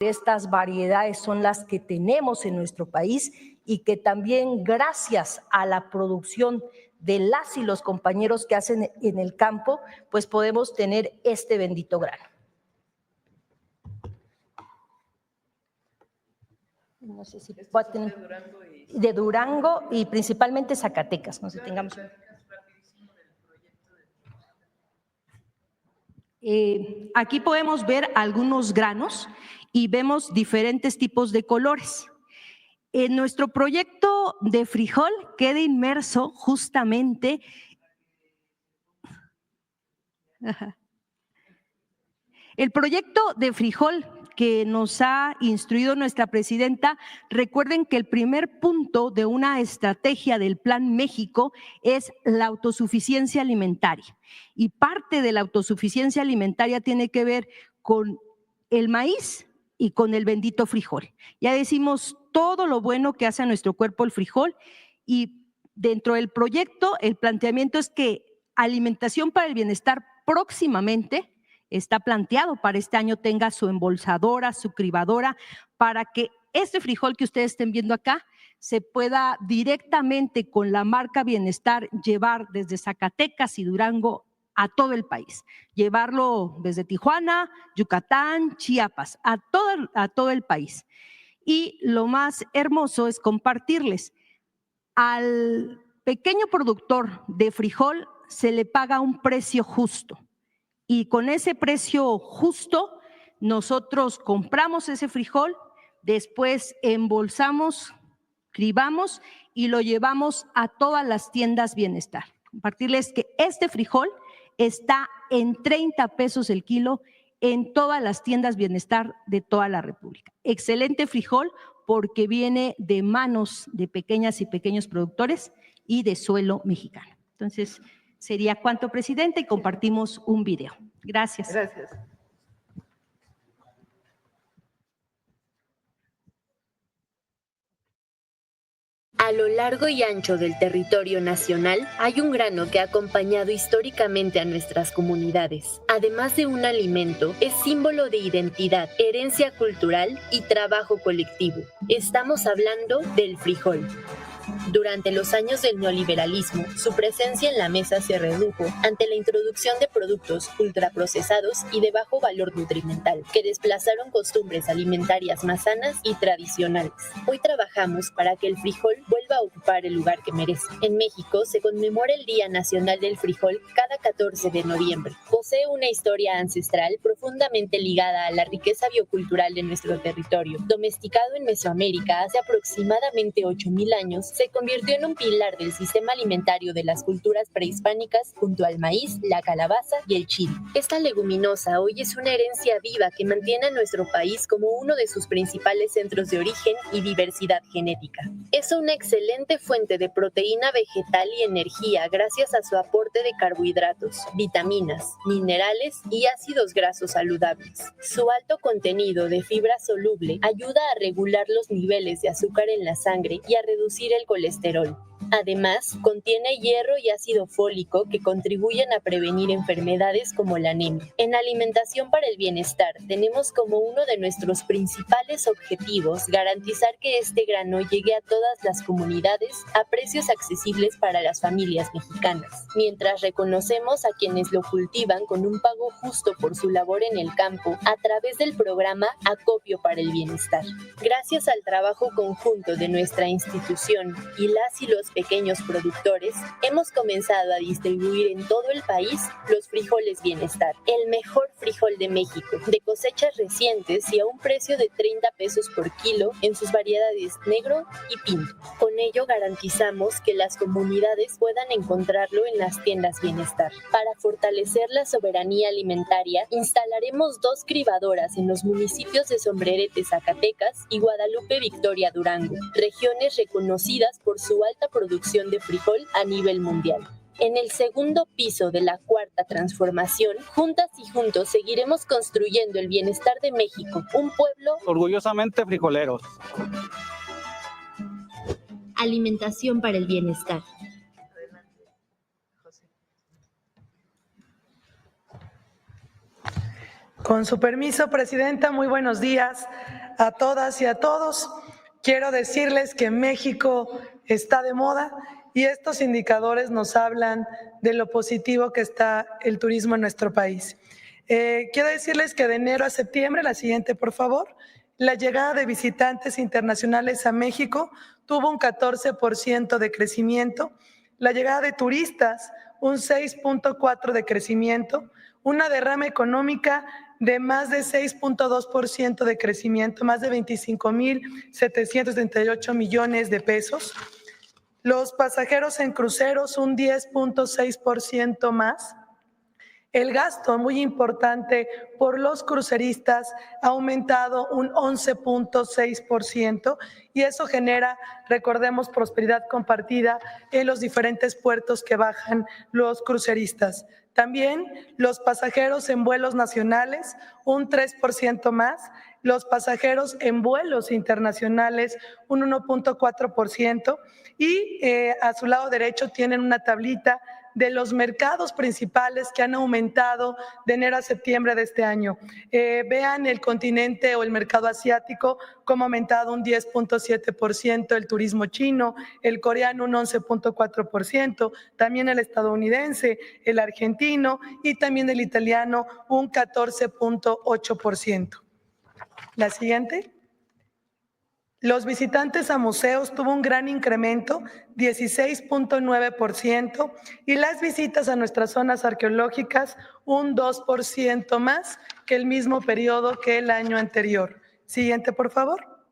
Estas variedades son las que tenemos en nuestro país y que también gracias a la producción de las y los compañeros que hacen en el campo, pues podemos tener este bendito grano. No sé si va a tener de Durango y principalmente Zacatecas, no sé si tengamos. Aquí podemos ver algunos granos y vemos diferentes tipos de colores. En nuestro proyecto de frijol queda inmerso justamente el proyecto de frijol que nos ha instruido nuestra presidenta. Recuerden que el primer punto de una estrategia del Plan México es la autosuficiencia alimentaria, y parte de la autosuficiencia alimentaria tiene que ver con el maíz y con el bendito frijol. Ya decimos todo lo bueno que hace a nuestro cuerpo el frijol, y dentro del proyecto el planteamiento es que Alimentación para el Bienestar próximamente está planteado para este año tenga su embolsadora, su cribadora, para que este frijol que ustedes estén viendo acá se pueda directamente con la marca Bienestar llevar desde Zacatecas y Durango a todo el país, llevarlo desde Tijuana, Yucatán, Chiapas, a todo el país. Y lo más hermoso es compartirles, al pequeño productor de frijol se le paga un precio justo, y con ese precio justo nosotros compramos ese frijol, después embolsamos, cribamos y lo llevamos a todas las tiendas Bienestar. Compartirles que este frijol está en 30 pesos el kilo en todas las tiendas Bienestar de toda la República. Excelente frijol porque viene de manos de pequeñas y pequeños productores y de suelo mexicano. Entonces, sería cuanto, presidente, y compartimos un video. Gracias. Gracias. A lo largo y ancho del territorio nacional hay un grano que ha acompañado históricamente a nuestras comunidades. Además de un alimento, es símbolo de identidad, herencia cultural y trabajo colectivo. Estamos hablando del frijol. Durante los años del neoliberalismo, su presencia en la mesa se redujo ante la introducción de productos ultraprocesados y de bajo valor nutrimental, que desplazaron costumbres alimentarias más sanas y tradicionales. Hoy trabajamos para que el frijol vuelva a ocupar el lugar que merece. En México se conmemora el Día Nacional del Frijol cada 14 de noviembre. Posee una historia ancestral profundamente ligada a la riqueza biocultural de nuestro territorio. Domesticado en Mesoamérica hace aproximadamente 8,000 años, se convirtió en un pilar del sistema alimentario de las culturas prehispánicas junto al maíz, la calabaza y el chile. Esta leguminosa hoy es una herencia viva que mantiene a nuestro país como uno de sus principales centros de origen y diversidad genética. Es una excelente fuente de proteína vegetal y energía gracias a su aporte de carbohidratos, vitaminas, minerales y ácidos grasos saludables. Su alto contenido de fibra soluble ayuda a regular los niveles de azúcar en la sangre y a reducir el colesterol. Además, contiene hierro y ácido fólico que contribuyen a prevenir enfermedades como la anemia. En Alimentación para el Bienestar tenemos como uno de nuestros principales objetivos garantizar que este grano llegue a todas las comunidades a precios accesibles para las familias mexicanas, mientras reconocemos a quienes lo cultivan con un pago justo por su labor en el campo a través del programa Acopio para el Bienestar. Gracias al trabajo conjunto de nuestra institución y las y los pequeños productores, hemos comenzado a distribuir en todo el país los frijoles Bienestar, el mejor frijol de México, de cosechas recientes y a un precio de 30 pesos por kilo en sus variedades negro y pinto. Con ello garantizamos que las comunidades puedan encontrarlo en las tiendas Bienestar. Para fortalecer la soberanía alimentaria, instalaremos 2 cribadoras en los municipios de Sombrerete, Zacatecas y Guadalupe Victoria, Durango, regiones reconocidas por su alta producción de frijol a nivel mundial. En el segundo piso de la cuarta transformación, juntas y juntos seguiremos construyendo el bienestar de México, un pueblo orgullosamente frijoleros. Alimentación para el Bienestar. Con su permiso, Presidenta, muy buenos días a todas y a todos. Quiero decirles que México está de moda y estos indicadores nos hablan de lo positivo que está el turismo en nuestro país. Quiero decirles que de enero a septiembre, la siguiente por favor, la llegada de visitantes internacionales a México tuvo un 14% de crecimiento, la llegada de turistas un 6.4% de crecimiento, una derrama económica de más de 6.2% de crecimiento, más de 25,738 millones de pesos. Los pasajeros en cruceros un 10.6% más. El gasto, muy importante, por los cruceristas ha aumentado un 11.6% y eso genera, recordemos, prosperidad compartida en los diferentes puertos que bajan los cruceristas. También los pasajeros en vuelos nacionales, un 3% más. Los pasajeros en vuelos internacionales, un 1.4%. Y a su lado derecho tienen una tablita de los mercados principales que han aumentado de enero a septiembre de este año. Vean el continente o el mercado asiático, cómo ha aumentado un 10.7%, el turismo chino, el coreano un 11.4%, también el estadounidense, el argentino y también el italiano un 14.8%. La siguiente. Los visitantes a museos tuvo un gran incremento, 16.9%, y las visitas a nuestras zonas arqueológicas un 2% más que el mismo periodo que el año anterior. Siguiente, por favor.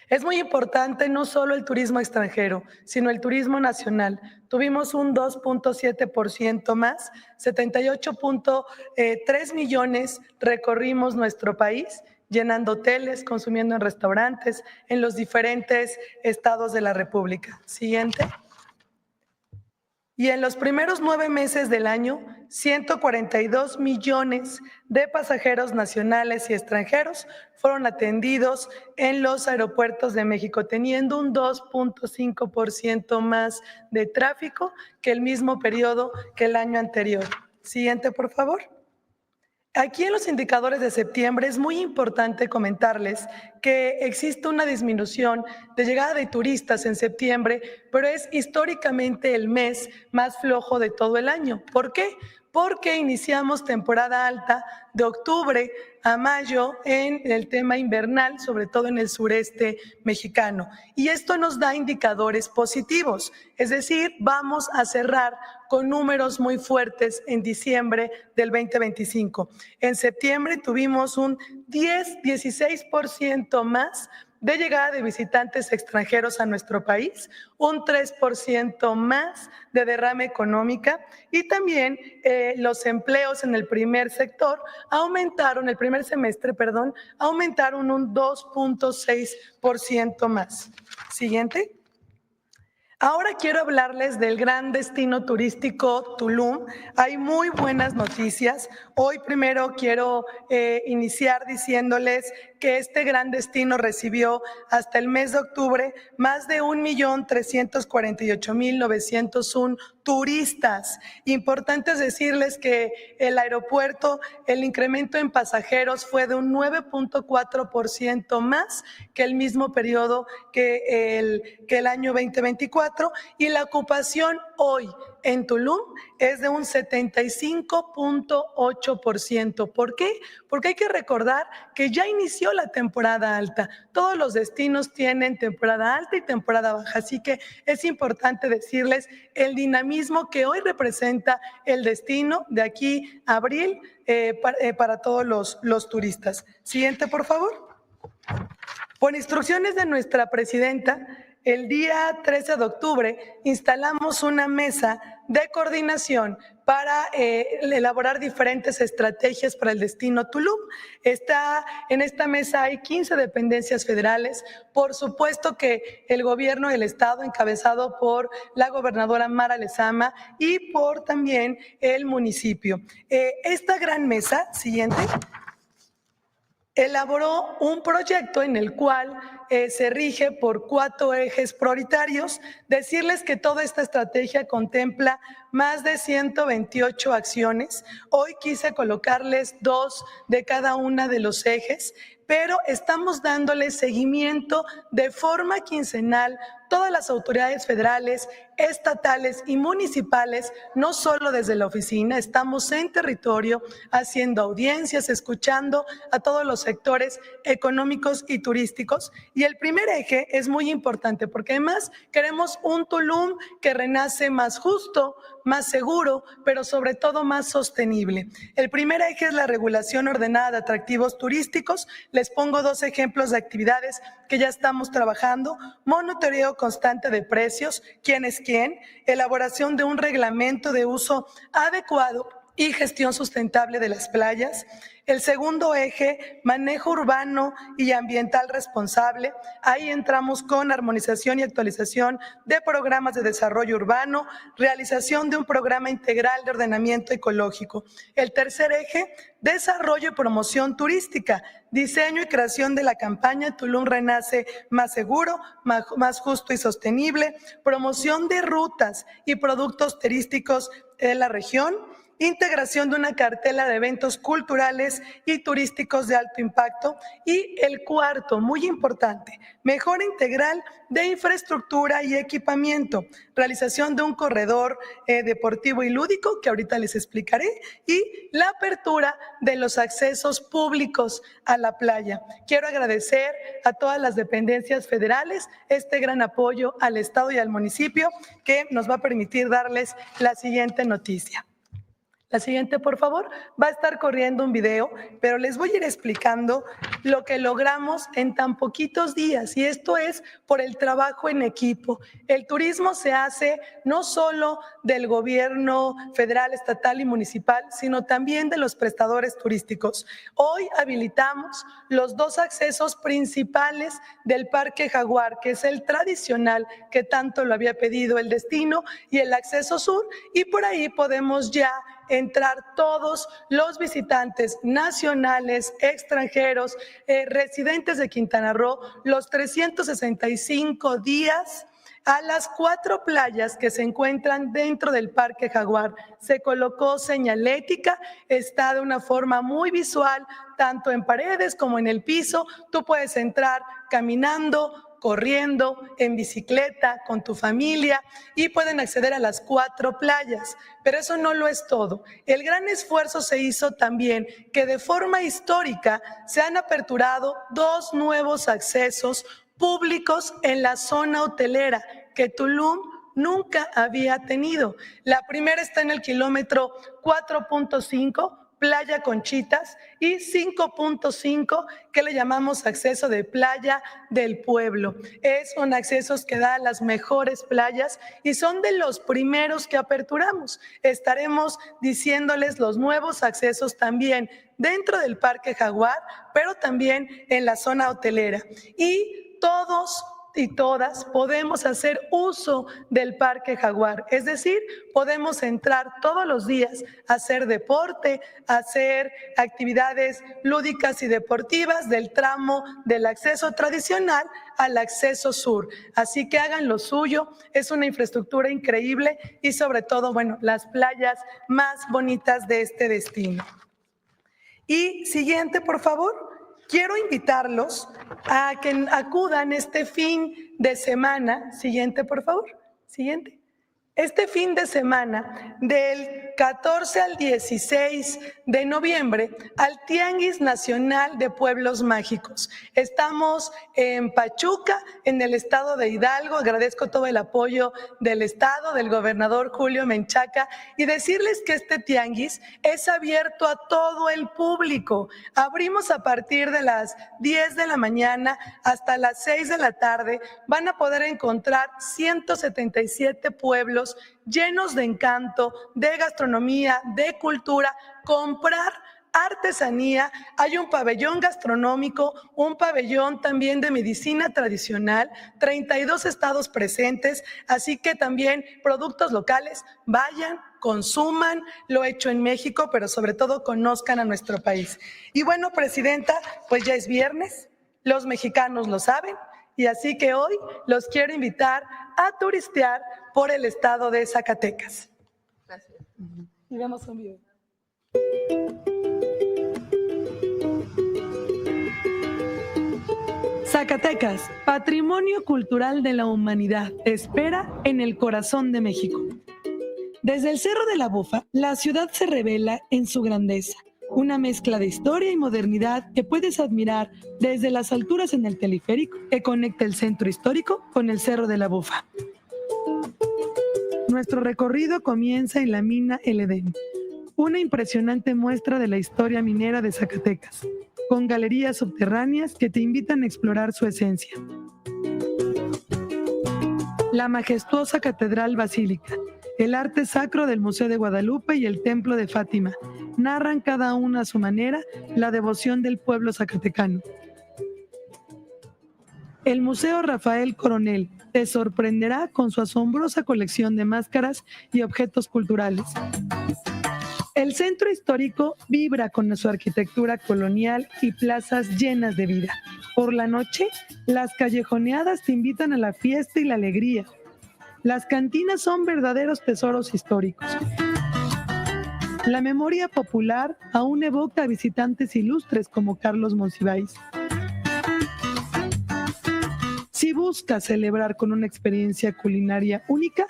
Es muy importante no solo el turismo extranjero, sino el turismo nacional. Tuvimos un 2.7% más, 78.3 millones recorrimos nuestro país, llenando hoteles, consumiendo en restaurantes, en los diferentes estados de la República. Siguiente. Y en los primeros 9 meses del año, 142 millones de pasajeros nacionales y extranjeros fueron atendidos en los aeropuertos de México, teniendo un 2.5% más de tráfico que el mismo periodo que el año anterior. Siguiente, por favor. Aquí en los indicadores de septiembre es muy importante comentarles que existe una disminución de llegada de turistas en septiembre, pero es históricamente el mes más flojo de todo el año. ¿Por qué? Porque iniciamos temporada alta de octubre a mayo en el tema invernal, sobre todo en el sureste mexicano. Y esto nos da indicadores positivos, es decir, vamos a cerrar con números muy fuertes en diciembre del 2025. En septiembre tuvimos un 16% más de llegada de visitantes extranjeros a nuestro país, un 3% más de derrama económica y también los empleos en el primer sector aumentaron, el primer semestre, aumentaron un 2.6% más. Siguiente. Ahora quiero hablarles del gran destino turístico Tulum. Hay muy buenas noticias. Hoy primero quiero iniciar diciéndoles que este gran destino recibió hasta el mes de octubre más de 1.348.901 turistas. Importante es decirles que el aeropuerto, el incremento en pasajeros fue de un 9.4% más que el mismo periodo que el año 2024 y la ocupación hoy en Tulum es de un 75.8%. ¿Por qué? Porque hay que recordar que ya inició la temporada alta. Todos los destinos tienen temporada alta y temporada baja, así que es importante decirles el dinamismo que hoy representa el destino de aquí a abril para todos los turistas. Siguiente, por favor. Por instrucciones de nuestra presidenta, el día 13 de octubre instalamos una mesa de coordinación para elaborar diferentes estrategias para el destino Tulum. En esta mesa hay 15 dependencias federales, por supuesto que el gobierno del estado encabezado por la gobernadora Mara Lezama y por también el municipio. Esta gran mesa, siguiente. elaboró un proyecto en el cual se rige por 4 ejes prioritarios. Decirles que toda esta estrategia contempla más de 128 acciones. Hoy quise colocarles 2 de cada una de los ejes, pero estamos dándole seguimiento de forma quincenal. Todas las autoridades federales, estatales y municipales, no solo desde la oficina, estamos en territorio haciendo audiencias, escuchando a todos los sectores económicos y turísticos. Y el primer eje es muy importante porque además queremos un Tulum que renace más justo, más seguro, pero sobre todo más sostenible. El primer eje es la regulación ordenada de atractivos turísticos. Les pongo 2 ejemplos de actividades que ya estamos trabajando: monitoreo constante de precios, quién es quién, elaboración de un reglamento de uso adecuado y gestión sustentable de las playas. El segundo eje, manejo urbano y ambiental responsable. Ahí entramos con armonización y actualización de programas de desarrollo urbano, realización de un programa integral de ordenamiento ecológico. El tercer eje, desarrollo y promoción turística, diseño y creación de la campaña Tulum Renace más seguro, más justo y sostenible, promoción de rutas y productos turísticos de la región, integración de una cartela de eventos culturales y turísticos de alto impacto. Y el cuarto, muy importante, mejora integral de infraestructura y equipamiento, realización de un corredor deportivo y lúdico, que ahorita les explicaré, y la apertura de los accesos públicos a la playa. Quiero agradecer a todas las dependencias federales este gran apoyo al Estado y al municipio, que nos va a permitir darles la siguiente noticia. La siguiente, por favor. Va a estar corriendo un video, pero les voy a ir explicando lo que logramos en tan poquitos días, y esto es por el trabajo en equipo. El turismo se hace no solo del gobierno federal, estatal y municipal, sino también de los prestadores turísticos. Hoy habilitamos los 2 accesos principales del Parque Jaguar, que es el tradicional que tanto lo había pedido el destino, y el acceso sur, y por ahí podemos ya entrar todos los visitantes nacionales, extranjeros, residentes de Quintana Roo, los 365 días a las 4 playas que se encuentran dentro del Parque Jaguar. Se colocó señalética, está de una forma muy visual, tanto en paredes como en el piso. Tú puedes entrar caminando, corriendo, en bicicleta, con tu familia, y pueden acceder a las 4 playas. Pero eso no lo es todo. El gran esfuerzo se hizo también que de forma histórica se han aperturado 2 nuevos accesos públicos en la zona hotelera que Tulum nunca había tenido. La primera está en el kilómetro 4.5, Playa Conchitas, y 5.5, que le llamamos acceso de Playa del Pueblo. Son accesos que da a las mejores playas y son de los primeros que aperturamos. Estaremos diciéndoles los nuevos accesos también dentro del Parque Jaguar, pero también en la zona hotelera. Y todos y todas podemos hacer uso del Parque Jaguar, es decir, podemos entrar todos los días a hacer deporte, a hacer actividades lúdicas y deportivas del tramo del acceso tradicional al acceso sur. Así que hagan lo suyo, es una infraestructura increíble y sobre todo, bueno, las playas más bonitas de este destino. Y siguiente, por favor. Quiero invitarlos a que acudan este fin de semana. Siguiente, por favor. Siguiente. Este fin de semana, del 14 al 16 de noviembre, al Tianguis Nacional de Pueblos Mágicos. Estamos en Pachuca, en el estado de Hidalgo. Agradezco todo el apoyo del estado, del gobernador Julio Menchaca, y decirles que este tianguis es abierto a todo el público. Abrimos a partir de las 10 de la mañana hasta las 6 de la tarde. Van a poder encontrar 177 pueblos llenos de encanto, de gastronomía, de cultura, comprar artesanía. Hay un pabellón gastronómico, un pabellón también de medicina tradicional, 32 estados presentes, así que también productos locales. Vayan, consuman lo hecho en México, pero sobre todo conozcan a nuestro país. Y bueno, presidenta, pues ya es viernes, los mexicanos lo saben, y así que hoy los quiero invitar a turistear por el estado de Zacatecas. Gracias. Y vemos un video. Zacatecas, patrimonio cultural de la humanidad, te espera en el corazón de México. Desde el Cerro de la Bufa, la ciudad se revela en su grandeza, una mezcla de historia y modernidad que puedes admirar desde las alturas en el teleférico que conecta el centro histórico con el Cerro de la Bufa. Nuestro recorrido comienza en la mina El Edén, una impresionante muestra de la historia minera de Zacatecas, con galerías subterráneas que te invitan a explorar su esencia. La majestuosa Catedral Basílica, el arte sacro del Museo de Guadalupe y el Templo de Fátima narran cada una a su manera la devoción del pueblo zacatecano. El Museo Rafael Coronel te sorprenderá con su asombrosa colección de máscaras y objetos culturales. El centro histórico vibra con su arquitectura colonial y plazas llenas de vida. Por la noche, las callejoneadas te invitan a la fiesta y la alegría. Las cantinas son verdaderos tesoros históricos. La memoria popular aún evoca a visitantes ilustres como Carlos Monsiváis. Si buscas celebrar con una experiencia culinaria única,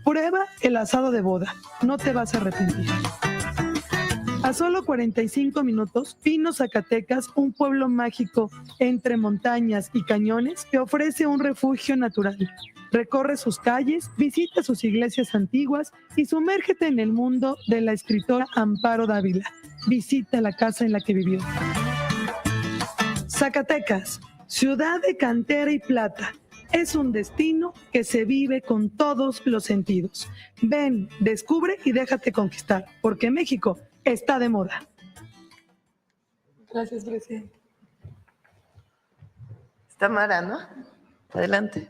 prueba el asado de boda. No te vas a arrepentir. A solo 45 minutos, Pino, Zacatecas, un pueblo mágico entre montañas y cañones que ofrece un refugio natural. Recorre sus calles, visita sus iglesias antiguas y sumérgete en el mundo de la escritora Amparo Dávila. Visita la casa en la que vivió. Zacatecas, ciudad de cantera y plata. Es un destino que se vive con todos los sentidos. Ven, descubre y déjate conquistar, porque México está de moda. Gracias, presidente. Tamara, ¿no? Adelante.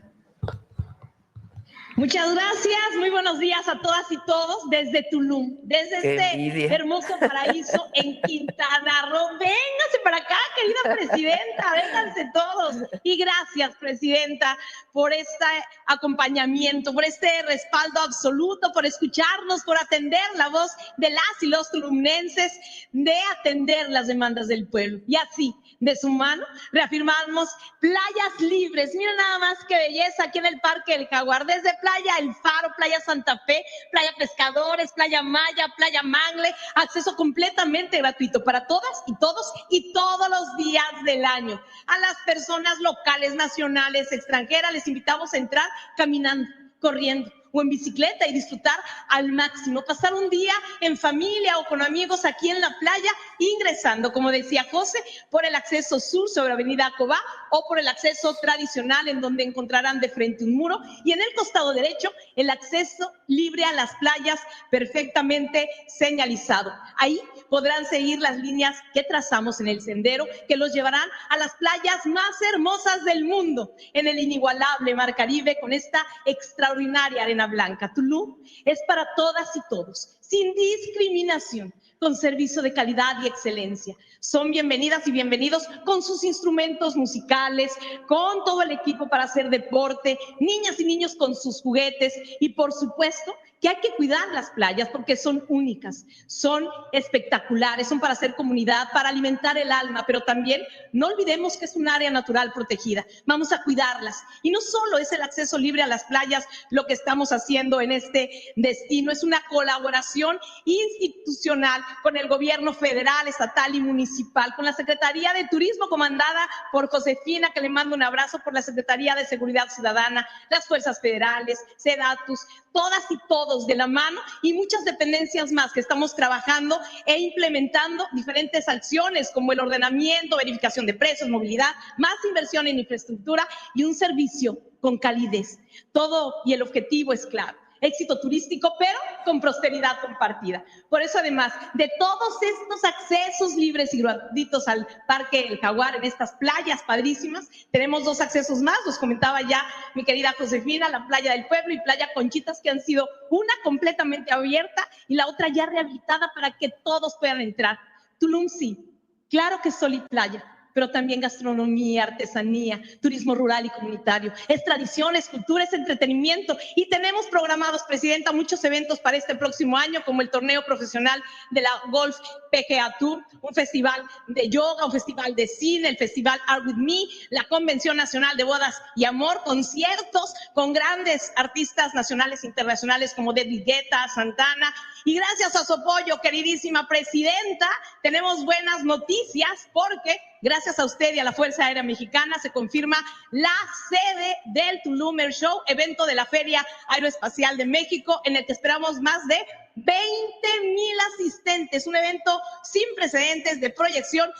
Muchas gracias, muy buenos días a todas y todos desde Tulum, desde este hermoso paraíso en Quintana Roo. Vénganse para acá, querida presidenta, vénganse todos. Y gracias, presidenta, por este acompañamiento, por este respaldo absoluto, por escucharnos, por atender la voz de las y los tulumnenses, de atender las demandas del pueblo. Y así, de su mano, reafirmamos playas libres. Miren nada más qué belleza aquí en el Parque del Jaguar, desde Playa El Faro, Playa Santa Fe, Playa Pescadores, Playa Maya, Playa Mangle, acceso completamente gratuito para todas y todos y todos los días del año. A las personas locales, nacionales, extranjeras, les invitamos a entrar caminando, corriendo o en bicicleta y disfrutar al máximo, pasar un día en familia o con amigos aquí en la playa, ingresando, como decía José, por el acceso sur sobre Avenida Cobá o por el acceso tradicional, en donde encontrarán de frente un muro, y en el costado derecho el acceso libre a las playas perfectamente señalizado. Ahí podrán seguir las líneas que trazamos en el sendero, que los llevarán a las playas más hermosas del mundo, en el inigualable Mar Caribe, con esta extraordinaria arena blanca. Tulum es para todas y todos, sin discriminación, con servicio de calidad y excelencia. Son bienvenidas y bienvenidos con sus instrumentos musicales, con todo el equipo para hacer deporte, niñas y niños con sus juguetes y, por supuesto, que hay que cuidar las playas porque son únicas, son espectaculares, son para hacer comunidad, para alimentar el alma, pero también no olvidemos que es un área natural protegida. Vamos a cuidarlas. Y no solo es el acceso libre a las playas lo que estamos haciendo en este destino, es una colaboración institucional con el gobierno federal, estatal y municipal, con la Secretaría de Turismo comandada por Josefina, que le mando un abrazo, por la Secretaría de Seguridad Ciudadana, las fuerzas federales, SEDATUS, todas y todos de la mano, y muchas dependencias más que estamos trabajando e implementando diferentes acciones como el ordenamiento, verificación de precios, movilidad, más inversión en infraestructura y un servicio con calidez. Todo, y el objetivo es claro, éxito turístico, pero con prosperidad compartida. Por eso, además de todos estos accesos libres y gratuitos al Parque El Jaguar, en estas playas padrísimas, tenemos 2 accesos más, los comentaba ya mi querida Josefina, la Playa del Pueblo y Playa Conchitas, que han sido una completamente abierta y la otra ya rehabilitada para que todos puedan entrar. Tulum sí, claro que sol y playa, pero también gastronomía, artesanía, turismo rural y comunitario. Es tradición, es cultura, es entretenimiento. Y tenemos programados, Presidenta, muchos eventos para este próximo año, como el torneo profesional de la Golf PGA Tour, un festival de yoga, un festival de cine, el festival Art With Me, la Convención Nacional de Bodas y Amor, conciertos con grandes artistas nacionales e internacionales como David Guetta, Santana. Y gracias a su apoyo, queridísima Presidenta, tenemos buenas noticias porque gracias a usted y a la Fuerza Aérea Mexicana se confirma la sede del Tulum Air Show, evento de la Feria Aeroespacial de México, en el que esperamos más de 20,000 asistentes, un evento sin precedentes de proyección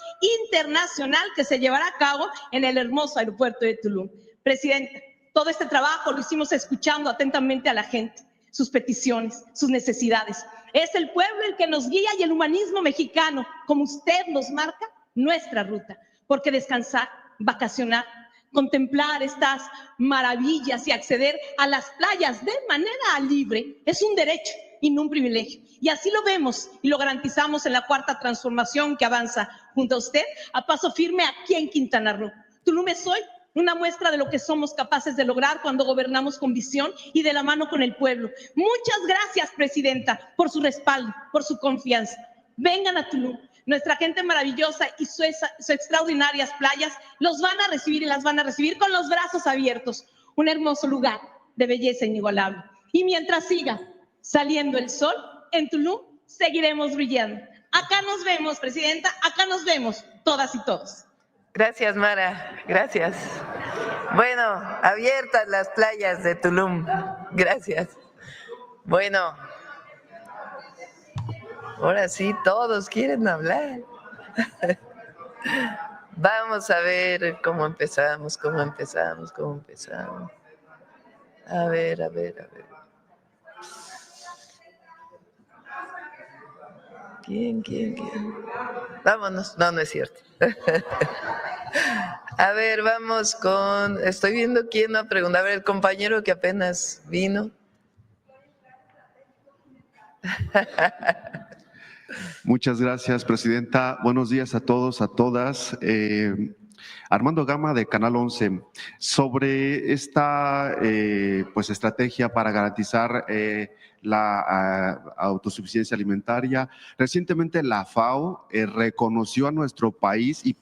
internacional que se llevará a cabo en el hermoso aeropuerto de Tulum. Presidente, todo este trabajo lo hicimos escuchando atentamente a la gente, sus peticiones, sus necesidades. Es el pueblo el que nos guía y el humanismo mexicano, como usted nos marca, nuestra ruta, porque descansar, vacacionar, contemplar estas maravillas y acceder a las playas de manera libre es un derecho y no un privilegio. Y así lo vemos y lo garantizamos en la 4ª transformación que avanza junto a usted a paso firme aquí en Quintana Roo. Tulum es hoy una muestra de lo que somos capaces de lograr cuando gobernamos con visión y de la mano con el pueblo. Muchas gracias, Presidenta, por su respaldo, por su confianza. Vengan a Tulum. Nuestra gente maravillosa y sus extraordinarias playas los van a recibir y las van a recibir con los brazos abiertos. Un hermoso lugar de belleza inigualable. Y mientras siga saliendo el sol, en Tulum seguiremos brillando. Acá nos vemos, Presidenta, acá nos vemos todas y todos. Gracias, Mara, gracias. Bueno, abiertas las playas de Tulum. Gracias. Bueno, ahora sí, todos quieren hablar. Vamos a ver cómo empezamos. A ver. ¿Quién? Vámonos. No es cierto. A ver, vamos con... Estoy viendo quién va a preguntar. A ver, el compañero que apenas vino. Muchas gracias, Presidenta. Buenos días a todos, a todas. Armando Gama de Canal 11. Sobre esta pues estrategia para garantizar la autosuficiencia alimentaria, recientemente la FAO reconoció a nuestro país y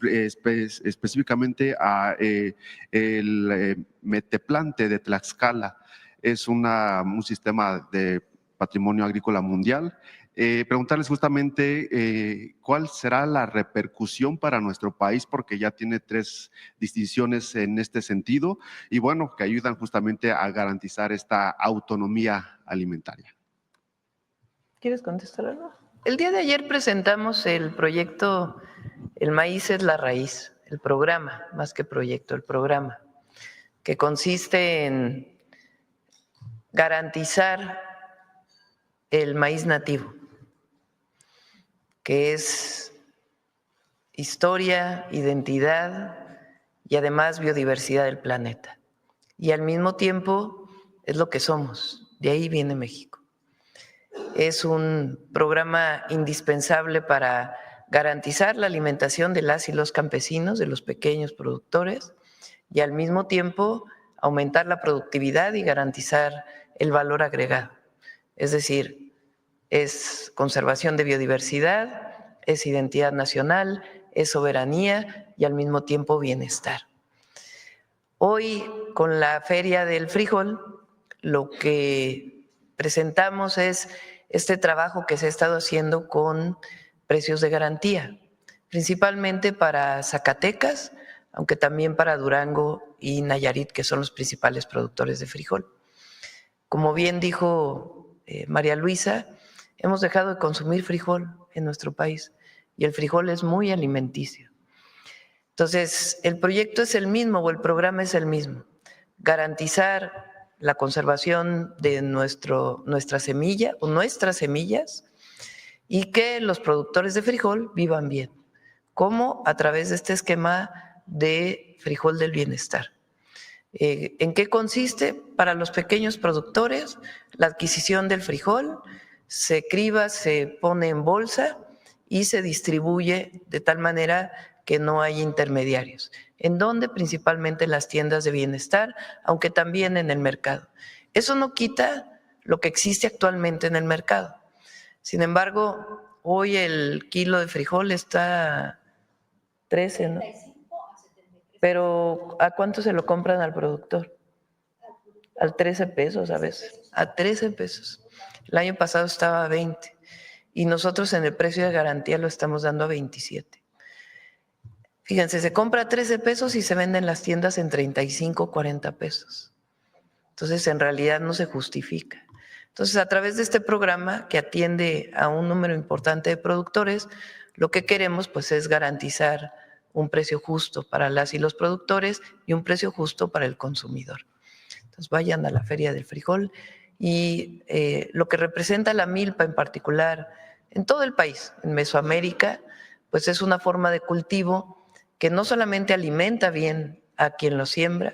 específicamente a el Meteplante de Tlaxcala. Es un sistema de patrimonio agrícola mundial. Preguntarles justamente cuál será la repercusión para nuestro país, porque ya tiene 3 distinciones en este sentido y bueno, que ayudan justamente a garantizar esta autonomía alimentaria. ¿Quieres contestar algo? El día de ayer presentamos el proyecto El Maíz es la Raíz, el programa, más que proyecto, el programa, que consiste en garantizar el maíz nativo, que es historia, identidad y además biodiversidad del planeta. Y al mismo tiempo es lo que somos, de ahí viene México. Es un programa indispensable para garantizar la alimentación de las y los campesinos, de los pequeños productores, y al mismo tiempo aumentar la productividad y garantizar el valor agregado. Es decir, es conservación de biodiversidad, es identidad nacional, es soberanía y al mismo tiempo bienestar. Hoy, con la Feria del Frijol, lo que presentamos es este trabajo que se ha estado haciendo con precios de garantía, principalmente para Zacatecas, aunque también para Durango y Nayarit, que son los principales productores de frijol. Como bien dijo María Luisa, hemos dejado de consumir frijol en nuestro país y el frijol es muy alimenticio. Entonces, el proyecto es el mismo o el programa es el mismo, garantizar la conservación de nuestra semilla o nuestras semillas y que los productores de frijol vivan bien, como a través de este esquema de frijol del bienestar. ¿En qué consiste? Para los pequeños productores, la adquisición del frijol se criba, se pone en bolsa y se distribuye de tal manera que no hay intermediarios. ¿En dónde? Principalmente en las tiendas de bienestar, aunque también en el mercado. Eso no quita lo que existe actualmente en el mercado. Sin embargo, hoy el kilo de frijol está 13, ¿no? Pero ¿a cuánto se lo compran al productor? A 13 pesos a veces, a 13 pesos. El año pasado estaba a 20 y nosotros en el precio de garantía lo estamos dando a 27. Fíjense, se compra a 13 pesos y se vende en las tiendas en 35, 40 pesos. Entonces, en realidad no se justifica. Entonces, a través de este programa que atiende a un número importante de productores, lo que queremos pues es garantizar un precio justo para las y los productores y un precio justo para el consumidor. Entonces, vayan a la Feria del Frijol y lo que representa la milpa en particular en todo el país, en Mesoamérica, pues es una forma de cultivo que no solamente alimenta bien a quien lo siembra,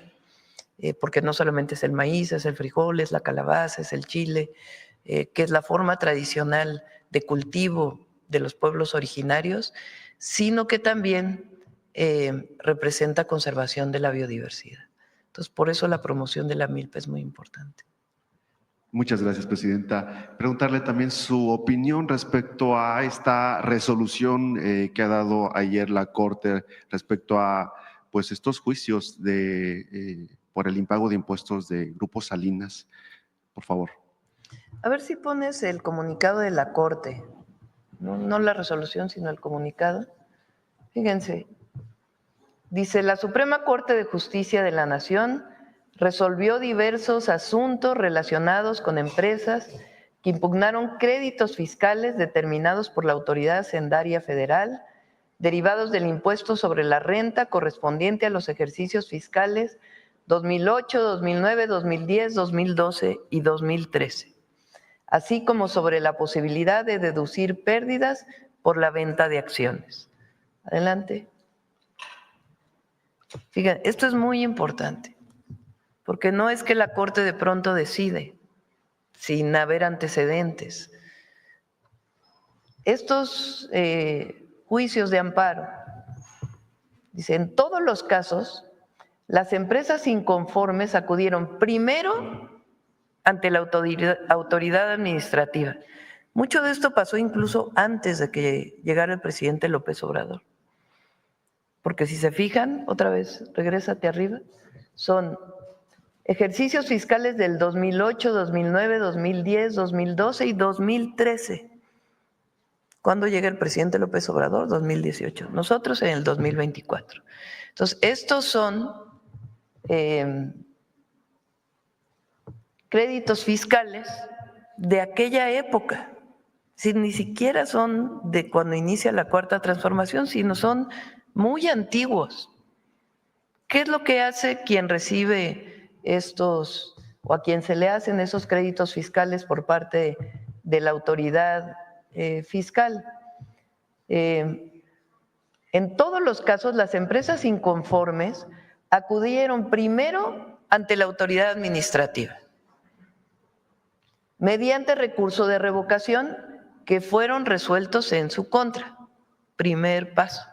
porque no solamente es el maíz, es el frijol, es la calabaza, es el chile, que es la forma tradicional de cultivo de los pueblos originarios, sino que también representa conservación de la biodiversidad. Entonces, por eso la promoción de la milpa es muy importante. Muchas gracias, presidenta. Preguntarle también su opinión respecto a esta resolución que ha dado ayer la Corte respecto a pues estos juicios por el impago de impuestos de Grupo Salinas. Por favor. A ver si pones el comunicado de la Corte, no la resolución, sino el comunicado. Fíjense, dice: la Suprema Corte de Justicia de la Nación resolvió diversos asuntos relacionados con empresas que impugnaron créditos fiscales determinados por la Autoridad Hacendaria Federal, derivados del impuesto sobre la renta correspondiente a los ejercicios fiscales 2008, 2009, 2010, 2012 y 2013, así como sobre la posibilidad de deducir pérdidas por la venta de acciones. Adelante. Fíjense, esto es muy importante, porque no es que la Corte de pronto decide sin haber antecedentes. Estos juicios de amparo, dice, en todos los casos, las empresas inconformes acudieron primero ante la autoridad administrativa. Mucho de esto pasó incluso antes de que llegara el presidente López Obrador. Porque si se fijan, otra vez, regrésate arriba, son ejercicios fiscales del 2008, 2009, 2010, 2012 y 2013. ¿Cuándo llega el presidente López Obrador? 2018. Nosotros en el 2024. Entonces, estos son créditos fiscales de aquella época. Si ni siquiera son de cuando inicia la Cuarta Transformación, sino son muy antiguos. ¿Qué es lo que hace quien recibe estos o a quien se le hacen esos créditos fiscales por parte de la autoridad fiscal? En todos los casos, las empresas inconformes acudieron primero ante la autoridad administrativa mediante recurso de revocación que fueron resueltos en su contra. Primer paso.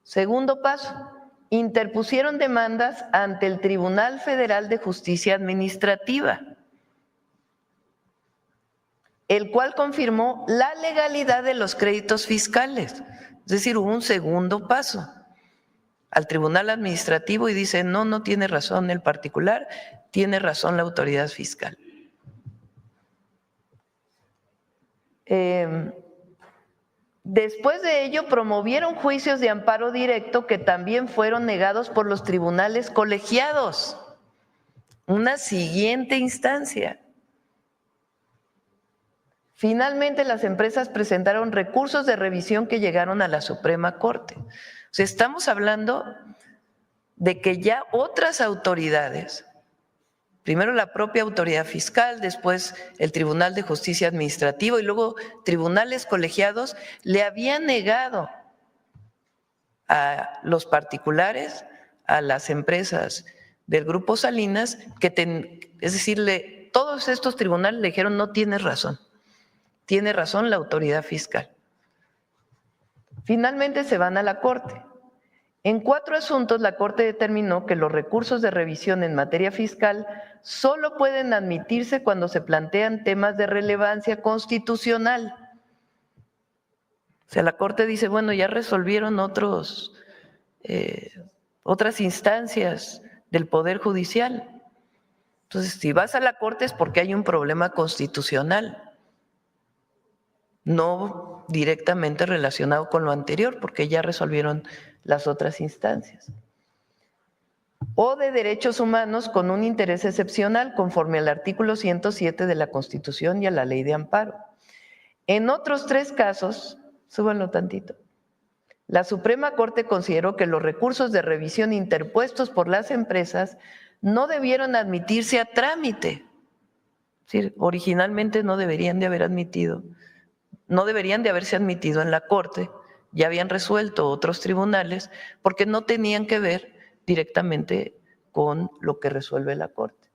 Segundo paso, interpusieron demandas ante el Tribunal Federal de Justicia Administrativa, el cual confirmó la legalidad de los créditos fiscales. Es decir, hubo un segundo paso al Tribunal Administrativo y dice, no tiene razón el particular, tiene razón la autoridad fiscal. Después de ello, promovieron juicios de amparo directo que también fueron negados por los tribunales colegiados. Una siguiente instancia. Finalmente, las empresas presentaron recursos de revisión que llegaron a la Suprema Corte. O sea, estamos hablando de que ya otras autoridades Primero la propia autoridad fiscal, después el Tribunal de Justicia Administrativo y luego tribunales colegiados le habían negado a los particulares, a las empresas del Grupo Salinas, es decir, todos estos tribunales le dijeron no tienes razón, tiene razón la autoridad fiscal. Finalmente se van a la Corte. En 4 asuntos, la Corte determinó que los recursos de revisión en materia fiscal solo pueden admitirse cuando se plantean temas de relevancia constitucional. O sea, la Corte dice, bueno, ya resolvieron otras instancias del Poder Judicial. Entonces, si vas a la Corte es porque hay un problema constitucional, no directamente relacionado con lo anterior, porque ya resolvieron las otras instancias. O de derechos humanos con un interés excepcional conforme al artículo 107 de la Constitución y a la Ley de Amparo. En otros 3 casos, súbanlo tantito, la Suprema Corte consideró que los recursos de revisión interpuestos por las empresas no debieron admitirse a trámite. Es decir, originalmente no deberían de haberse admitido en la Corte, ya habían resuelto otros tribunales, porque no tenían que ver directamente con lo que resuelve la Corte.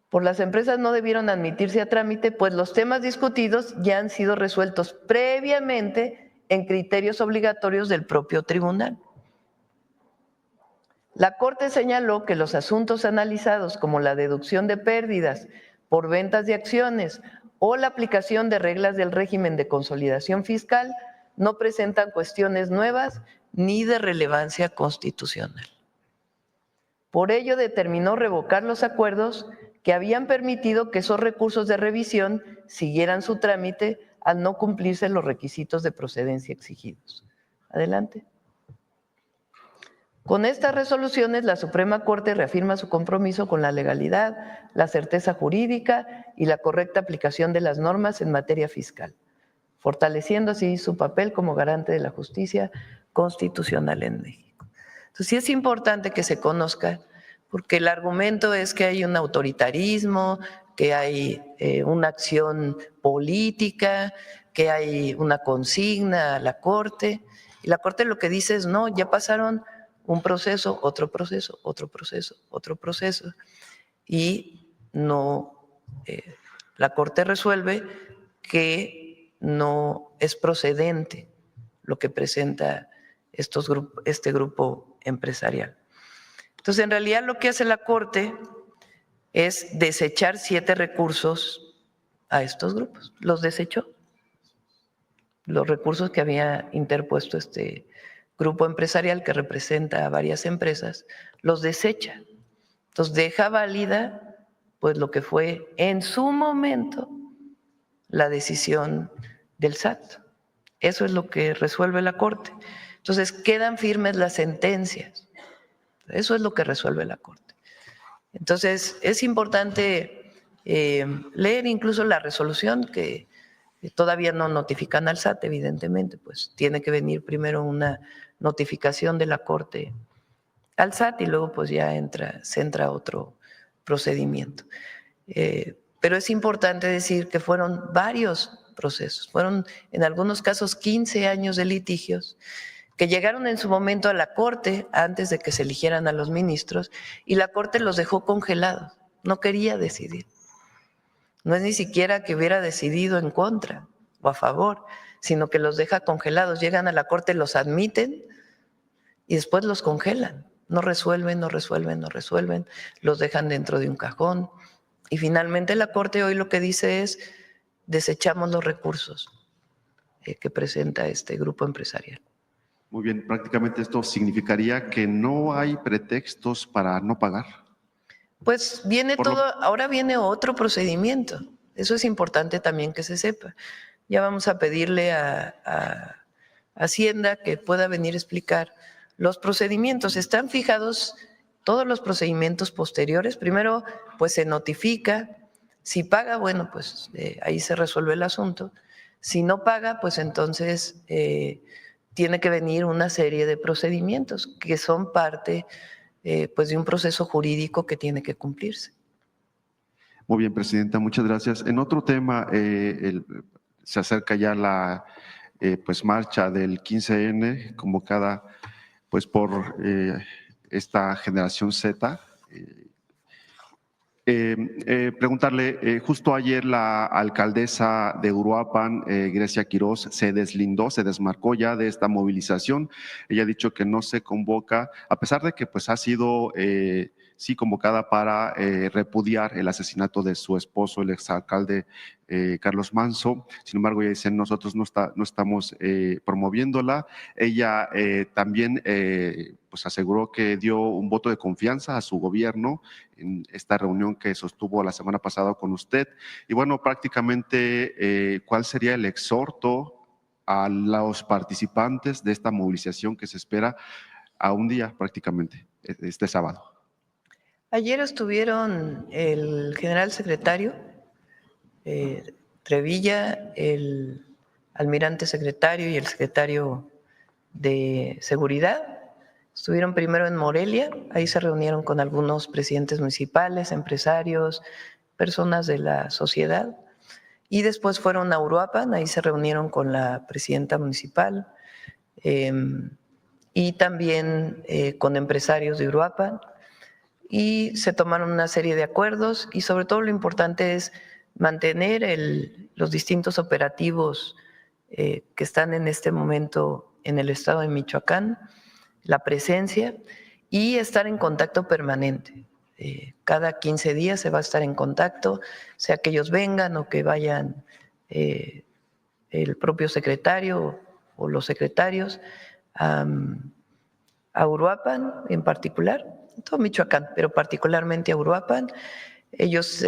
Por las empresas no debieron admitirse a trámite, pues los temas discutidos ya han sido resueltos previamente en criterios obligatorios del propio tribunal. La Corte señaló que los asuntos analizados, como la deducción de pérdidas por ventas de acciones o la aplicación de reglas del régimen de consolidación fiscal, no presentan cuestiones nuevas ni de relevancia constitucional. Por ello determinó revocar los acuerdos que habían permitido que esos recursos de revisión siguieran su trámite al no cumplirse los requisitos de procedencia exigidos. Adelante. Con estas resoluciones, la Suprema Corte reafirma su compromiso con la legalidad, la certeza jurídica y la correcta aplicación de las normas en materia fiscal, fortaleciendo así su papel como garante de la justicia constitucional en México. Entonces, sí es importante que se conozca, porque el argumento es que hay un autoritarismo, que hay una acción política, que hay una consigna a la Corte, y la Corte lo que dice es, no, ya pasaron un proceso, otro proceso, otro proceso, otro proceso, y no, la Corte resuelve que no es procedente lo que presenta este grupo empresarial. Entonces, en realidad lo que hace la Corte es desechar 7 recursos a estos grupos. Los desechó. Los recursos que había interpuesto este grupo empresarial que representa a varias empresas, los desecha. Entonces, deja válida pues lo que fue en su momento la decisión del SAT. Eso es lo que resuelve la Corte. Entonces, quedan firmes las sentencias. Eso es lo que resuelve la Corte. Entonces, es importante leer incluso la resolución que todavía no notifican al SAT, evidentemente, pues tiene que venir primero una notificación de la Corte al SAT y luego pues ya se entra otro procedimiento. Pero es importante decir que fueron varios procesos, fueron en algunos casos 15 años de litigios que llegaron en su momento a la Corte antes de que se eligieran a los ministros y la Corte los dejó congelados, no quería decidir. No es ni siquiera que hubiera decidido en contra o a favor, sino que los deja congelados. Llegan a la Corte, los admiten y después los congelan. No resuelven, no resuelven, no resuelven, los dejan dentro de un cajón. Y finalmente la Corte hoy lo que dice es, desechamos los recursos que presenta este grupo empresarial. Muy bien, prácticamente esto significaría que no hay pretextos para no pagar. Pues ahora viene otro procedimiento. Eso es importante también que se sepa. Ya vamos a pedirle a Hacienda que pueda venir a explicar los procedimientos. Están fijados todos los procedimientos posteriores. Primero, pues se notifica. Si paga, bueno, pues ahí se resuelve el asunto. Si no paga, pues entonces tiene que venir una serie de procedimientos que son parte pues de un proceso jurídico que tiene que cumplirse. Muy bien, presidenta, muchas gracias. En otro tema, se acerca ya la pues marcha del 15N convocada pues por esta generación Z. Preguntarle, justo ayer la alcaldesa de Uruapan, Grecia Quirós, se deslindó, se desmarcó ya de esta movilización. Ella ha dicho que no se convoca, a pesar de que pues ha sido sí convocada para repudiar el asesinato de su esposo, el exalcalde Carlos Manso. Sin embargo, ella dice, nosotros no estamos promoviéndola. Ella también pues aseguró que dio un voto de confianza a su gobierno en esta reunión que sostuvo la semana pasada con usted. Y bueno, prácticamente, ¿cuál sería el exhorto a los participantes de esta movilización que se espera a un día prácticamente, este sábado? Ayer estuvieron el general secretario Trevilla, el almirante secretario y el secretario de Seguridad. Estuvieron primero en Morelia, ahí se reunieron con algunos presidentes municipales, empresarios, personas de la sociedad, y después fueron a Uruapan, ahí se reunieron con la presidenta municipal y también con empresarios de Uruapan, y se tomaron una serie de acuerdos, y sobre todo lo importante es mantener los distintos operativos que están en este momento en el estado de Michoacán, la presencia y estar en contacto permanente. Cada 15 días se va a estar en contacto, sea que ellos vengan o que vayan el propio secretario o los secretarios a Uruapan en particular, todo Michoacán, pero particularmente a Uruapan. Ellos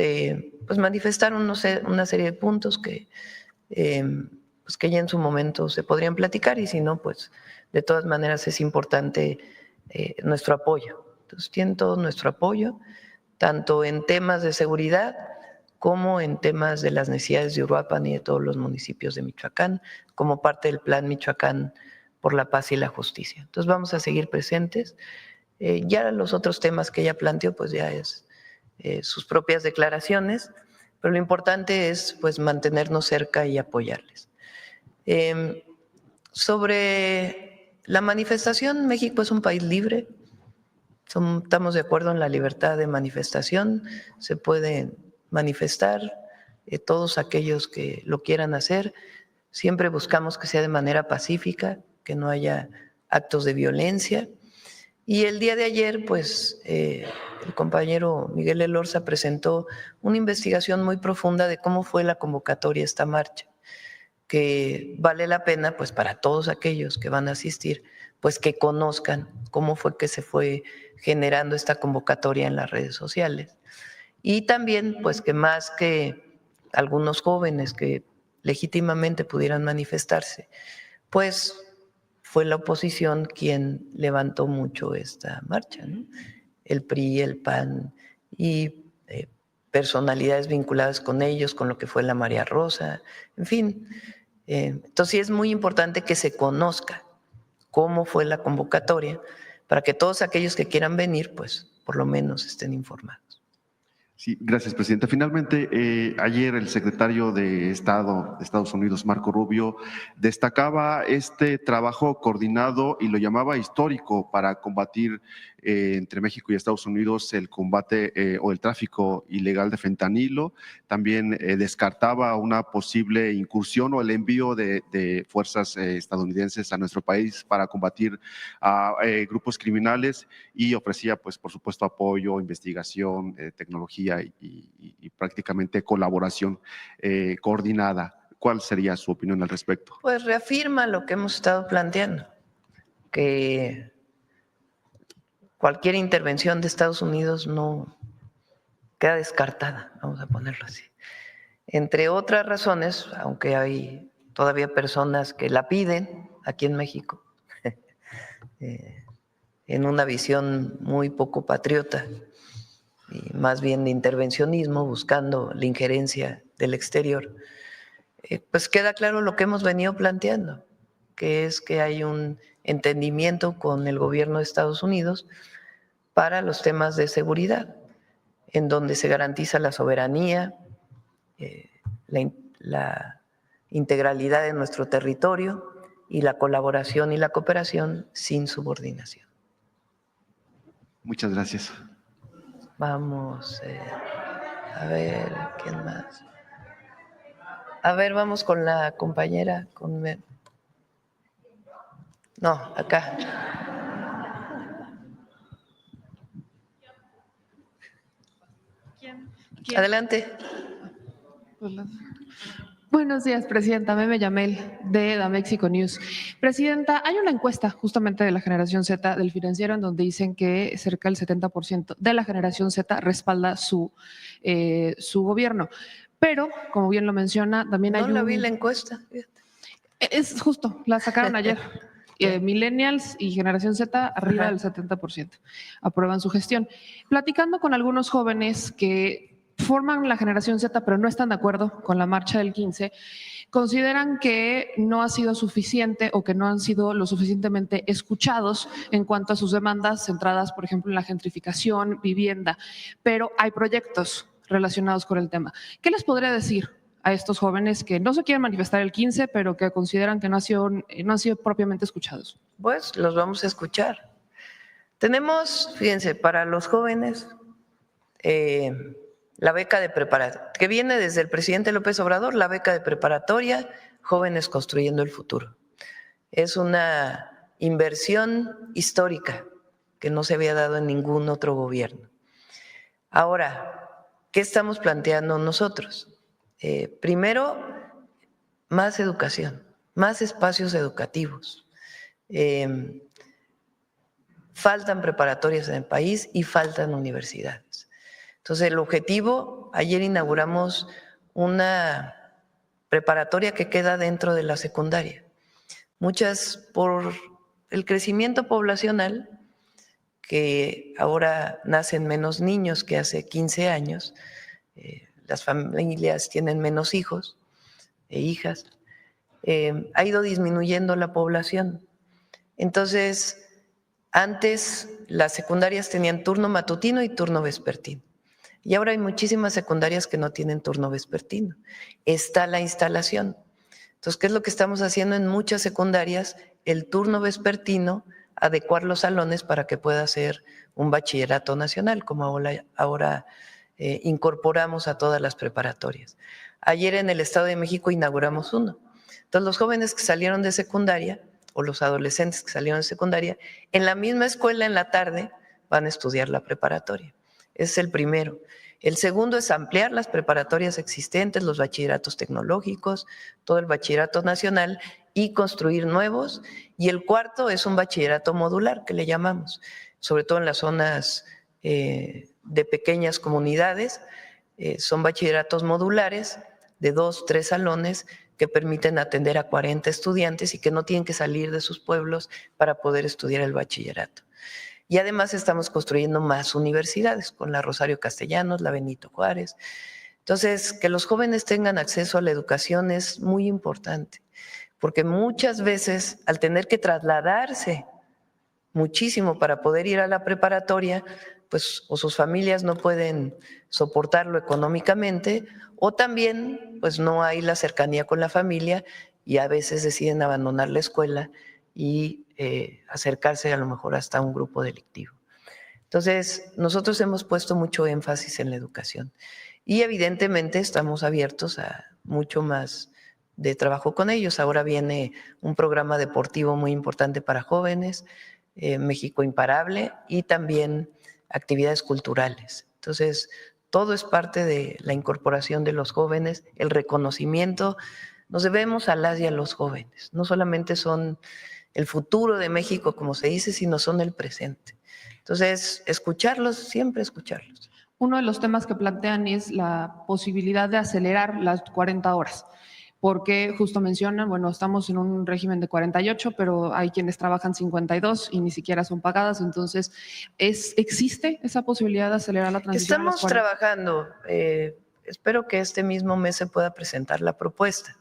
pues manifestaron una serie de puntos que ya en su momento se podrían platicar, y si no, pues de todas maneras es importante nuestro apoyo. Entonces tienen todo nuestro apoyo, tanto en temas de seguridad como en temas de las necesidades de Uruapan y de todos los municipios de Michoacán, como parte del Plan Michoacán por la Paz y la Justicia. Entonces vamos a seguir presentes. Ya los otros temas que ella planteó, pues ya es sus propias declaraciones, pero lo importante es pues mantenernos cerca y apoyarles. Sobre la manifestación, México es un país libre, estamos de acuerdo en la libertad de manifestación, se pueden manifestar todos aquellos que lo quieran hacer, siempre buscamos que sea de manera pacífica, que no haya actos de violencia. Y el día de ayer, pues, el compañero Miguel Elorza presentó una investigación muy profunda de cómo fue la convocatoria a esta marcha, que vale la pena, pues, para todos aquellos que van a asistir, pues, que conozcan cómo fue que se fue generando esta convocatoria en las redes sociales. Y también, pues, que más que algunos jóvenes que legítimamente pudieran manifestarse, pues, fue la oposición quien levantó mucho esta marcha, ¿no? El PRI, el PAN y personalidades vinculadas con ellos, con lo que fue la María Rosa, en fin. Entonces sí es muy importante que se conozca cómo fue la convocatoria para que todos aquellos que quieran venir, pues por lo menos estén informados. Sí, gracias, presidenta. Finalmente, ayer el secretario de Estado de Estados Unidos, Marco Rubio, destacaba este trabajo coordinado y lo llamaba histórico para combatir entre México y Estados Unidos el combate o el tráfico ilegal de fentanilo. También descartaba una posible incursión o el envío de fuerzas estadounidenses a nuestro país para combatir a grupos criminales, y ofrecía, pues, por supuesto, apoyo, investigación, tecnología y prácticamente colaboración coordinada. ¿Cuál sería su opinión al respecto? Pues reafirma lo que hemos estado planteando, que cualquier intervención de Estados Unidos no queda descartada, vamos a ponerlo así. Entre otras razones, aunque hay todavía personas que la piden aquí en México, en una visión muy poco patriota y más bien de intervencionismo, buscando la injerencia del exterior, pues queda claro lo que hemos venido planteando, que es que hay un entendimiento con el gobierno de Estados Unidos para los temas de seguridad, en donde se garantiza la soberanía, la integralidad de nuestro territorio y la colaboración y la cooperación sin subordinación. Muchas gracias. Vamos, a ver, ¿quién más? A ver, vamos con la compañera. No, acá. ¿Quién? Adelante. Buenos días, Presidenta. Meme Yamel, de Da Mexico News. Presidenta, hay una encuesta justamente de la generación Z del Financiero en donde dicen que cerca del 70% de la generación Z respalda su gobierno. Pero, como bien lo menciona, también hay No la vi la encuesta. Es justo, la sacaron ayer. Millennials y generación Z arriba del 70% aprueban su gestión. Platicando con algunos jóvenes que forman la generación Z pero no están de acuerdo con la marcha del 15, consideran que no ha sido suficiente o que no han sido lo suficientemente escuchados en cuanto a sus demandas centradas, por ejemplo, en la gentrificación, vivienda, pero hay proyectos relacionados con el tema. ¿Qué les podría decir a estos jóvenes que no se quieren manifestar el 15, pero que consideran que no han sido propiamente escuchados? Pues los vamos a escuchar. Tenemos, fíjense, para los jóvenes, la beca de preparatoria, que viene desde el presidente López Obrador, la beca de preparatoria, Jóvenes Construyendo el Futuro. Es una inversión histórica que no se había dado en ningún otro gobierno. Ahora, ¿qué estamos planteando nosotros? Primero, más educación, más espacios educativos. Faltan preparatorias en el país y faltan universidades. Entonces, el objetivo, ayer inauguramos una preparatoria que queda dentro de la secundaria. Muchas, por el crecimiento poblacional, que ahora nacen menos niños que hace 15 años, las familias tienen menos hijos e hijas, ha ido disminuyendo la población. Entonces, antes las secundarias tenían turno matutino y turno vespertino. Y ahora hay muchísimas secundarias que no tienen turno vespertino. Está la instalación. Entonces, ¿qué es lo que estamos haciendo en muchas secundarias? El turno vespertino, adecuar los salones para que pueda ser un bachillerato nacional, como ahora incorporamos a todas las preparatorias. Ayer en el Estado de México inauguramos uno. Entonces, los jóvenes que salieron de secundaria o los adolescentes que salieron de secundaria, en la misma escuela en la tarde van a estudiar la preparatoria. Ese es el primero. El segundo es ampliar las preparatorias existentes, los bachilleratos tecnológicos, todo el bachillerato nacional y construir nuevos. Y el cuarto es un bachillerato modular, que le llamamos, sobre todo en las zonas de pequeñas comunidades. Son bachilleratos modulares de 2, 3 salones que permiten atender a 40 estudiantes y que no tienen que salir de sus pueblos para poder estudiar el bachillerato. Y además estamos construyendo más universidades con la Rosario Castellanos, la Benito Juárez. Entonces, que los jóvenes tengan acceso a la educación es muy importante, porque muchas veces al tener que trasladarse muchísimo para poder ir a la preparatoria, pues o sus familias no pueden soportarlo económicamente, o también pues no hay la cercanía con la familia y a veces deciden abandonar la escuela y acercarse a lo mejor hasta un grupo delictivo. Entonces, nosotros hemos puesto mucho énfasis en la educación y evidentemente estamos abiertos a mucho más de trabajo con ellos. Ahora viene un programa deportivo muy importante para jóvenes, México Imparable, y también actividades culturales. Entonces, todo es parte de la incorporación de los jóvenes, el reconocimiento. Nos debemos a las y a los jóvenes. No solamente son el futuro de México, como se dice, sino son el presente. Entonces, escucharlos, siempre escucharlos. Uno de los temas que plantean es la posibilidad de acelerar las 40 horas, porque justo mencionan, bueno, estamos en un régimen de 48, pero hay quienes trabajan 52 y ni siquiera son pagadas. Entonces, ¿existe esa posibilidad de acelerar la transición? Estamos trabajando. Espero que este mismo mes se pueda presentar la propuesta.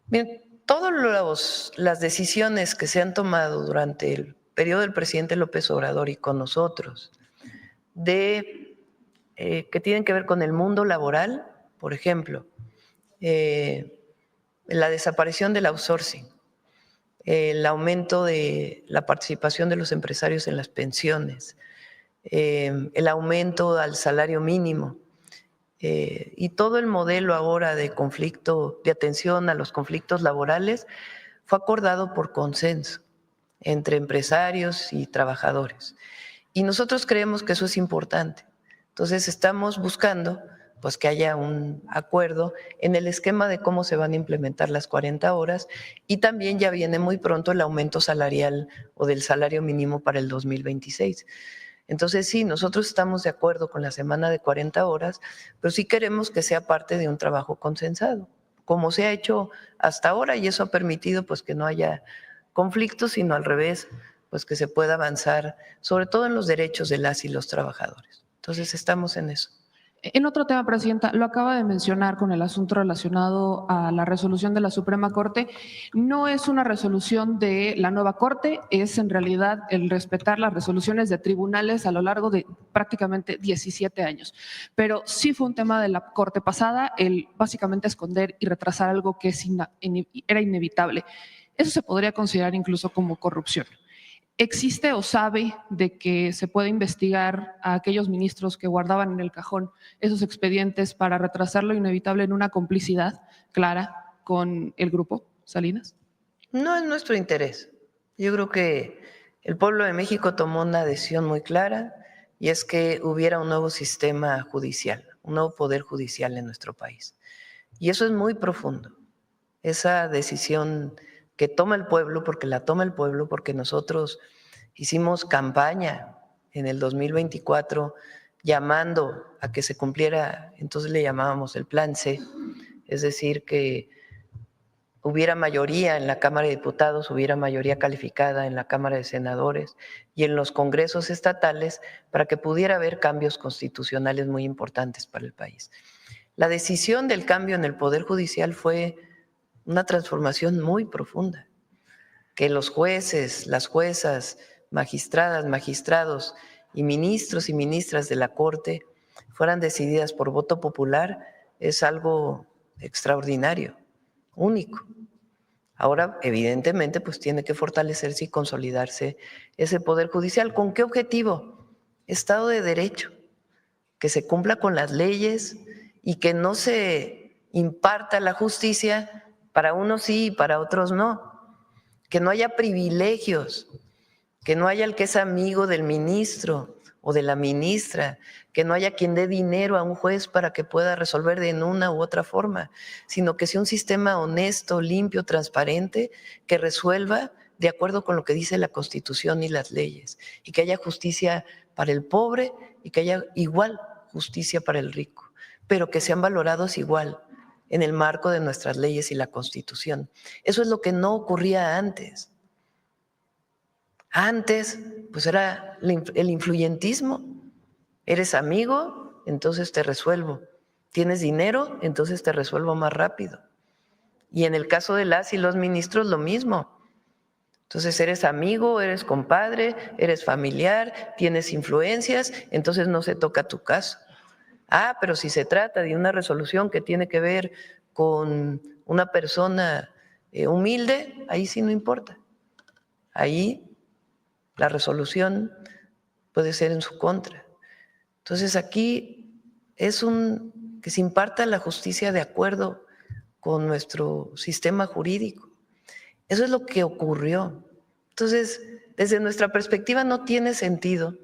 Bien, todas las decisiones que se han tomado durante el periodo del presidente López Obrador y con nosotros, que tienen que ver con el mundo laboral, por ejemplo, la desaparición del outsourcing, el aumento de la participación de los empresarios en las pensiones, el aumento al salario mínimo y todo el modelo ahora de conflicto, de atención a los conflictos laborales, fue acordado por consenso entre empresarios y trabajadores. Y nosotros creemos que eso es importante. Entonces estamos buscando pues que haya un acuerdo en el esquema de cómo se van a implementar las 40 horas y también ya viene muy pronto el aumento salarial o del salario mínimo para el 2026. Entonces sí, nosotros estamos de acuerdo con la semana de 40 horas, pero sí queremos que sea parte de un trabajo consensado, como se ha hecho hasta ahora, y eso ha permitido pues que no haya conflictos, sino al revés, pues que se pueda avanzar, sobre todo en los derechos de las y los trabajadores. Entonces estamos en eso. En otro tema, Presidenta, lo acaba de mencionar con el asunto relacionado a la resolución de la Suprema Corte. No es una resolución de la nueva Corte, es en realidad el respetar las resoluciones de tribunales a lo largo de prácticamente 17 años. Pero sí fue un tema de la Corte pasada, el básicamente esconder y retrasar algo que era inevitable. Eso se podría considerar incluso como corrupción. ¿Existe o sabe de que se puede investigar a aquellos ministros que guardaban en el cajón esos expedientes para retrasar lo inevitable en una complicidad clara con el grupo Salinas? No es nuestro interés. Yo creo que el pueblo de México tomó una decisión muy clara y es que hubiera un nuevo sistema judicial, un nuevo poder judicial en nuestro país. Y eso es muy profundo. Esa decisión que toma el pueblo, porque la toma el pueblo, porque nosotros hicimos campaña en el 2024 llamando a que se cumpliera, entonces le llamábamos el Plan C, es decir, que hubiera mayoría en la Cámara de Diputados, hubiera mayoría calificada en la Cámara de Senadores y en los congresos estatales para que pudiera haber cambios constitucionales muy importantes para el país. La decisión del cambio en el Poder Judicial fue una transformación muy profunda, que los jueces, las juezas, magistradas, magistrados y ministros y ministras de la Corte fueran decididas por voto popular es algo extraordinario, único. Ahora, evidentemente, pues tiene que fortalecerse y consolidarse ese Poder Judicial. ¿Con qué objetivo? Estado de Derecho, que se cumpla con las leyes y que no se imparta la justicia para unos sí y para otros no, que no haya privilegios, que no haya el que es amigo del ministro o de la ministra, que no haya quien dé dinero a un juez para que pueda resolver de una u otra forma, sino que sea un sistema honesto, limpio, transparente, que resuelva de acuerdo con lo que dice la Constitución y las leyes, y que haya justicia para el pobre y que haya igual justicia para el rico, pero que sean valorados igual en el marco de nuestras leyes y la Constitución. Eso es lo que no ocurría antes. Antes, pues era el influyentismo. Eres amigo, entonces te resuelvo. Tienes dinero, entonces te resuelvo más rápido. Y en el caso de las y los ministros, lo mismo. Entonces eres amigo, eres compadre, eres familiar, tienes influencias, entonces no se toca tu caso. Ah, pero si se trata de una resolución que tiene que ver con una persona humilde, ahí sí no importa. Ahí la resolución puede ser en su contra. Entonces aquí es que se imparta la justicia de acuerdo con nuestro sistema jurídico. Eso es lo que ocurrió. Entonces, desde nuestra perspectiva no tiene sentido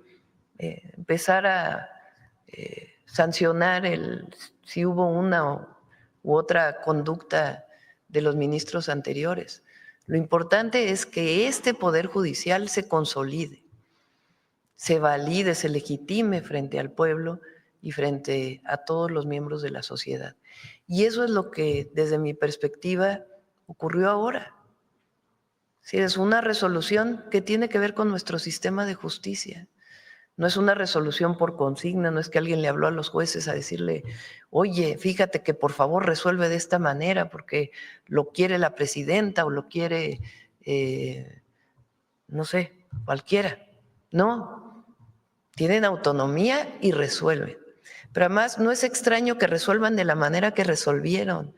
empezar a sancionar si hubo una u otra conducta de los ministros anteriores. Lo importante es que este Poder Judicial se consolide, se valide, se legitime frente al pueblo y frente a todos los miembros de la sociedad. Y eso es lo que, desde mi perspectiva, ocurrió ahora. Si es una resolución que tiene que ver con nuestro sistema de justicia. No es una resolución por consigna, no es que alguien le habló a los jueces a decirle, oye, fíjate que por favor resuelve de esta manera porque lo quiere la presidenta o lo quiere, no sé, cualquiera. No, tienen autonomía y resuelven. Pero además no es extraño que resuelvan de la manera que resolvieron,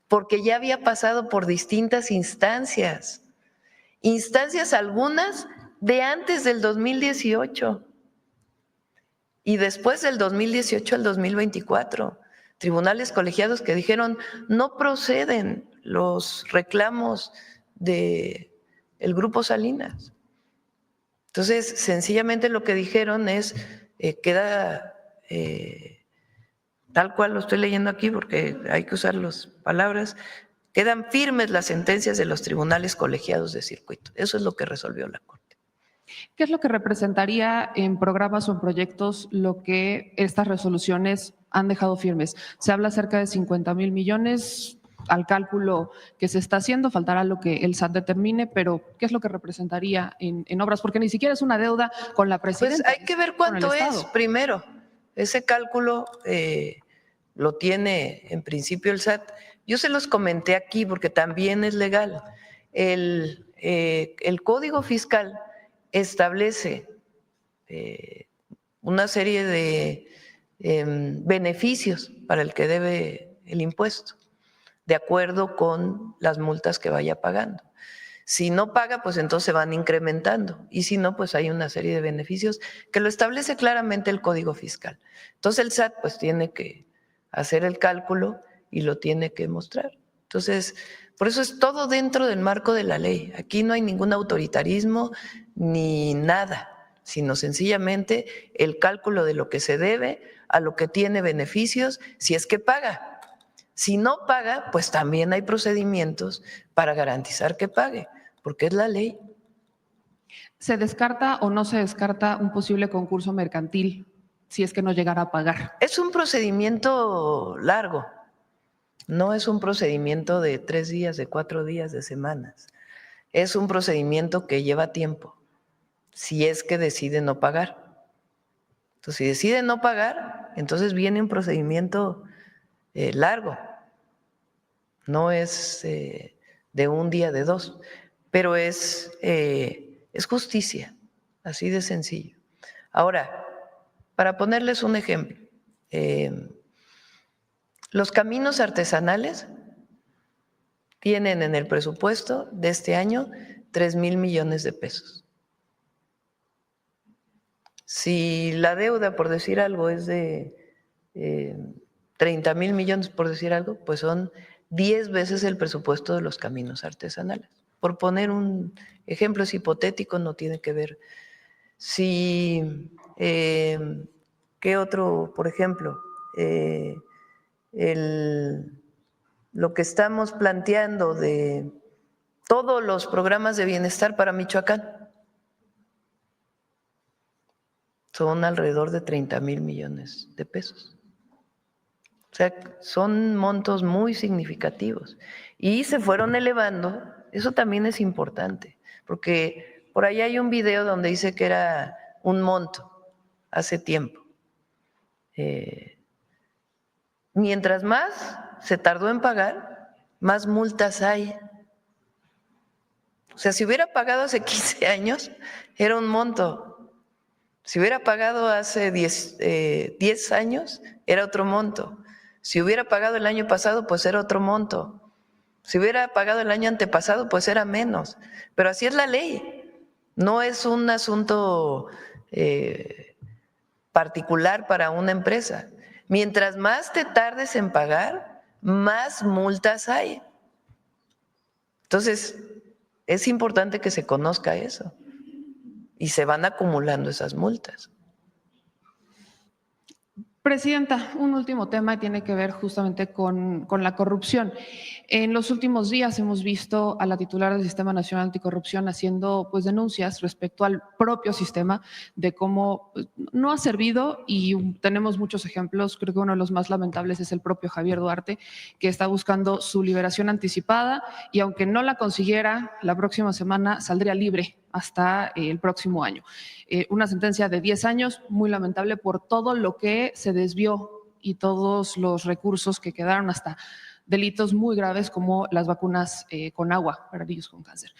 porque ya había pasado por distintas instancias algunas de antes del 2018 y después del 2018 al 2024. Tribunales colegiados que dijeron no proceden los reclamos del Grupo Salinas. Entonces, sencillamente lo que dijeron es, queda tal cual lo estoy leyendo aquí porque hay que usar las palabras, quedan firmes las sentencias de los tribunales colegiados de circuito. Eso es lo que resolvió la Corte. ¿Qué es lo que representaría en programas o en proyectos lo que estas resoluciones han dejado firmes? Se habla cerca de 50,000 millones al cálculo que se está haciendo, faltará lo que el SAT determine, pero ¿qué es lo que representaría en obras? Porque ni siquiera es una deuda con la presidencia. Pues hay que ver cuánto es primero. Ese cálculo lo tiene en principio el SAT. Yo se los comenté aquí porque también es legal. El Código Fiscal establece una serie de beneficios para el que debe el impuesto, de acuerdo con las multas que vaya pagando. Si no paga, pues entonces van incrementando, y si no, pues hay una serie de beneficios que lo establece claramente el Código Fiscal. Entonces el SAT pues tiene que hacer el cálculo y lo tiene que mostrar. Entonces, por eso es todo dentro del marco de la ley. Aquí no hay ningún autoritarismo ni nada, sino sencillamente el cálculo de lo que se debe a lo que tiene beneficios si es que paga. Si no paga, pues también hay procedimientos para garantizar que pague, porque es la ley. ¿Se descarta o no se descarta un posible concurso mercantil si es que no llegara a pagar? Es un procedimiento largo. No es un procedimiento de 3 días, de 4 días, de semanas. Es un procedimiento que lleva tiempo, si es que decide no pagar. Entonces, si decide no pagar, entonces viene un procedimiento largo. No es de un día, de 2, pero es justicia, así de sencillo. Ahora, para ponerles un ejemplo, los caminos artesanales tienen en el presupuesto de este año 3,000 millones de pesos. Si la deuda, por decir algo, es de 30,000 millones, por decir algo, pues son 10 veces el presupuesto de los caminos artesanales. Por poner un ejemplo, es hipotético, no tiene que ver. Si, ¿qué otro? Por ejemplo, lo que estamos planteando de todos los programas de bienestar para Michoacán son alrededor de 30,000 millones de pesos. O sea, son montos muy significativos y se fueron elevando. Eso también es importante, porque por ahí hay un video donde dice que era un monto hace tiempo. Mientras más se tardó en pagar, más multas hay. O sea, si hubiera pagado hace 15 años, era un monto. Si hubiera pagado hace 10 años, era otro monto. Si hubiera pagado el año pasado, pues era otro monto. Si hubiera pagado el año antepasado, pues era menos. Pero así es la ley. No es un asunto particular para una empresa. Mientras más te tardes en pagar, más multas hay. Entonces, es importante que se conozca eso. Y se van acumulando esas multas. Presidenta, un último tema tiene que ver justamente con la corrupción. En los últimos días hemos visto a la titular del Sistema Nacional Anticorrupción haciendo pues denuncias respecto al propio sistema de cómo no ha servido, y tenemos muchos ejemplos. Creo que uno de los más lamentables es el propio Javier Duarte, que está buscando su liberación anticipada y aunque no la consiguiera, la próxima semana saldría libre hasta el próximo año. Una sentencia de 10 años, muy lamentable por todo lo que se desvió y todos los recursos que quedaron hasta delitos muy graves como las vacunas con agua para niños con cáncer.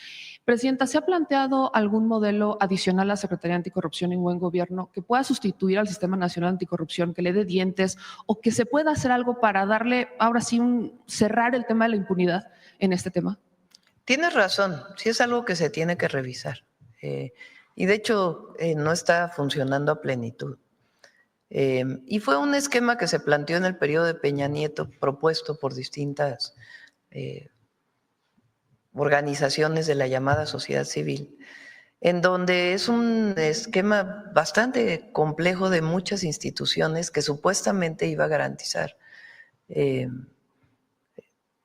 Presidenta, ¿se ha planteado algún modelo adicional a la Secretaría Anticorrupción y Buen Gobierno que pueda sustituir al Sistema Nacional Anticorrupción, que le dé dientes o que se pueda hacer algo para darle, ahora sí, cerrar el tema de la impunidad en este tema? Tienes razón, sí es algo que se tiene que revisar. Y de hecho no está funcionando a plenitud. Y fue un esquema que se planteó en el periodo de Peña Nieto, propuesto por distintas organizaciones de la llamada sociedad civil, en donde es un esquema bastante complejo de muchas instituciones que supuestamente iba a garantizar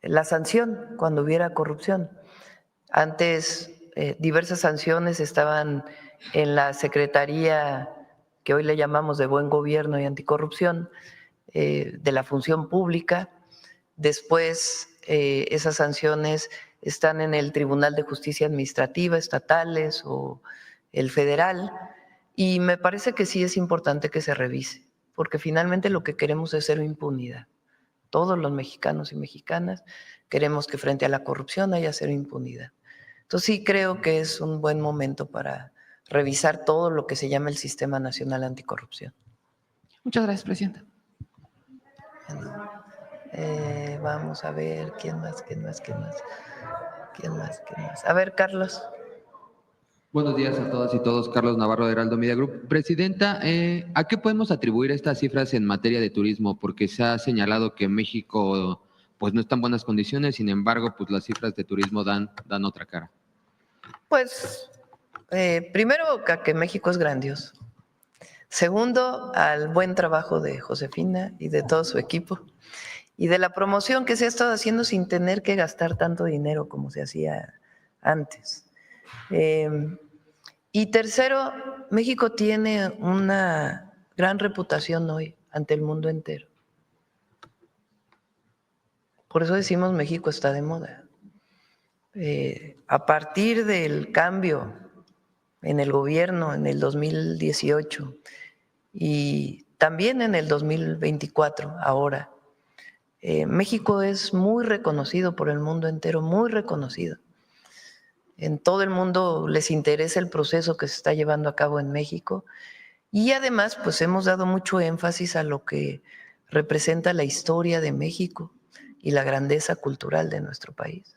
la sanción cuando hubiera corrupción. Antes, diversas sanciones estaban en la Secretaría, que hoy le llamamos de Buen Gobierno y Anticorrupción, de la Función Pública. Después, esas sanciones están en el Tribunal de Justicia Administrativa, estatales o el federal, y me parece que sí es importante que se revise, porque finalmente lo que queremos es cero impunidad. Todos los mexicanos y mexicanas queremos que frente a la corrupción haya cero impunidad. Entonces sí creo que es un buen momento para revisar todo lo que se llama el Sistema Nacional Anticorrupción. Muchas gracias, presidenta. Vamos a ver, ¿quién más? A ver, Carlos. Buenos días a todas y todos. Carlos Navarro de Heraldo Media Group. Presidenta, ¿a qué podemos atribuir estas cifras en materia de turismo? Porque se ha señalado que México pues no está en buenas condiciones, sin embargo, pues las cifras de turismo dan otra cara. Pues, primero, que México es grandioso. Segundo, al buen trabajo de Josefina y de todo su equipo y de la promoción que se ha estado haciendo sin tener que gastar tanto dinero como se hacía antes. Y tercero, México tiene una gran reputación hoy ante el mundo entero. Por eso decimos México está de moda. A partir del cambio en el gobierno en el 2018 y también en el 2024 ahora, México es muy reconocido por el mundo entero, muy reconocido. En todo el mundo les interesa el proceso que se está llevando a cabo en México y además pues hemos dado mucho énfasis a lo que representa la historia de México y la grandeza cultural de nuestro país.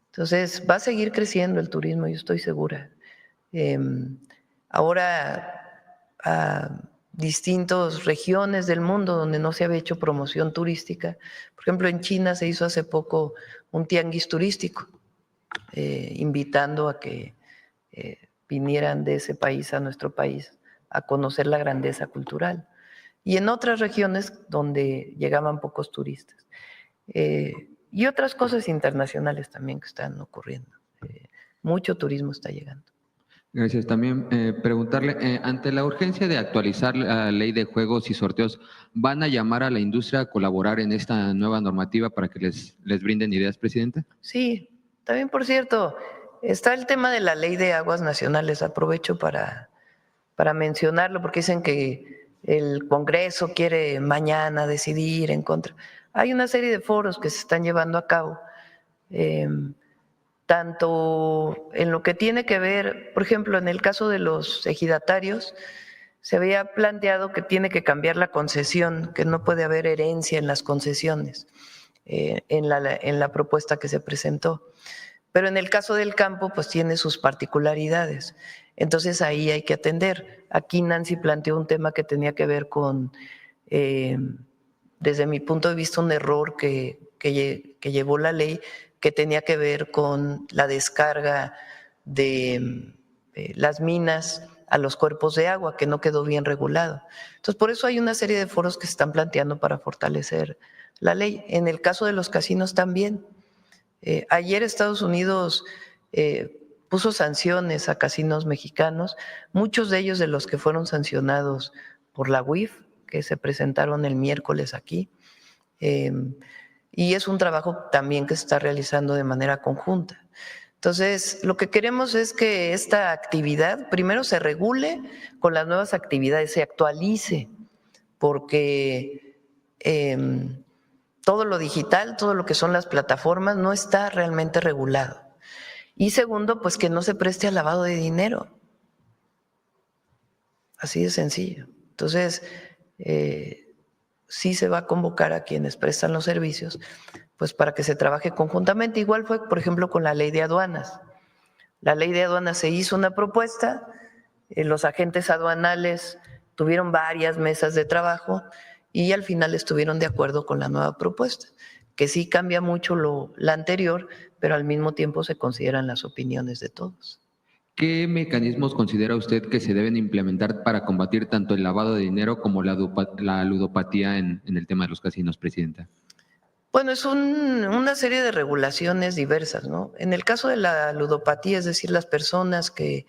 Entonces va a seguir creciendo el turismo, yo estoy segura. Ahora a distintas regiones del mundo donde no se había hecho promoción turística, por ejemplo en China se hizo hace poco un tianguis turístico, invitando a que vinieran de ese país a nuestro país a conocer la grandeza cultural. Y en otras regiones donde llegaban pocos turistas. Y otras cosas internacionales también que están ocurriendo. Mucho turismo está llegando. Gracias. También preguntarle, ante la urgencia de actualizar la ley de juegos y sorteos, ¿van a llamar a la industria a colaborar en esta nueva normativa para que les brinden ideas, Presidenta? Sí, también por cierto, está el tema de la ley de aguas nacionales. Aprovecho para mencionarlo porque dicen que el Congreso quiere mañana decidir en contra. Hay una serie de foros que se están llevando a cabo, tanto en lo que tiene que ver, por ejemplo, en el caso de los ejidatarios, se había planteado que tiene que cambiar la concesión, que no puede haber herencia en las concesiones, en la propuesta que se presentó. Pero en el caso del campo, pues tiene sus particularidades. Entonces ahí hay que atender. Aquí Nancy planteó un tema que tenía que ver con, desde mi punto de vista, un error que llevó la ley, que tenía que ver con la descarga de las minas a los cuerpos de agua, que no quedó bien regulado. Entonces, por eso hay una serie de foros que se están planteando para fortalecer la ley. En el caso de los casinos también. Ayer Estados Unidos puso sanciones a casinos mexicanos, muchos de ellos de los que fueron sancionados por la UIF, que se presentaron el miércoles aquí. Y es un trabajo también que se está realizando de manera conjunta. Entonces, lo que queremos es que esta actividad primero se regule con las nuevas actividades, se actualice, porque todo lo digital, todo lo que son las plataformas, no está realmente regulado. Y segundo, pues que no se preste al lavado de dinero. Así de sencillo. Entonces, sí se va a convocar a quienes prestan los servicios, pues para que se trabaje conjuntamente. Igual fue, por ejemplo, con la ley de aduanas. La ley de aduanas se hizo una propuesta, los agentes aduanales tuvieron varias mesas de trabajo y al final estuvieron de acuerdo con la nueva propuesta, que sí cambia mucho la anterior, pero al mismo tiempo se consideran las opiniones de todos. ¿Qué mecanismos considera usted que se deben implementar para combatir tanto el lavado de dinero como la ludopatía en el tema de los casinos, presidenta? Bueno, es una serie de regulaciones diversas, ¿no? En el caso de la ludopatía, es decir, las personas que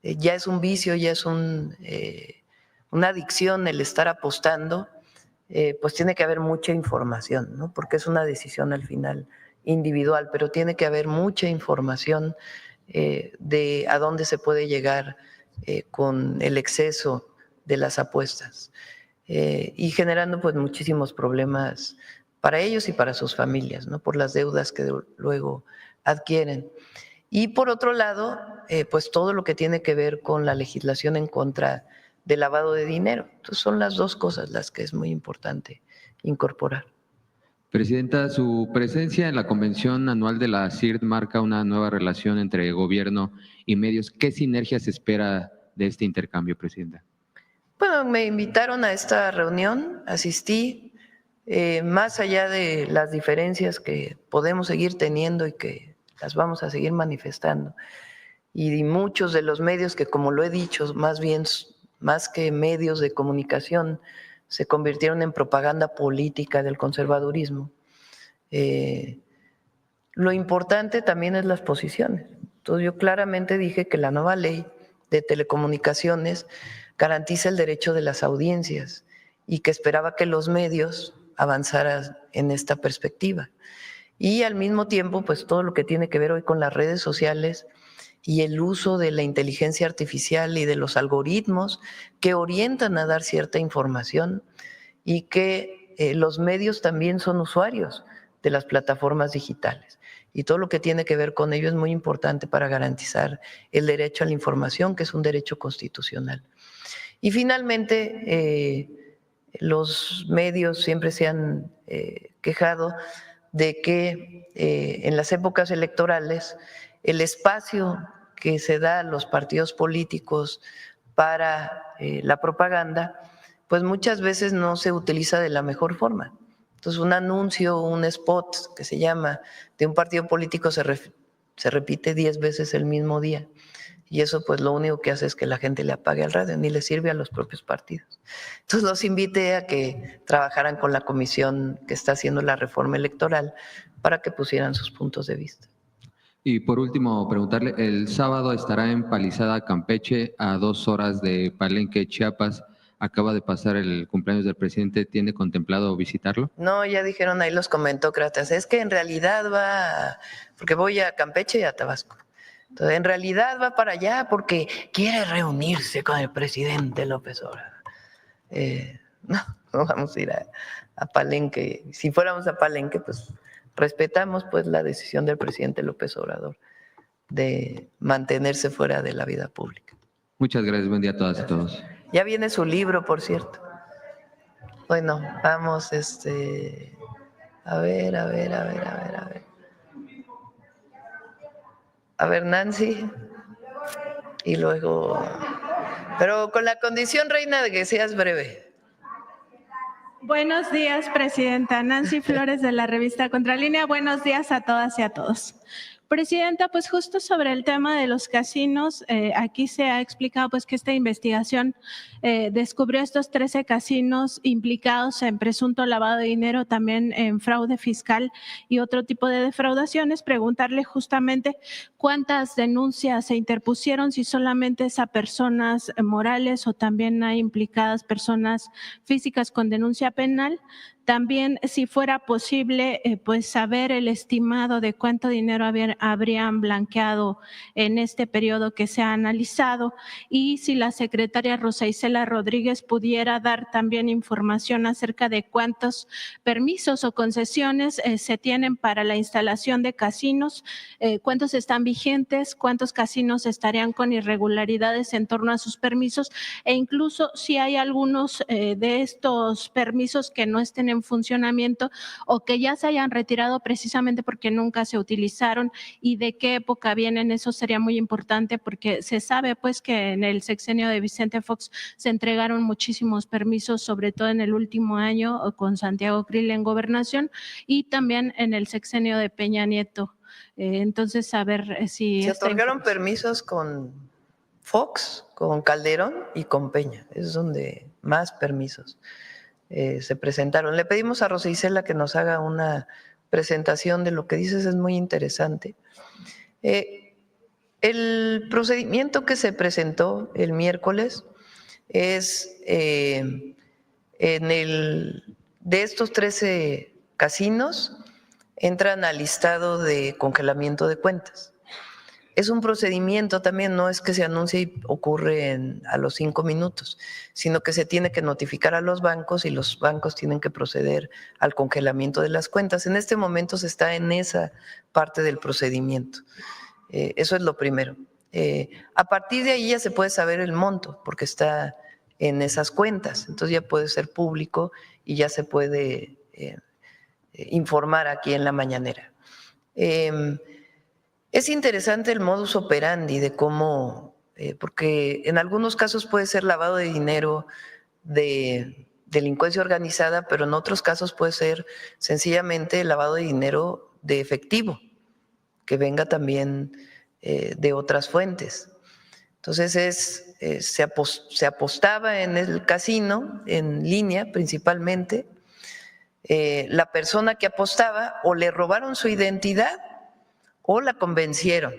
ya es un vicio, ya es una adicción el estar apostando, pues tiene que haber mucha información, ¿no? Porque es una decisión al final individual, pero tiene que haber mucha información de a dónde se puede llegar con el exceso de las apuestas y generando pues muchísimos problemas para ellos y para sus familias, ¿no? Por las deudas que luego adquieren. Y por otro lado, pues todo lo que tiene que ver con la legislación en contra del lavado de dinero. Entonces son las dos cosas las que es muy importante incorporar. Presidenta, su presencia en la convención anual de la CIRT marca una nueva relación entre gobierno y medios. ¿Qué sinergia se espera de este intercambio, presidenta? Bueno, me invitaron a esta reunión, asistí, más allá de las diferencias que podemos seguir teniendo y que las vamos a seguir manifestando. Y muchos de los medios que, como lo he dicho, más que medios de comunicación, se convirtieron en propaganda política del conservadurismo. Lo importante también es las posiciones. Entonces yo claramente dije que la nueva ley de telecomunicaciones garantiza el derecho de las audiencias y que esperaba que los medios avanzaran en esta perspectiva. Y al mismo tiempo, pues todo lo que tiene que ver hoy con las redes sociales y el uso de la inteligencia artificial y de los algoritmos que orientan a dar cierta información y que los medios también son usuarios de las plataformas digitales. Y todo lo que tiene que ver con ello es muy importante para garantizar el derecho a la información, que es un derecho constitucional. Y finalmente, los medios siempre se han quejado de que en las épocas electorales el espacio que se da a los partidos políticos para la propaganda, pues muchas veces no se utiliza de la mejor forma. Entonces un anuncio, un spot que se llama de un partido político se repite 10 veces el mismo día. Y eso pues lo único que hace es que la gente le apague al radio, ni le sirve a los propios partidos. Entonces los invité a que trabajaran con la comisión que está haciendo la reforma electoral para que pusieran sus puntos de vista. Y por último, preguntarle, el sábado estará en Palizada, Campeche, a 2 horas de Palenque, Chiapas. Acaba de pasar el cumpleaños del presidente, ¿tiene contemplado visitarlo? No, ya dijeron ahí los comentócratas, es que en realidad va, porque voy a Campeche y a Tabasco. Entonces, en realidad va para allá porque quiere reunirse con el presidente López Obrador. No vamos a ir a Palenque. Si fuéramos a Palenque, pues respetamos pues la decisión del presidente López Obrador de mantenerse fuera de la vida pública. Muchas gracias, buen día a todas y todos. Ya viene su libro, por cierto. Bueno, vamos, a ver. A ver, Nancy. Y luego, pero con la condición, reina, de que seas breve. Buenos días, presidenta. Nancy Flores de la revista Contralínea. Buenos días a todas y a todos. Presidenta, pues justo sobre el tema de los casinos, aquí se ha explicado pues que esta investigación descubrió estos 13 casinos implicados en presunto lavado de dinero, también en fraude fiscal y otro tipo de defraudaciones. Preguntarle justamente cuántas denuncias se interpusieron, si solamente es a personas morales o también hay implicadas personas físicas con denuncia penal. También, si fuera posible, pues saber el estimado de cuánto dinero habrían blanqueado en este periodo que se ha analizado, y si la secretaria Rosa Isela Rodríguez pudiera dar también información acerca de cuántos permisos o concesiones se tienen para la instalación de casinos, cuántos están vigentes, cuántos casinos estarían con irregularidades en torno a sus permisos, e incluso si hay algunos de estos permisos que no estén en funcionamiento o que ya se hayan retirado precisamente porque nunca se utilizaron, y de qué época vienen. Eso sería muy importante porque se sabe pues que en el sexenio de Vicente Fox se entregaron muchísimos permisos, sobre todo en el último año con Santiago Krill en gobernación, y también en el sexenio de Peña Nieto. Entonces, a ver si… Se otorgaron permisos con Fox, con Calderón y con Peña. Es donde más permisos se presentaron. Le pedimos a Rosa Isela que nos haga una presentación de lo que dices, es muy interesante. El procedimiento que se presentó el miércoles es de estos 13 casinos entran al listado de congelamiento de cuentas. Es un procedimiento también, no es que se anuncie y ocurre a los 5 minutos, sino que se tiene que notificar a los bancos y los bancos tienen que proceder al congelamiento de las cuentas. En este momento se está en esa parte del procedimiento. Eso es lo primero. A partir de ahí ya se puede saber el monto, porque está en esas cuentas, entonces ya puede ser público y ya se puede informar aquí en la mañanera. Es interesante el modus operandi de cómo, porque en algunos casos puede ser lavado de dinero, de delincuencia organizada, pero en otros casos puede ser sencillamente lavado de dinero de efectivo, que venga también de otras fuentes. Entonces se apostaba en el casino, en línea principalmente. La persona que apostaba o le robaron su identidad o la convencieron.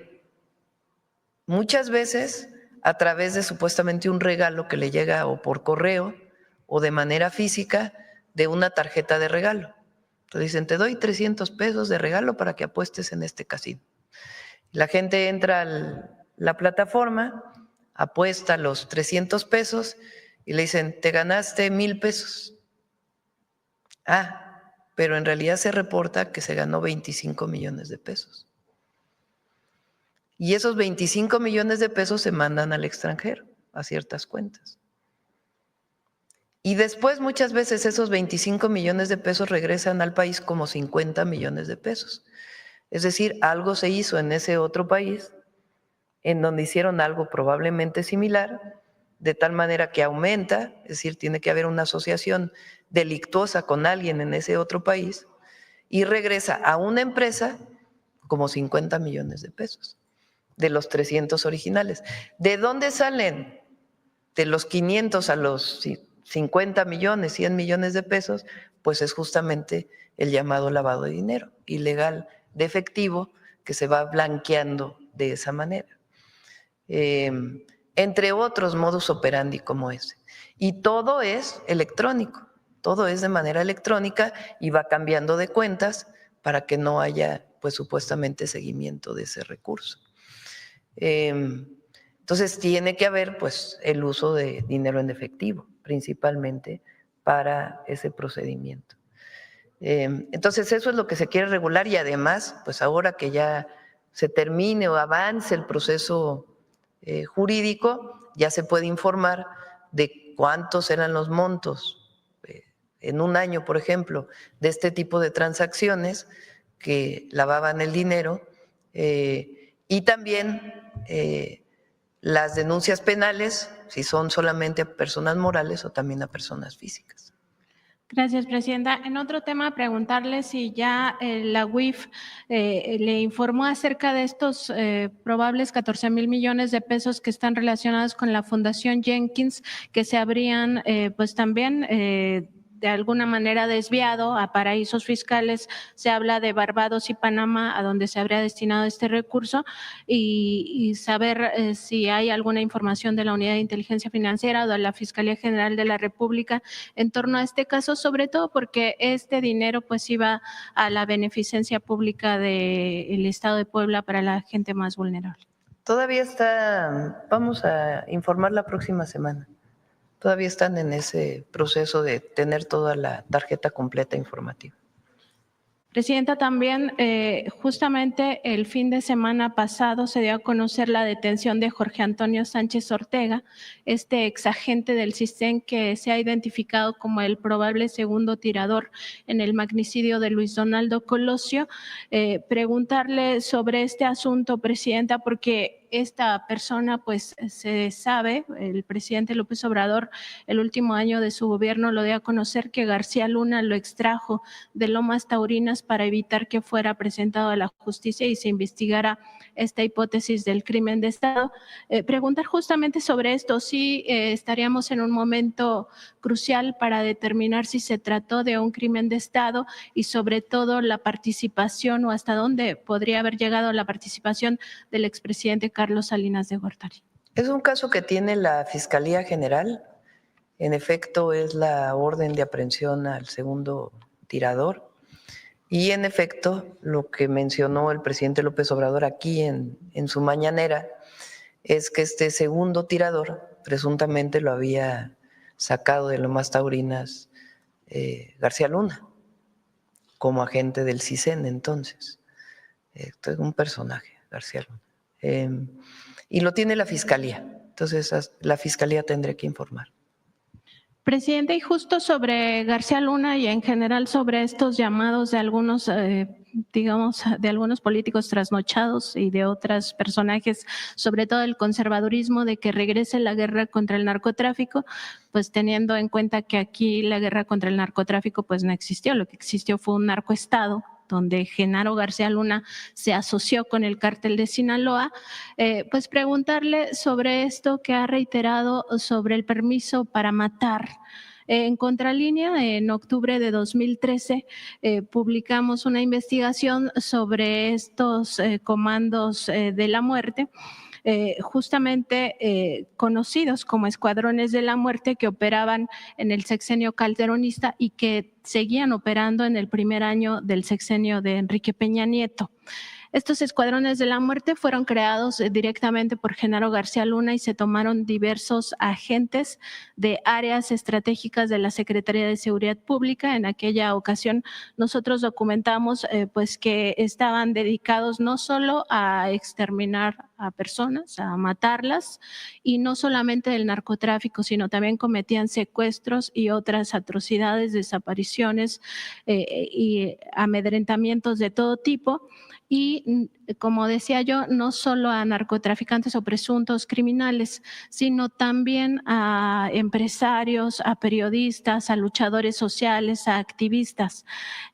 Muchas veces a través de supuestamente un regalo que le llega o por correo o de manera física de una tarjeta de regalo. Entonces dicen, te doy 300 pesos de regalo para que apuestes en este casino. La gente entra a la plataforma, apuesta los 300 pesos y le dicen, te ganaste 1,000 pesos. Pero en realidad se reporta que se ganó 25 millones de pesos. Y esos 25 millones de pesos se mandan al extranjero, a ciertas cuentas. Y después muchas veces esos 25 millones de pesos regresan al país como 50 millones de pesos. Es decir, algo se hizo en ese otro país en donde hicieron algo probablemente similar, de tal manera que aumenta, es decir, tiene que haber una asociación delictuosa con alguien en ese otro país y regresa a una empresa como 50 millones de pesos de los 300 originales. ¿De dónde salen? De los 500 a los 50 millones, 100 millones de pesos, pues es justamente el llamado lavado de dinero ilegal de efectivo que se va blanqueando de esa manera. Entre otros modus operandi como ese. Y todo es electrónico, todo es de manera electrónica y va cambiando de cuentas para que no haya, pues supuestamente, seguimiento de ese recurso. Entonces tiene que haber pues el uso de dinero en efectivo, principalmente para ese procedimiento. Entonces eso es lo que se quiere regular y además, pues ahora que ya se termine o avance el proceso jurídico, ya se puede informar de cuántos eran los montos en un año, por ejemplo, de este tipo de transacciones que lavaban el dinero y también las denuncias penales, si son solamente a personas morales o también a personas físicas. Gracias, Presidenta. En otro tema, preguntarle si ya la UIF le informó acerca de estos probables 14,000 millones de pesos que están relacionados con la Fundación Jenkins, que se habrían pues también de alguna manera desviado a paraísos fiscales. Se habla de Barbados y Panamá, a donde se habría destinado este recurso, y saber si hay alguna información de la Unidad de Inteligencia Financiera o de la Fiscalía General de la República en torno a este caso, sobre todo porque este dinero pues iba a la beneficencia pública del Estado de Puebla para la gente más vulnerable. Todavía vamos a informar la próxima semana. Todavía están en ese proceso de tener toda la tarjeta completa informativa. Presidenta, también justamente el fin de semana pasado se dio a conocer la detención de Jorge Antonio Sánchez Ortega, este exagente del CISEN que se ha identificado como el probable segundo tirador en el magnicidio de Luis Donaldo Colosio. Preguntarle sobre este asunto, Presidenta, porque esta persona, pues se sabe, el presidente López Obrador, el último año de su gobierno lo dio a conocer que García Luna lo extrajo de Lomas Taurinas para evitar que fuera presentado a la justicia y se investigara esta hipótesis del crimen de Estado. Preguntar justamente sobre esto, si estaríamos en un momento crucial para determinar si se trató de un crimen de Estado y sobre todo la participación o hasta dónde podría haber llegado la participación del expresidente Carlos Salinas de Gortari. Es un caso que tiene la Fiscalía General. En efecto, es la orden de aprehensión al segundo tirador. Y en efecto, lo que mencionó el presidente López Obrador aquí en su mañanera es que este segundo tirador presuntamente lo había sacado de Lomas Taurinas García Luna, como agente del CISEN entonces. Esto es un personaje, García Luna. Y lo tiene la Fiscalía, entonces la Fiscalía tendría que informar. Presidente, y justo sobre García Luna y en general sobre estos llamados de algunos, digamos, de algunos políticos trasnochados y de otros personajes, sobre todo el conservadurismo, de que regrese la guerra contra el narcotráfico, pues teniendo en cuenta que aquí la guerra contra el narcotráfico pues no existió, lo que existió fue un narcoestado donde Genaro García Luna se asoció con el cártel de Sinaloa, pues preguntarle sobre esto que ha reiterado sobre el permiso para matar. En Contralínea, en octubre de 2013, publicamos una investigación sobre estos comandos de la muerte, justamente conocidos como escuadrones de la muerte que operaban en el sexenio calderonista y que seguían operando en el primer año del sexenio de Enrique Peña Nieto. Estos escuadrones de la muerte fueron creados directamente por Genaro García Luna y se tomaron diversos agentes de áreas estratégicas de la Secretaría de Seguridad Pública. En aquella ocasión nosotros documentamos pues que estaban dedicados no solo a exterminar a personas, a matarlas, y no solamente del narcotráfico, sino también cometían secuestros y otras atrocidades, desapariciones y amedrentamientos de todo tipo. Y como decía yo, no solo a narcotraficantes o presuntos criminales, sino también a empresarios, a periodistas, a luchadores sociales, a activistas.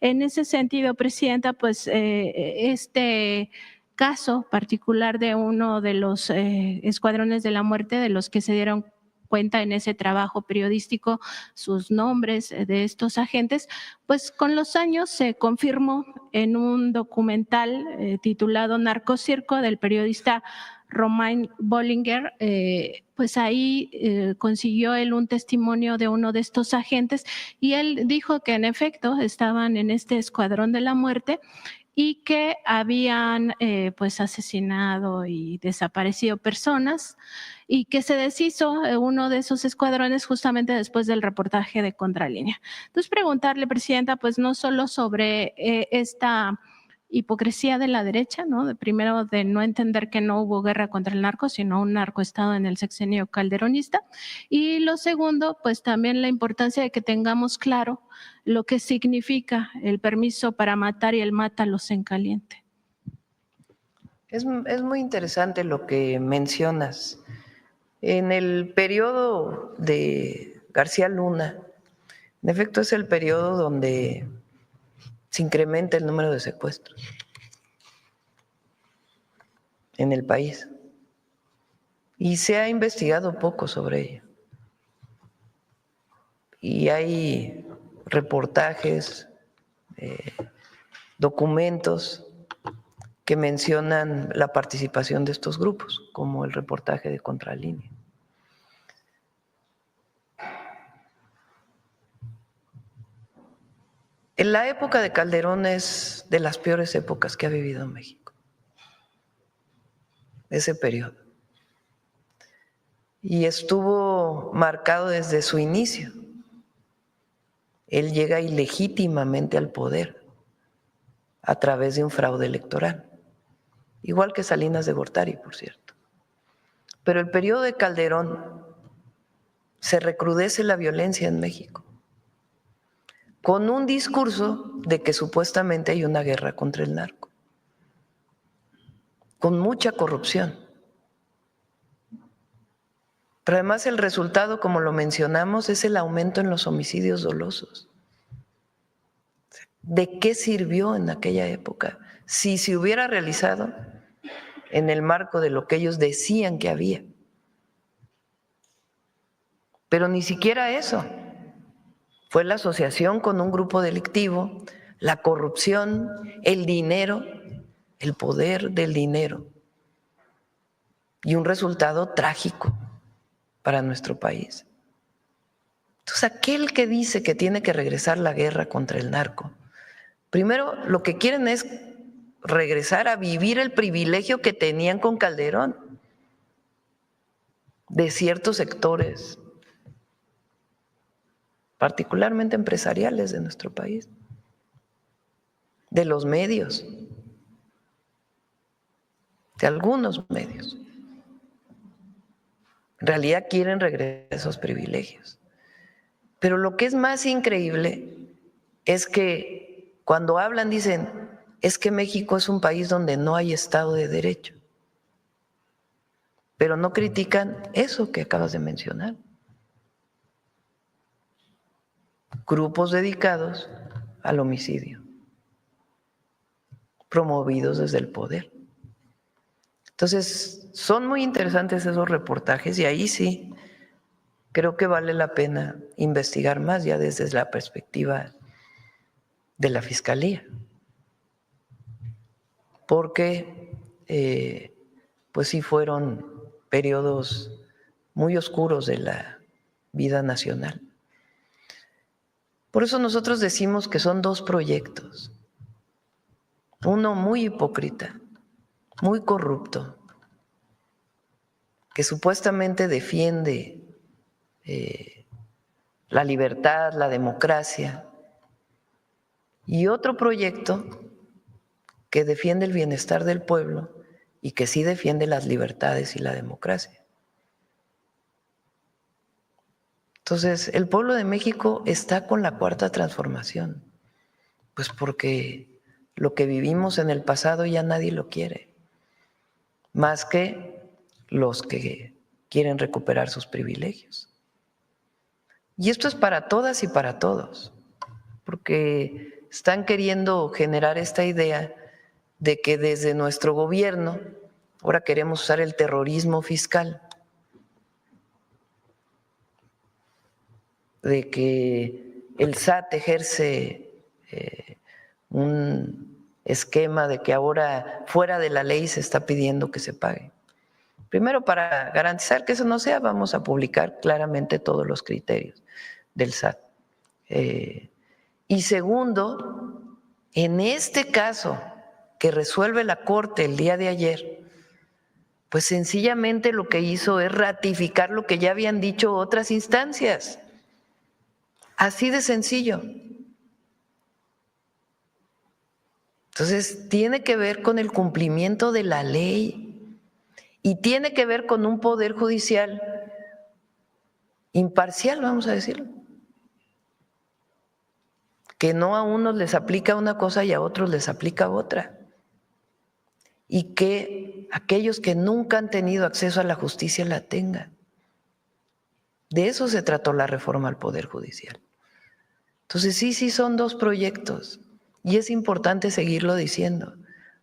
En ese sentido, Presidenta, pues este caso particular de uno de los escuadrones de la muerte, de los que se dieron cuenta en ese trabajo periodístico sus nombres de estos agentes, pues con los años se confirmó en un documental titulado Narcocirco del periodista Romain Bollinger, pues ahí consiguió él un testimonio de uno de estos agentes y él dijo que en efecto estaban en este escuadrón de la muerte y que habían pues asesinado y desaparecido personas y que se deshizo uno de esos escuadrones justamente después del reportaje de Contralínea. Entonces preguntarle, Presidenta, pues no solo sobre esta hipocresía de la derecha, ¿no? Primero de no entender que no hubo guerra contra el narco, sino un narcoestado en el sexenio calderonista. Y lo segundo, pues también la importancia de que tengamos claro lo que significa el permiso para matar y el mátalos en caliente. Es muy interesante lo que mencionas. En el periodo de García Luna, en efecto es el periodo donde se incrementa el número de secuestros en el país y se ha investigado poco sobre ello. Y hay reportajes, documentos que mencionan la participación de estos grupos, como el reportaje de Contralínea. En la época de Calderón es de las peores épocas que ha vivido México, ese periodo. Y estuvo marcado desde su inicio. Él llega ilegítimamente al poder a través de un fraude electoral, igual que Salinas de Gortari, por cierto. Pero el periodo de Calderón se recrudece la violencia en México, con un discurso de que supuestamente hay una guerra contra el narco, con mucha corrupción. Pero además el resultado, como lo mencionamos, es el aumento en los homicidios dolosos. ¿De qué sirvió en aquella época? Si se hubiera realizado en el marco de lo que ellos decían que había. Pero ni siquiera eso. Fue la asociación con un grupo delictivo, la corrupción, el dinero, el poder del dinero. Y un resultado trágico para nuestro país. Entonces, aquel que dice que tiene que regresar la guerra contra el narco, primero lo que quieren es regresar a vivir el privilegio que tenían con Calderón de ciertos sectores, particularmente empresariales de nuestro país, de los medios, de algunos medios. En realidad quieren regresar a esos privilegios. Pero lo que es más increíble es que cuando hablan dicen, es que México es un país donde no hay Estado de Derecho. Pero no critican eso que acabas de mencionar. Grupos dedicados al homicidio, promovidos desde el poder. Entonces, son muy interesantes esos reportajes y ahí sí creo que vale la pena investigar más ya desde la perspectiva de la Fiscalía. Porque pues sí fueron periodos muy oscuros de la vida nacional. Por eso nosotros decimos que son dos proyectos. Uno muy hipócrita, muy corrupto, que supuestamente defiende la libertad, la democracia, y otro proyecto que defiende el bienestar del pueblo y que sí defiende las libertades y la democracia. Entonces, el pueblo de México está con la cuarta transformación, pues porque lo que vivimos en el pasado ya nadie lo quiere, más que los que quieren recuperar sus privilegios. Y esto es para todas y para todos, porque están queriendo generar esta idea de que desde nuestro gobierno ahora queremos usar el terrorismo fiscal, de que el SAT ejerce un esquema de que ahora fuera de la ley se está pidiendo que se pague. Primero, para garantizar que eso no sea, vamos a publicar claramente todos los criterios del SAT. Y segundo, en este caso que resuelve la Corte el día de ayer, pues sencillamente lo que hizo es ratificar lo que ya habían dicho otras instancias. Así de sencillo. Entonces, tiene que ver con el cumplimiento de la ley y tiene que ver con un poder judicial imparcial, vamos a decirlo, que no a unos les aplica una cosa y a otros les aplica otra, y que aquellos que nunca han tenido acceso a la justicia la tengan. De eso se trató la reforma al Poder Judicial. Entonces sí son dos proyectos y es importante seguirlo diciendo.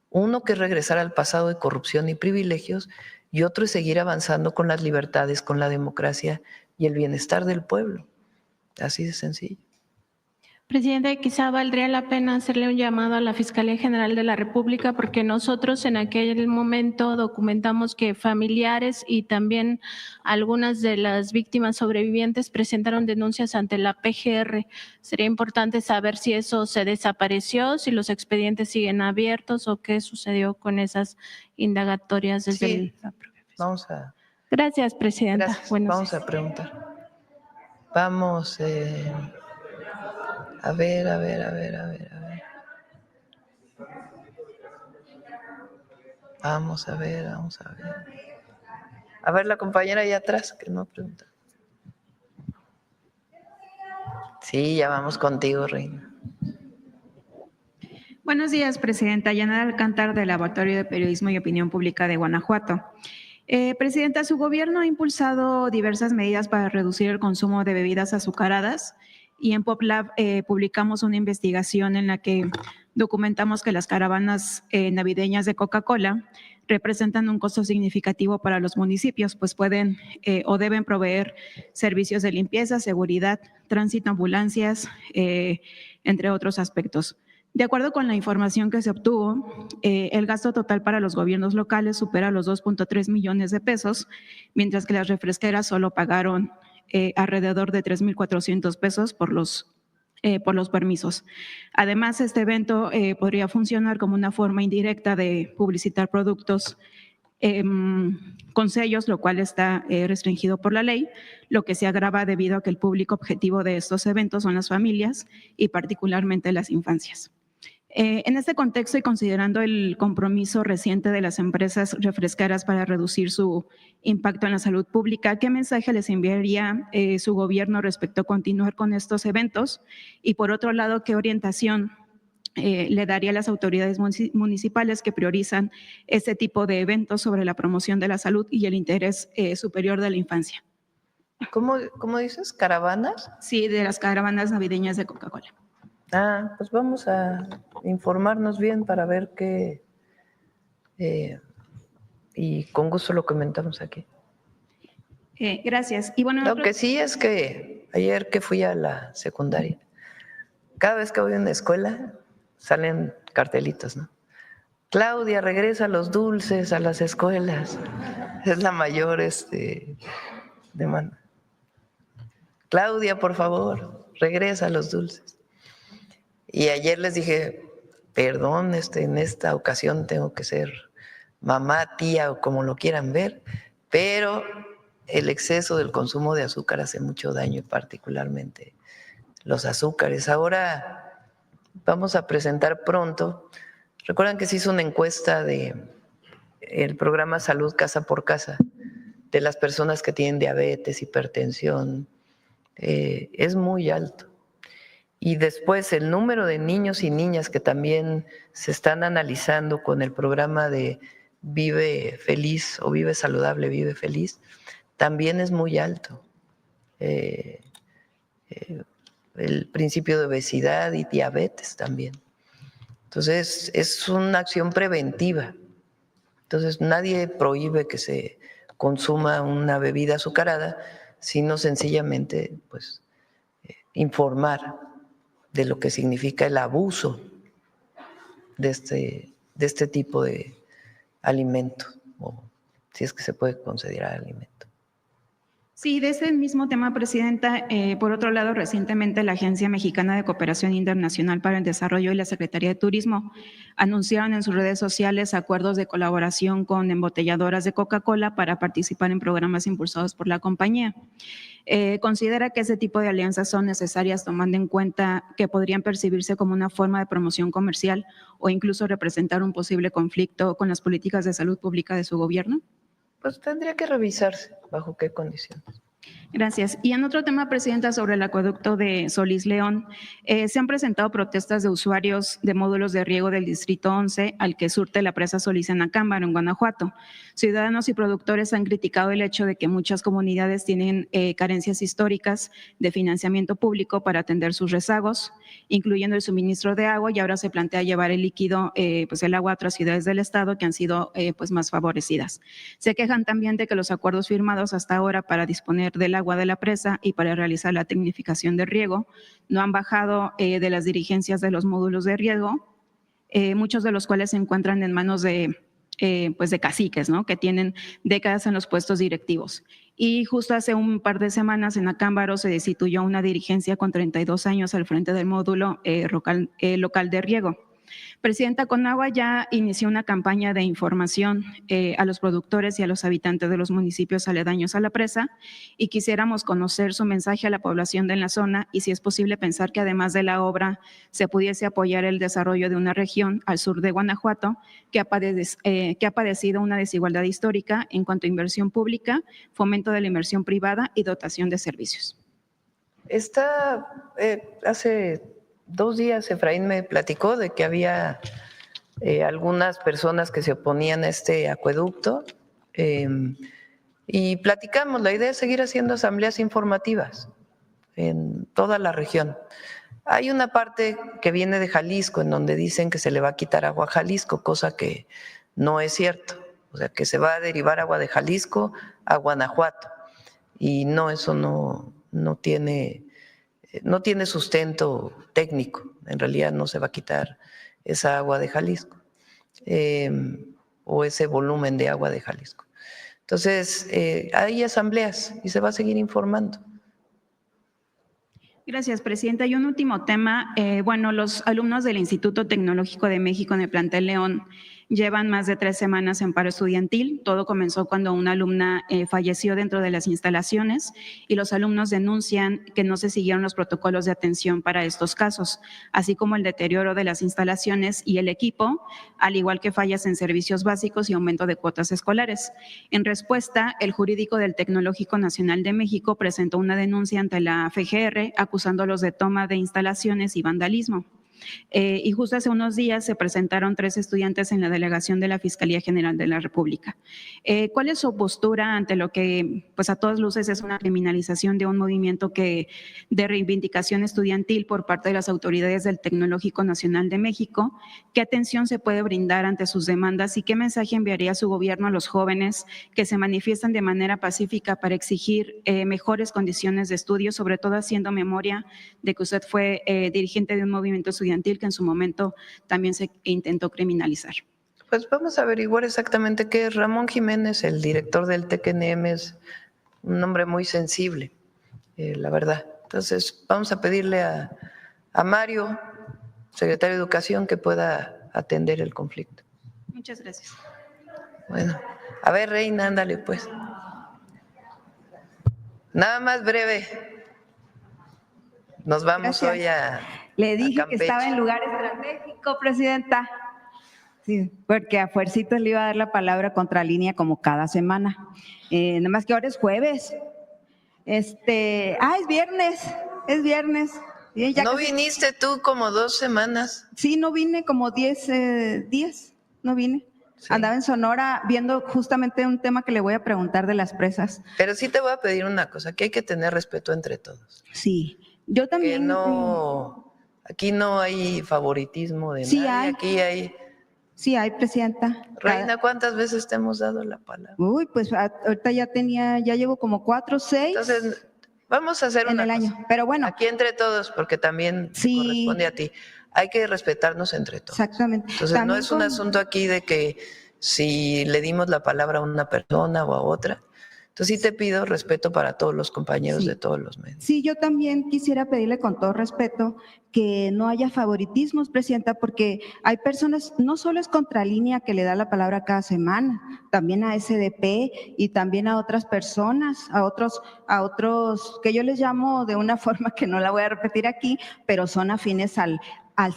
Uno que es regresar al pasado de corrupción y privilegios y otro es seguir avanzando con las libertades, con la democracia y el bienestar del pueblo. Así de sencillo. Presidente, quizá valdría la pena hacerle un llamado a la Fiscalía General de la República, porque nosotros en aquel momento documentamos que familiares y también algunas de las víctimas sobrevivientes presentaron denuncias ante la PGR. Sería importante saber si eso se desapareció, si los expedientes siguen abiertos o qué sucedió con esas indagatorias desde sí, vamos a... Gracias, Presidenta. Gracias. Vamos a preguntar. Vamos... A ver. Vamos a ver. A ver, la compañera allá atrás que no pregunta. Sí, ya vamos contigo, Reina. Buenos días, Presidenta. Yanara Alcántar, del Laboratorio de Periodismo y Opinión Pública de Guanajuato. Presidenta, su gobierno ha impulsado diversas medidas para reducir el consumo de bebidas azucaradas, y en PopLab publicamos una investigación en la que documentamos que las caravanas navideñas de Coca-Cola representan un costo significativo para los municipios, pues pueden o deben proveer servicios de limpieza, seguridad, tránsito, ambulancias, entre otros aspectos. De acuerdo con la información que se obtuvo, el gasto total para los gobiernos locales supera los 2.3 millones de pesos, mientras que las refresqueras solo pagaron alrededor de 3,400 pesos por los permisos. Además, este evento podría funcionar como una forma indirecta de publicitar productos con sellos, lo cual está restringido por la ley, lo que se agrava debido a que el público objetivo de estos eventos son las familias y particularmente las infancias. En este contexto y considerando el compromiso reciente de las empresas refresqueras para reducir su impacto en la salud pública, ¿qué mensaje les enviaría su gobierno respecto a continuar con estos eventos? Y por otro lado, ¿qué orientación le daría a las autoridades municipales que priorizan este tipo de eventos sobre la promoción de la salud y el interés superior de la infancia? ¿Cómo dices? ¿Caravanas? Sí, de las caravanas navideñas de Coca-Cola. Pues vamos a informarnos bien para ver qué, y con gusto lo comentamos aquí. Gracias. Y bueno, lo que sí es que ayer que fui a la secundaria, cada vez que voy a una escuela salen cartelitos, ¿no? Claudia, regresa los dulces a las escuelas. Es la mayor demanda. Claudia, por favor, regresa los dulces. Y ayer les dije, perdón, en esta ocasión tengo que ser mamá, tía o como lo quieran ver, pero el exceso del consumo de azúcar hace mucho daño, y particularmente los azúcares. Ahora vamos a presentar pronto, recuerdan que se hizo una encuesta del programa Salud Casa por Casa, de las personas que tienen diabetes, hipertensión, es muy alto. Y después el número de niños y niñas que también se están analizando con el programa de Vive Feliz o Vive Saludable, Vive Feliz, también es muy alto. El principio de obesidad y diabetes también. Entonces, es una acción preventiva. Entonces, nadie prohíbe que se consuma una bebida azucarada, sino sencillamente, pues, informar de lo que significa el abuso de este tipo de alimento, o si es que se puede considerar alimento. Sí, de ese mismo tema, Presidenta, por otro lado, recientemente la Agencia Mexicana de Cooperación Internacional para el Desarrollo y la Secretaría de Turismo anunciaron en sus redes sociales acuerdos de colaboración con embotelladoras de Coca-Cola para participar en programas impulsados por la compañía. ¿Considera que ese tipo de alianzas son necesarias, tomando en cuenta que podrían percibirse como una forma de promoción comercial o incluso representar un posible conflicto con las políticas de salud pública de su gobierno? Pues tendría que revisarse bajo qué condiciones. Gracias. Y en otro tema, Presidenta, sobre el acueducto de Solís León, se han presentado protestas de usuarios de módulos de riego del Distrito 11 al que surte la presa Solís en Acámbaro, en Guanajuato. Ciudadanos y productores han criticado el hecho de que muchas comunidades tienen carencias históricas de financiamiento público para atender sus rezagos, incluyendo el suministro de agua, y ahora se plantea llevar el líquido, pues el agua a otras ciudades del estado que han sido pues más favorecidas. Se quejan también de que los acuerdos firmados hasta ahora para disponer del agua de la presa y para realizar la tecnificación de riego. No han bajado de las dirigencias de los módulos de riego, muchos de los cuales se encuentran en manos de caciques, ¿no?, que tienen décadas en los puestos directivos. Y justo hace un par de semanas en Acámbaro se destituyó una dirigencia con 32 años al frente del módulo local de riego. Presidenta, Conagua ya inició una campaña de información a los productores y a los habitantes de los municipios aledaños a la presa, y quisiéramos conocer su mensaje a la población de la zona y si es posible pensar que además de la obra se pudiese apoyar el desarrollo de una región al sur de Guanajuato que ha padecido una desigualdad histórica en cuanto a inversión pública, fomento de la inversión privada y dotación de servicios. Hace 2 días Efraín me platicó de que había algunas personas que se oponían a este acueducto y platicamos. La idea es seguir haciendo asambleas informativas en toda la región. Hay una parte que viene de Jalisco en donde dicen que se le va a quitar agua a Jalisco, cosa que no es cierto. O sea, que se va a derivar agua de Jalisco a Guanajuato. Y no, eso no tiene sustento técnico. En realidad no se va a quitar esa agua de Jalisco o ese volumen de agua de Jalisco. Entonces, hay asambleas y se va a seguir informando. Gracias, Presidenta. Y un último tema. Los alumnos del Instituto Tecnológico de México en el plantel León llevan más de 3 semanas en paro estudiantil. Todo comenzó cuando una alumna falleció dentro de las instalaciones y los alumnos denuncian que no se siguieron los protocolos de atención para estos casos, así como el deterioro de las instalaciones y el equipo, al igual que fallas en servicios básicos y aumento de cuotas escolares. En respuesta, el jurídico del Tecnológico Nacional de México presentó una denuncia ante la FGR acusándolos de toma de instalaciones y vandalismo. Y justo hace unos días se presentaron 3 estudiantes en la delegación de la Fiscalía General de la República. ¿Cuál es su postura ante lo que, pues a todas luces, es una criminalización de un movimiento de reivindicación estudiantil por parte de las autoridades del Tecnológico Nacional de México? ¿Qué atención se puede brindar ante sus demandas y qué mensaje enviaría su gobierno a los jóvenes que se manifiestan de manera pacífica para exigir mejores condiciones de estudio, sobre todo haciendo memoria de que usted fue dirigente de un movimiento estudiantil que en su momento también se intentó criminalizar? Pues vamos a averiguar exactamente qué es. Ramón Jiménez, el director del TECNM, es un hombre muy sensible, la verdad. Entonces vamos a pedirle a Mario, secretario de Educación, que pueda atender el conflicto. Muchas gracias. Bueno, a ver, Reina, ándale pues. Nada más breve. Nos vamos hoy a Le dije que estaba en lugar estratégico, Presidenta. Sí, porque a fuercitas le iba a dar la palabra Contralínea como cada semana. Nada más que ahora es jueves. Es viernes. Bien, ¿No viniste tú como 2 semanas? Sí, no vine como 10 días. No vine. Sí. Andaba en Sonora viendo justamente un tema que le voy a preguntar de las presas. Pero sí te voy a pedir una cosa, que hay que tener respeto entre todos. Sí, yo también. Aquí no hay favoritismo de nadie, aquí hay… Sí hay, Presidenta. Reina, ¿cuántas veces te hemos dado la palabra? Uy, pues ahorita ya llevo como 4 o 6. Entonces, vamos a hacer una cosa. Año. Pero bueno. Aquí entre todos, porque también te corresponde a ti. Hay que respetarnos entre todos. Exactamente. Entonces, también no es un asunto aquí de que si le dimos la palabra a una persona o a otra. Entonces sí te pido respeto para todos los compañeros de todos los medios. Sí, yo también quisiera pedirle con todo respeto que no haya favoritismos, Presidenta, porque hay personas, no solo es Contralínea que le da la palabra cada semana, también a SDP y también a otras personas, a otros que yo les llamo de una forma que no la voy a repetir aquí, pero son afines al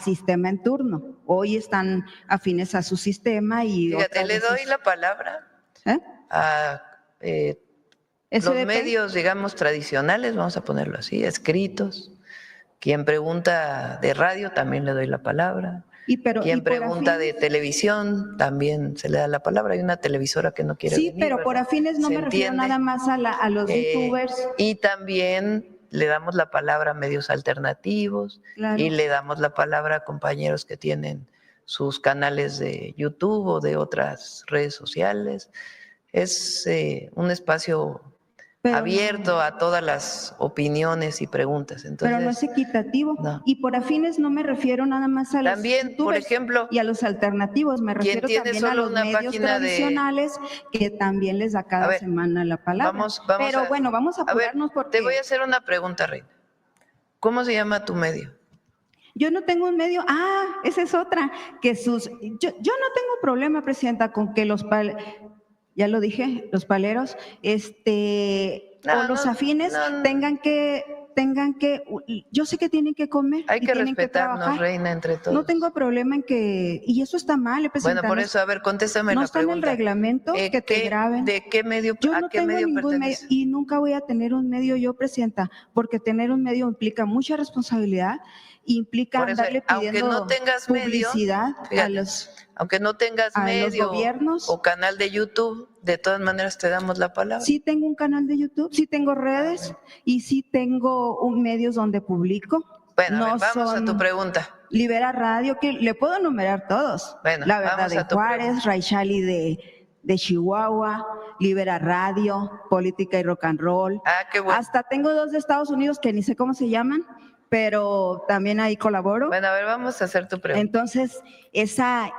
sistema en turno. Hoy están afines a su sistema y… Fíjate, le doy la palabra a… los medios, digamos, tradicionales, vamos a ponerlo así, escritos. Quien pregunta de radio, también le doy la palabra. Quien pregunta de televisión, también se le da la palabra. Hay una televisora que no quiere venir. Sí, pero por afines no me refiero nada más a los youtubers. Y también le damos la palabra a medios alternativos. Claro. Y le damos la palabra a compañeros que tienen sus canales de YouTube o de otras redes sociales. Es un espacio abierto a todas las opiniones y preguntas. Entonces, pero no es equitativo. No. Y por afines no me refiero nada más a los también, por youtubers ejemplo, y a los alternativos, me refiero tiene también a solo los una medios página tradicionales que también les da cada ver, semana la palabra. vamos pero bueno, vamos a apurarnos porque… Te voy a hacer una pregunta, Reina. ¿Cómo se llama tu medio? Yo no tengo un medio, esa es otra, que yo no tengo problema, Presidenta, con que ya lo dije, los paleros, o los afines tengan que, yo sé que tienen que comer. Hay y que tienen respetarnos, que trabajar. Reina, entre todos. No tengo problema en que, y eso está mal, Presidenta. Bueno, por eso, a ver, contéstame no la está pregunta. en el reglamento que te graben. ¿De qué medio, yo a no qué tengo medio ningún medio perteneces? y nunca voy a tener un medio yo, Presidenta, porque tener un medio implica mucha responsabilidad, implica Por eso, andarle pidiendo aunque no tengas publicidad medio, fíjate, aunque no tengas medio los gobiernos o canal de YouTube, de todas maneras te damos la palabra. Sí tengo un canal de YouTube, sí tengo redes y sí tengo medios donde publico. Bueno, no a ver, vamos a tu pregunta. Libera Radio, que le puedo enumerar todos. Bueno, La Verdad vamos de a tu Juárez, Raishali de Chihuahua, Libera Radio, Política y Rock and Roll. Qué bueno. Hasta tengo 2 de Estados Unidos que ni sé cómo se llaman, pero también ahí colaboro. Bueno, a ver, vamos a hacer tu pregunta. Entonces, esa,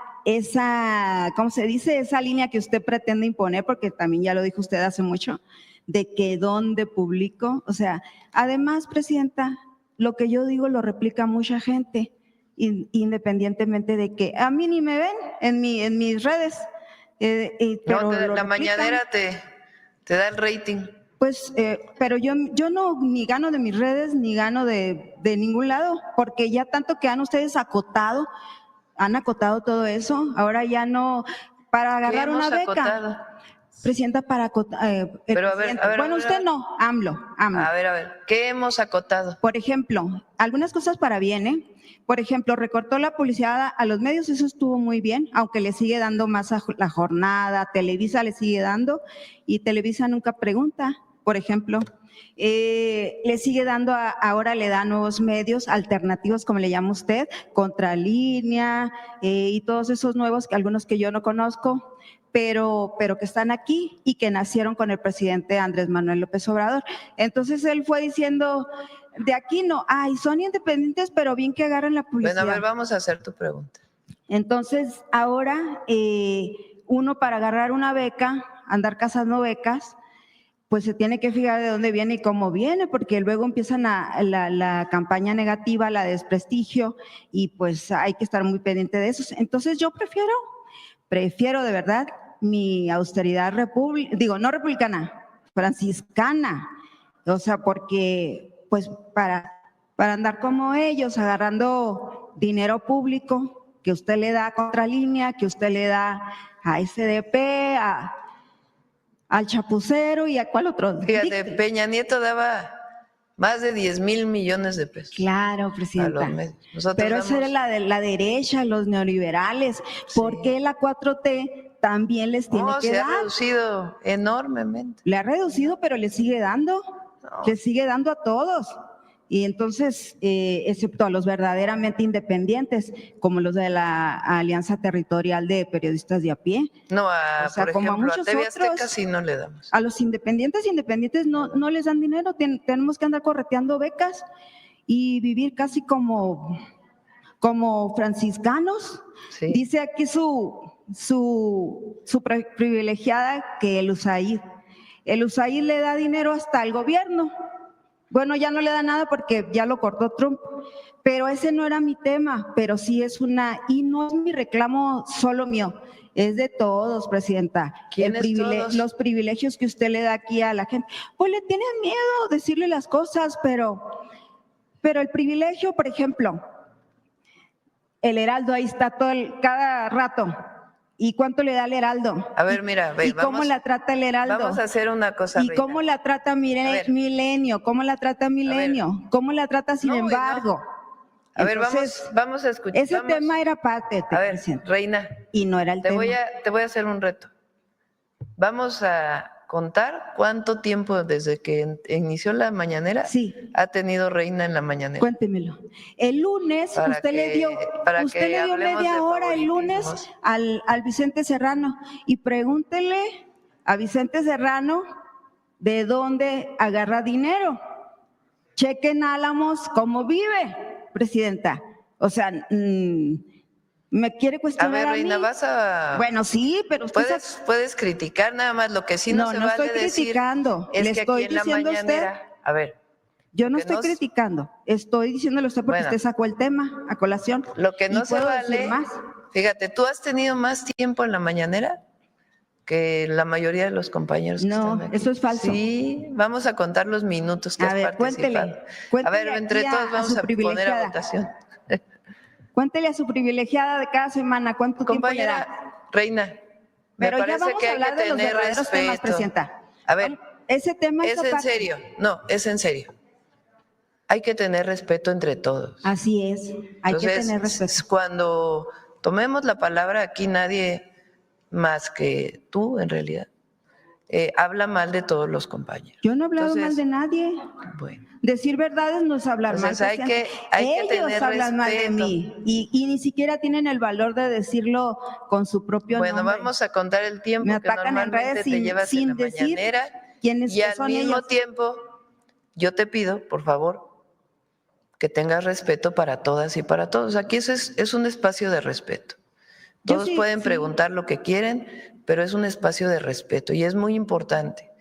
¿cómo se dice? Esa línea que usted pretende imponer, porque también ya lo dijo usted hace mucho, de que dónde publico. O sea, además, Presidenta, lo que yo digo lo replica mucha gente, independientemente de que a mí ni me ven en mis redes. Pero la mañanera te da el rating. Pues, pero yo no ni gano de mis redes, ni gano de ningún lado, porque ya tanto que han ustedes acotado todo eso, ahora ya no, para agarrar una beca. Acotado? Presidenta, para acotar, pero a ver, bueno, usted no, AMLO. A ver, ¿qué hemos acotado? Por ejemplo, algunas cosas para bien, ¿eh? Por ejemplo, recortó la publicidad a los medios, eso estuvo muy bien, aunque le sigue dando más a La Jornada, Televisa le sigue dando, y Televisa nunca pregunta, por ejemplo. Le sigue dando, ahora le da nuevos medios alternativos, como le llama usted, Contralínea, y todos esos nuevos, que algunos que yo no conozco, pero que están aquí y que nacieron con el presidente Andrés Manuel López Obrador. Entonces él fue diciendo, de aquí no, son independientes, pero bien que agarran la publicidad. Bueno, a ver, vamos a hacer tu pregunta. Entonces ahora uno para agarrar una beca, andar cazando becas, pues se tiene que fijar de dónde viene y cómo viene, porque luego empiezan la campaña negativa, la desprestigio, y pues hay que estar muy pendiente de eso. Entonces yo prefiero de verdad mi austeridad no republicana, franciscana, o sea, porque pues para andar como ellos, agarrando dinero público que usted le da a Contralínea, que usted le da a SDP, al Chapucero y a cuál otro. Fíjate, Peña Nieto daba más de 10,000 millones de pesos. Claro, Presidenta. Pero esa era la derecha, los neoliberales. Sí. ¿Por qué la 4T también les tiene que dar? Se ha reducido enormemente. Le ha reducido, pero le sigue dando. Le sigue dando a todos. Y entonces, excepto a los verdaderamente independientes, como los de la Alianza Territorial de Periodistas de a Pie. No, o sea, por como ejemplo, a muchos a TV Azteca otros, sí no le damos. A los independientes no les dan dinero, tenemos que andar correteando becas y vivir casi como franciscanos. Sí. Dice aquí su privilegiada que el USAID le da dinero hasta al gobierno. Bueno, ya no le da nada porque ya lo cortó Trump, pero ese no era mi tema, pero sí es y no es mi reclamo solo mío, es de todos, Presidenta. Todos? Los privilegios que usted le da aquí a la gente, pues le tiene miedo decirle las cosas, pero el privilegio, por ejemplo, el Heraldo ahí está cada rato. ¿Y cuánto le da el Heraldo? A ver, mira, ¿Y cómo la trata el Heraldo? Vamos a hacer una cosa, ¿Y cómo la trata Milenio? ¿Cómo la trata Milenio? ¿Cómo la trata Sin Embargo? A ver, vamos a escuchar. Ese tema era parte. A ver, Reina. Y no era el tema. Te voy a hacer un reto. Vamos a contar cuánto tiempo desde que inició la mañanera ha tenido Reina en la mañanera. Cuéntemelo. El lunes usted le dio media hora el lunes al Vicente Serrano, y pregúntele a Vicente Serrano ¿De dónde agarra dinero? Chequen Álamos cómo vive, presidenta. O sea, me quiere cuestionar a ver, Reina, mí. vas a... Bueno, sí, pero usted puedes criticar, nada más lo que sí no se vale decir. No estoy criticando, es le que estoy aquí en la diciendo a usted. A ver. Yo no estoy criticando, estoy diciéndole a usted porque usted sacó el tema a colación. Lo que no se vale, fíjate, ¿tú has tenido más tiempo en la mañanera que la mayoría de los compañeros que están aquí? No, eso es falso. Sí, vamos a contar los minutos que has participado. Cuéntele a ver, entre todos vamos a poner a votación. Cuéntele a su privilegiada de cada semana cuánto tiempo le da. Compañera Reina, pero me ya parece vamos que a hay hablar que de los tener verdaderos temas, respeto. presidenta. A ver, ese tema es en serio, no, es en serio. Hay que tener respeto entre todos. Así es, hay que tener respeto. Cuando tomemos la palabra aquí, nadie más que tú, en realidad, habla mal de todos los compañeros. Yo no he hablado mal de nadie. Bueno. Decir verdades no es hablar mal. Hay que Ellos hablan mal de mí y ni siquiera tienen el valor de decirlo con su propio nombre. Bueno, vamos a contar el tiempo Me que atacan en redes te llevas sin en la decir mañanera quiénes y al son mismo ellos. tiempo yo te pido, por favor, que tengas respeto para todas y para todos. Aquí es un espacio de respeto. Todos pueden preguntar lo que quieren, pero es un espacio de respeto y es muy importante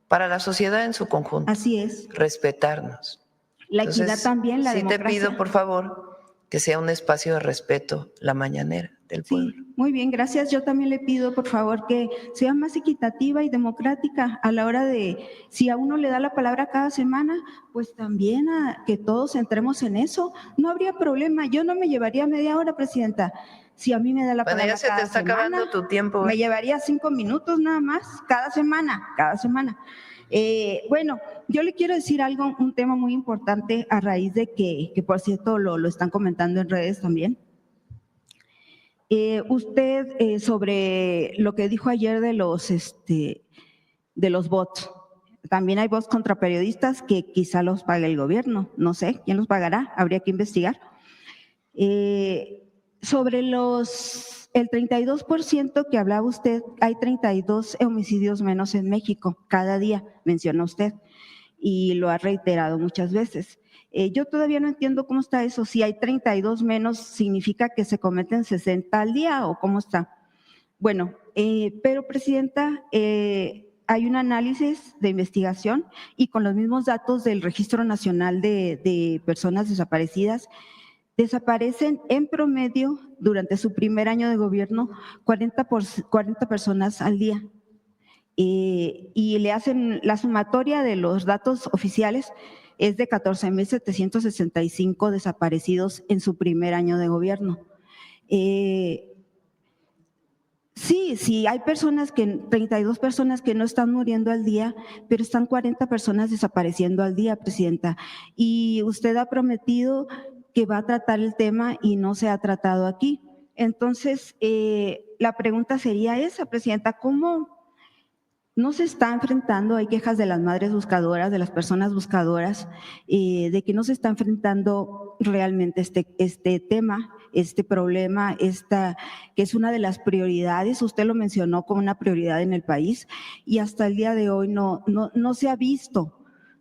para la sociedad en su conjunto. Así es. Respetarnos. La equidad también, la democracia. Sí te pido, por favor, que sea un espacio de respeto la mañanera del pueblo. Sí, muy bien, gracias. Yo también le pido, por favor, que sea más equitativa y democrática a la hora de, si a uno le da la palabra cada semana, pues también a que todos entremos en eso. No habría problema. Yo no me llevaría media hora, presidenta. Si a mí me da la palabra ya se te está acabando tu tiempo. Me llevaría 5 minutos nada más, cada semana. Bueno, yo le quiero decir algo, un tema muy importante a raíz de que por cierto lo están comentando en redes también. Usted sobre lo que dijo ayer de los bots. También hay bots contra periodistas que quizá los pague el gobierno. No sé quién los pagará, habría que investigar. Sobre el 32% que hablaba usted, hay 32 homicidios menos en México cada día, mencionó usted, y lo ha reiterado muchas veces. Yo todavía no entiendo cómo está eso. Si hay 32 menos, ¿significa que se cometen 60 al día o cómo está? Bueno, pero presidenta, hay un análisis de investigación y con los mismos datos del Registro Nacional de Personas Desaparecidas, desaparecen en promedio durante su primer año de gobierno 40 personas al día. Y le hacen la sumatoria de los datos oficiales es de 14,765 desaparecidos en su primer año de gobierno. Sí, hay 32 personas que no están muriendo al día, pero están 40 personas desapareciendo al día, presidenta. Y usted ha prometido que va a tratar el tema y no se ha tratado aquí. Entonces, la pregunta sería esa, presidenta, ¿cómo no se está enfrentando? Hay quejas de las madres buscadoras, de las personas buscadoras, de que no se está enfrentando realmente este tema, este problema, que es una de las prioridades, usted lo mencionó como una prioridad en el país y hasta el día de hoy no se ha visto.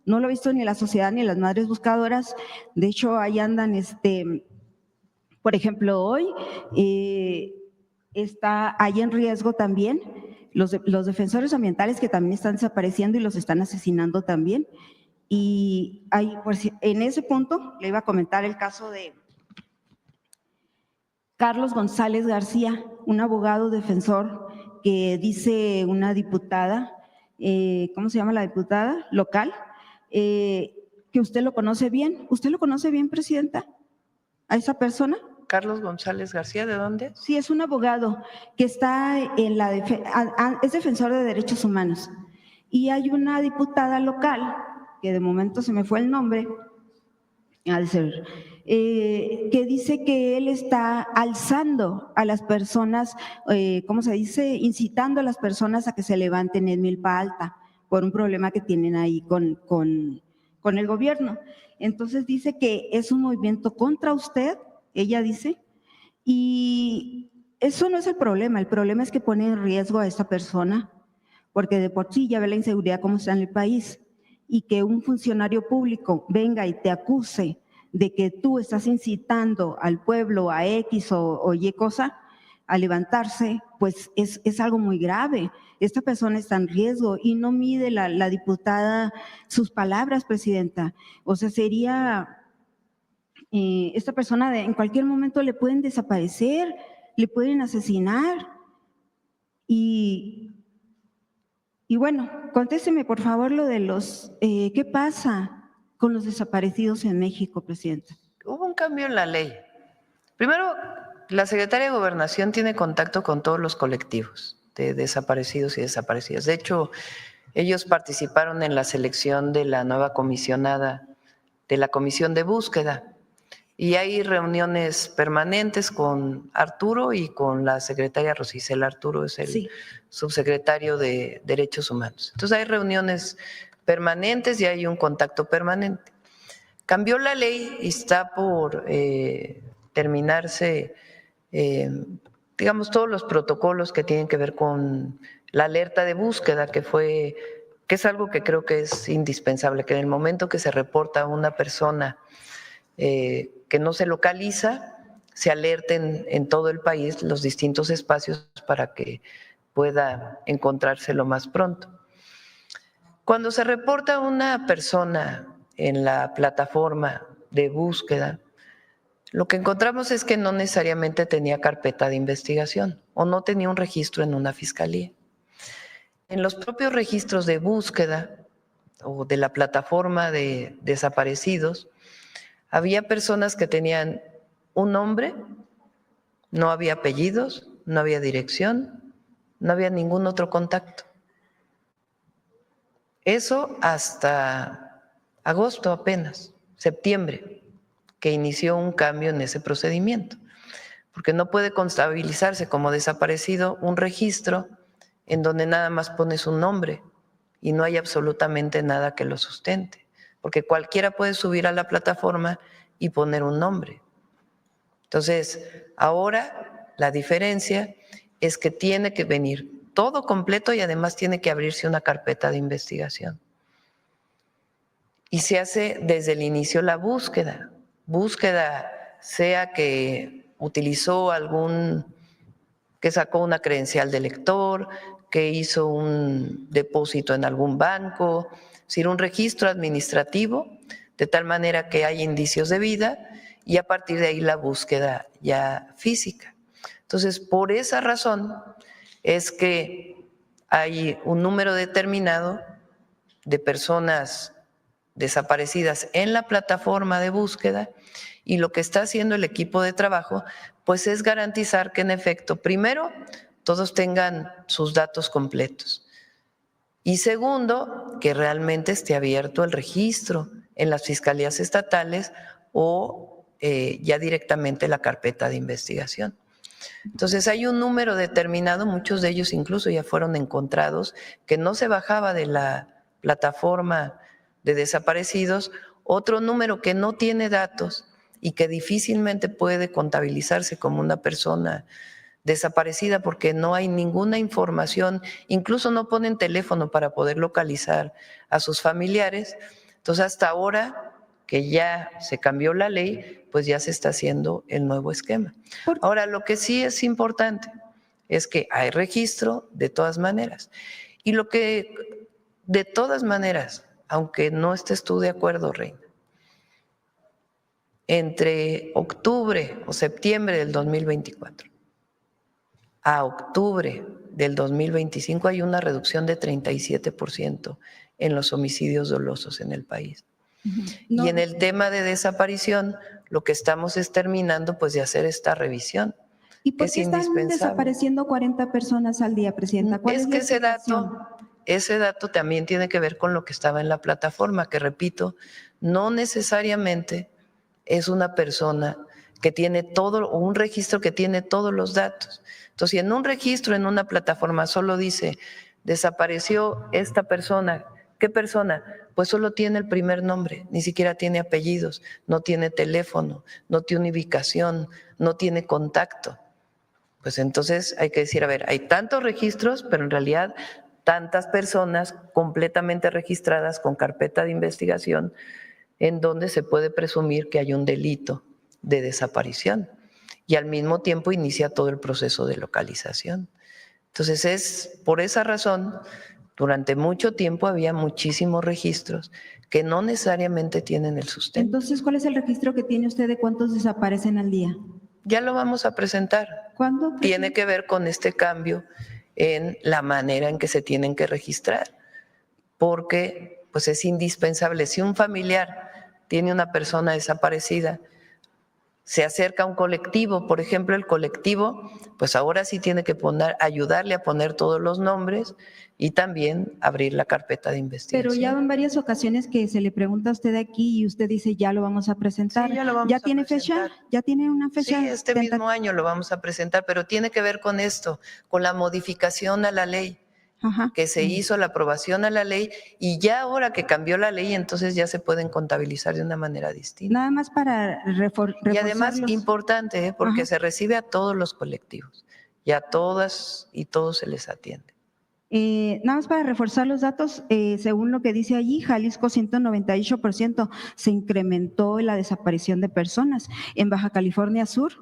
No lo ha visto ni la sociedad ni las madres buscadoras. De hecho, ahí andan, por ejemplo, hoy hay en riesgo también los defensores ambientales que también están desapareciendo y los están asesinando también. Y en ese punto le iba a comentar el caso de Carlos González García, un abogado defensor que dice una diputada, ¿cómo se llama la diputada? Local. Que usted lo conoce bien. ¿Usted lo conoce bien, presidenta? ¿A esa persona? Carlos González García, ¿de dónde? Sí, es un abogado que está es defensor de derechos humanos. Y hay una diputada local, que de momento se me fue el nombre, que dice que él está alzando a las personas, ¿cómo se dice? Incitando a las personas a que se levanten en milpa alta por un problema que tienen ahí con el gobierno. Entonces dice que es un movimiento contra usted, ella dice, y eso no es el problema es que pone en riesgo a esta persona, porque de por sí ya ve la inseguridad como está en el país, y que un funcionario público venga y te acuse de que tú estás incitando al pueblo a X o Y cosa, a levantarse, pues es algo muy grave. Esta persona está en riesgo y no mide la diputada sus palabras, presidenta. O sea, sería, esta persona en cualquier momento le pueden desaparecer, le pueden asesinar. Y bueno, contésteme por favor lo de los, ¿qué pasa con los desaparecidos en México, presidenta? Hubo un cambio en la ley. Primero, la Secretaría de Gobernación tiene contacto con todos los colectivos de desaparecidos y desaparecidas. De hecho, ellos participaron en la selección de la nueva comisionada de la Comisión de Búsqueda y hay reuniones permanentes con Arturo y con la secretaria Rosicela. Arturo es el subsecretario de Derechos Humanos. Entonces hay reuniones permanentes y hay un contacto permanente. Cambió la ley y está por terminarse, digamos, todos los protocolos que tienen que ver con la alerta de búsqueda, que es algo que creo que es indispensable, que en el momento que se reporta a una persona que no se localiza, se alerten en todo el país los distintos espacios para que pueda encontrarse lo más pronto. Cuando se reporta a una persona en la plataforma de búsqueda, lo que encontramos es que no necesariamente tenía carpeta de investigación o no tenía un registro en una fiscalía. En los propios registros de búsqueda o de la plataforma de desaparecidos, había personas que tenían un nombre, no había apellidos, no había dirección, no había ningún otro contacto. Eso hasta agosto apenas, septiembre, que inició un cambio en ese procedimiento, porque no puede contabilizarse como desaparecido un registro en donde nada más pones un nombre y no hay absolutamente nada que lo sustente, porque cualquiera puede subir a la plataforma y poner un nombre. Entonces, ahora la diferencia es que tiene que venir todo completo y además tiene que abrirse una carpeta de investigación. Y se hace desde el inicio la búsqueda. Búsqueda sea que utilizó que sacó una credencial de lector, que hizo un depósito en algún banco, es decir, un registro administrativo, de tal manera que hay indicios de vida y a partir de ahí la búsqueda ya física. Entonces, por esa razón es que hay un número determinado de personas desaparecidas en la plataforma de búsqueda y lo que está haciendo el equipo de trabajo pues es garantizar que en efecto, primero, todos tengan sus datos completos y segundo, que realmente esté abierto el registro en las fiscalías estatales o ya directamente la carpeta de investigación. Entonces hay un número determinado, muchos de ellos incluso ya fueron encontrados, que no se bajaba de la plataforma de desaparecidos, otro número que no tiene datos y que difícilmente puede contabilizarse como una persona desaparecida porque no hay ninguna información, incluso no ponen teléfono para poder localizar a sus familiares. Entonces hasta ahora que ya se cambió la ley, pues ya se está haciendo el nuevo esquema. Ahora, lo que sí es importante es que hay registro de todas maneras. Y lo que de todas maneras, aunque no estés tú de acuerdo, Reina, entre octubre o septiembre del 2024 a octubre del 2025 hay una reducción de 37% en los homicidios dolosos en el país. No. Y en el tema de desaparición, lo que estamos es terminando pues de hacer esta revisión. ¿Y por qué están desapareciendo 40 personas al día, presidenta? ¿Cuál es que ese dato también tiene que ver con lo que estaba en la plataforma, que repito, no necesariamente es una persona que tiene todo, o un registro que tiene todos los datos. Entonces, si en un registro, en una plataforma solo dice, desapareció esta persona, ¿qué persona? Pues solo tiene el primer nombre, ni siquiera tiene apellidos, no tiene teléfono, no tiene ubicación, no tiene contacto. Pues entonces hay que decir, a ver, hay tantos registros, pero en realidad tantas personas completamente registradas con carpeta de investigación en donde se puede presumir que hay un delito de desaparición y al mismo tiempo inicia todo el proceso de localización. Entonces es por esa razón, durante mucho tiempo había muchísimos registros que no necesariamente tienen el sustento. Entonces, ¿cuál es el registro que tiene usted de cuántos desaparecen al día? Ya lo vamos a presentar. ¿Cuándo? Tiene que ver con este cambio en la manera en que se tienen que registrar, porque pues es indispensable. Si un familiar tiene una persona desaparecida, se acerca a un colectivo, por ejemplo, el colectivo, pues ahora sí tiene que ayudarle a poner todos los nombres y también abrir la carpeta de investigación. Pero ya en varias ocasiones que se le pregunta a usted aquí y usted dice ya lo vamos a presentar. Sí, ya lo vamos ¿Ya a tiene presentar. fecha? ¿Ya tiene una fecha? Sí, este mismo año lo vamos a presentar, pero tiene que ver con esto, con la modificación a la ley. Ajá. Que se hizo la aprobación a la ley y ya ahora que cambió la ley, entonces ya se pueden contabilizar de una manera distinta. Nada más para reforzarlos. Y además importante, porque se recibe a todos los colectivos y a todas y todos se les atiende. Nada más para reforzar los datos, según lo que dice allí, Jalisco 198% se incrementó la desaparición de personas. En Baja California Sur,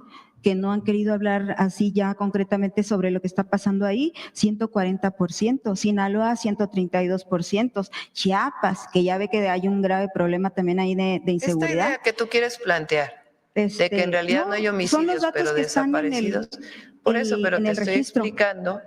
que no han querido hablar así ya concretamente sobre lo que está pasando ahí, 140%, Sinaloa 132%, Chiapas, que ya ve que hay un grave problema también ahí de inseguridad. Esta idea que tú quieres plantear, de que en realidad no hay homicidios, pero desaparecidos, por eso, pero te estoy explicando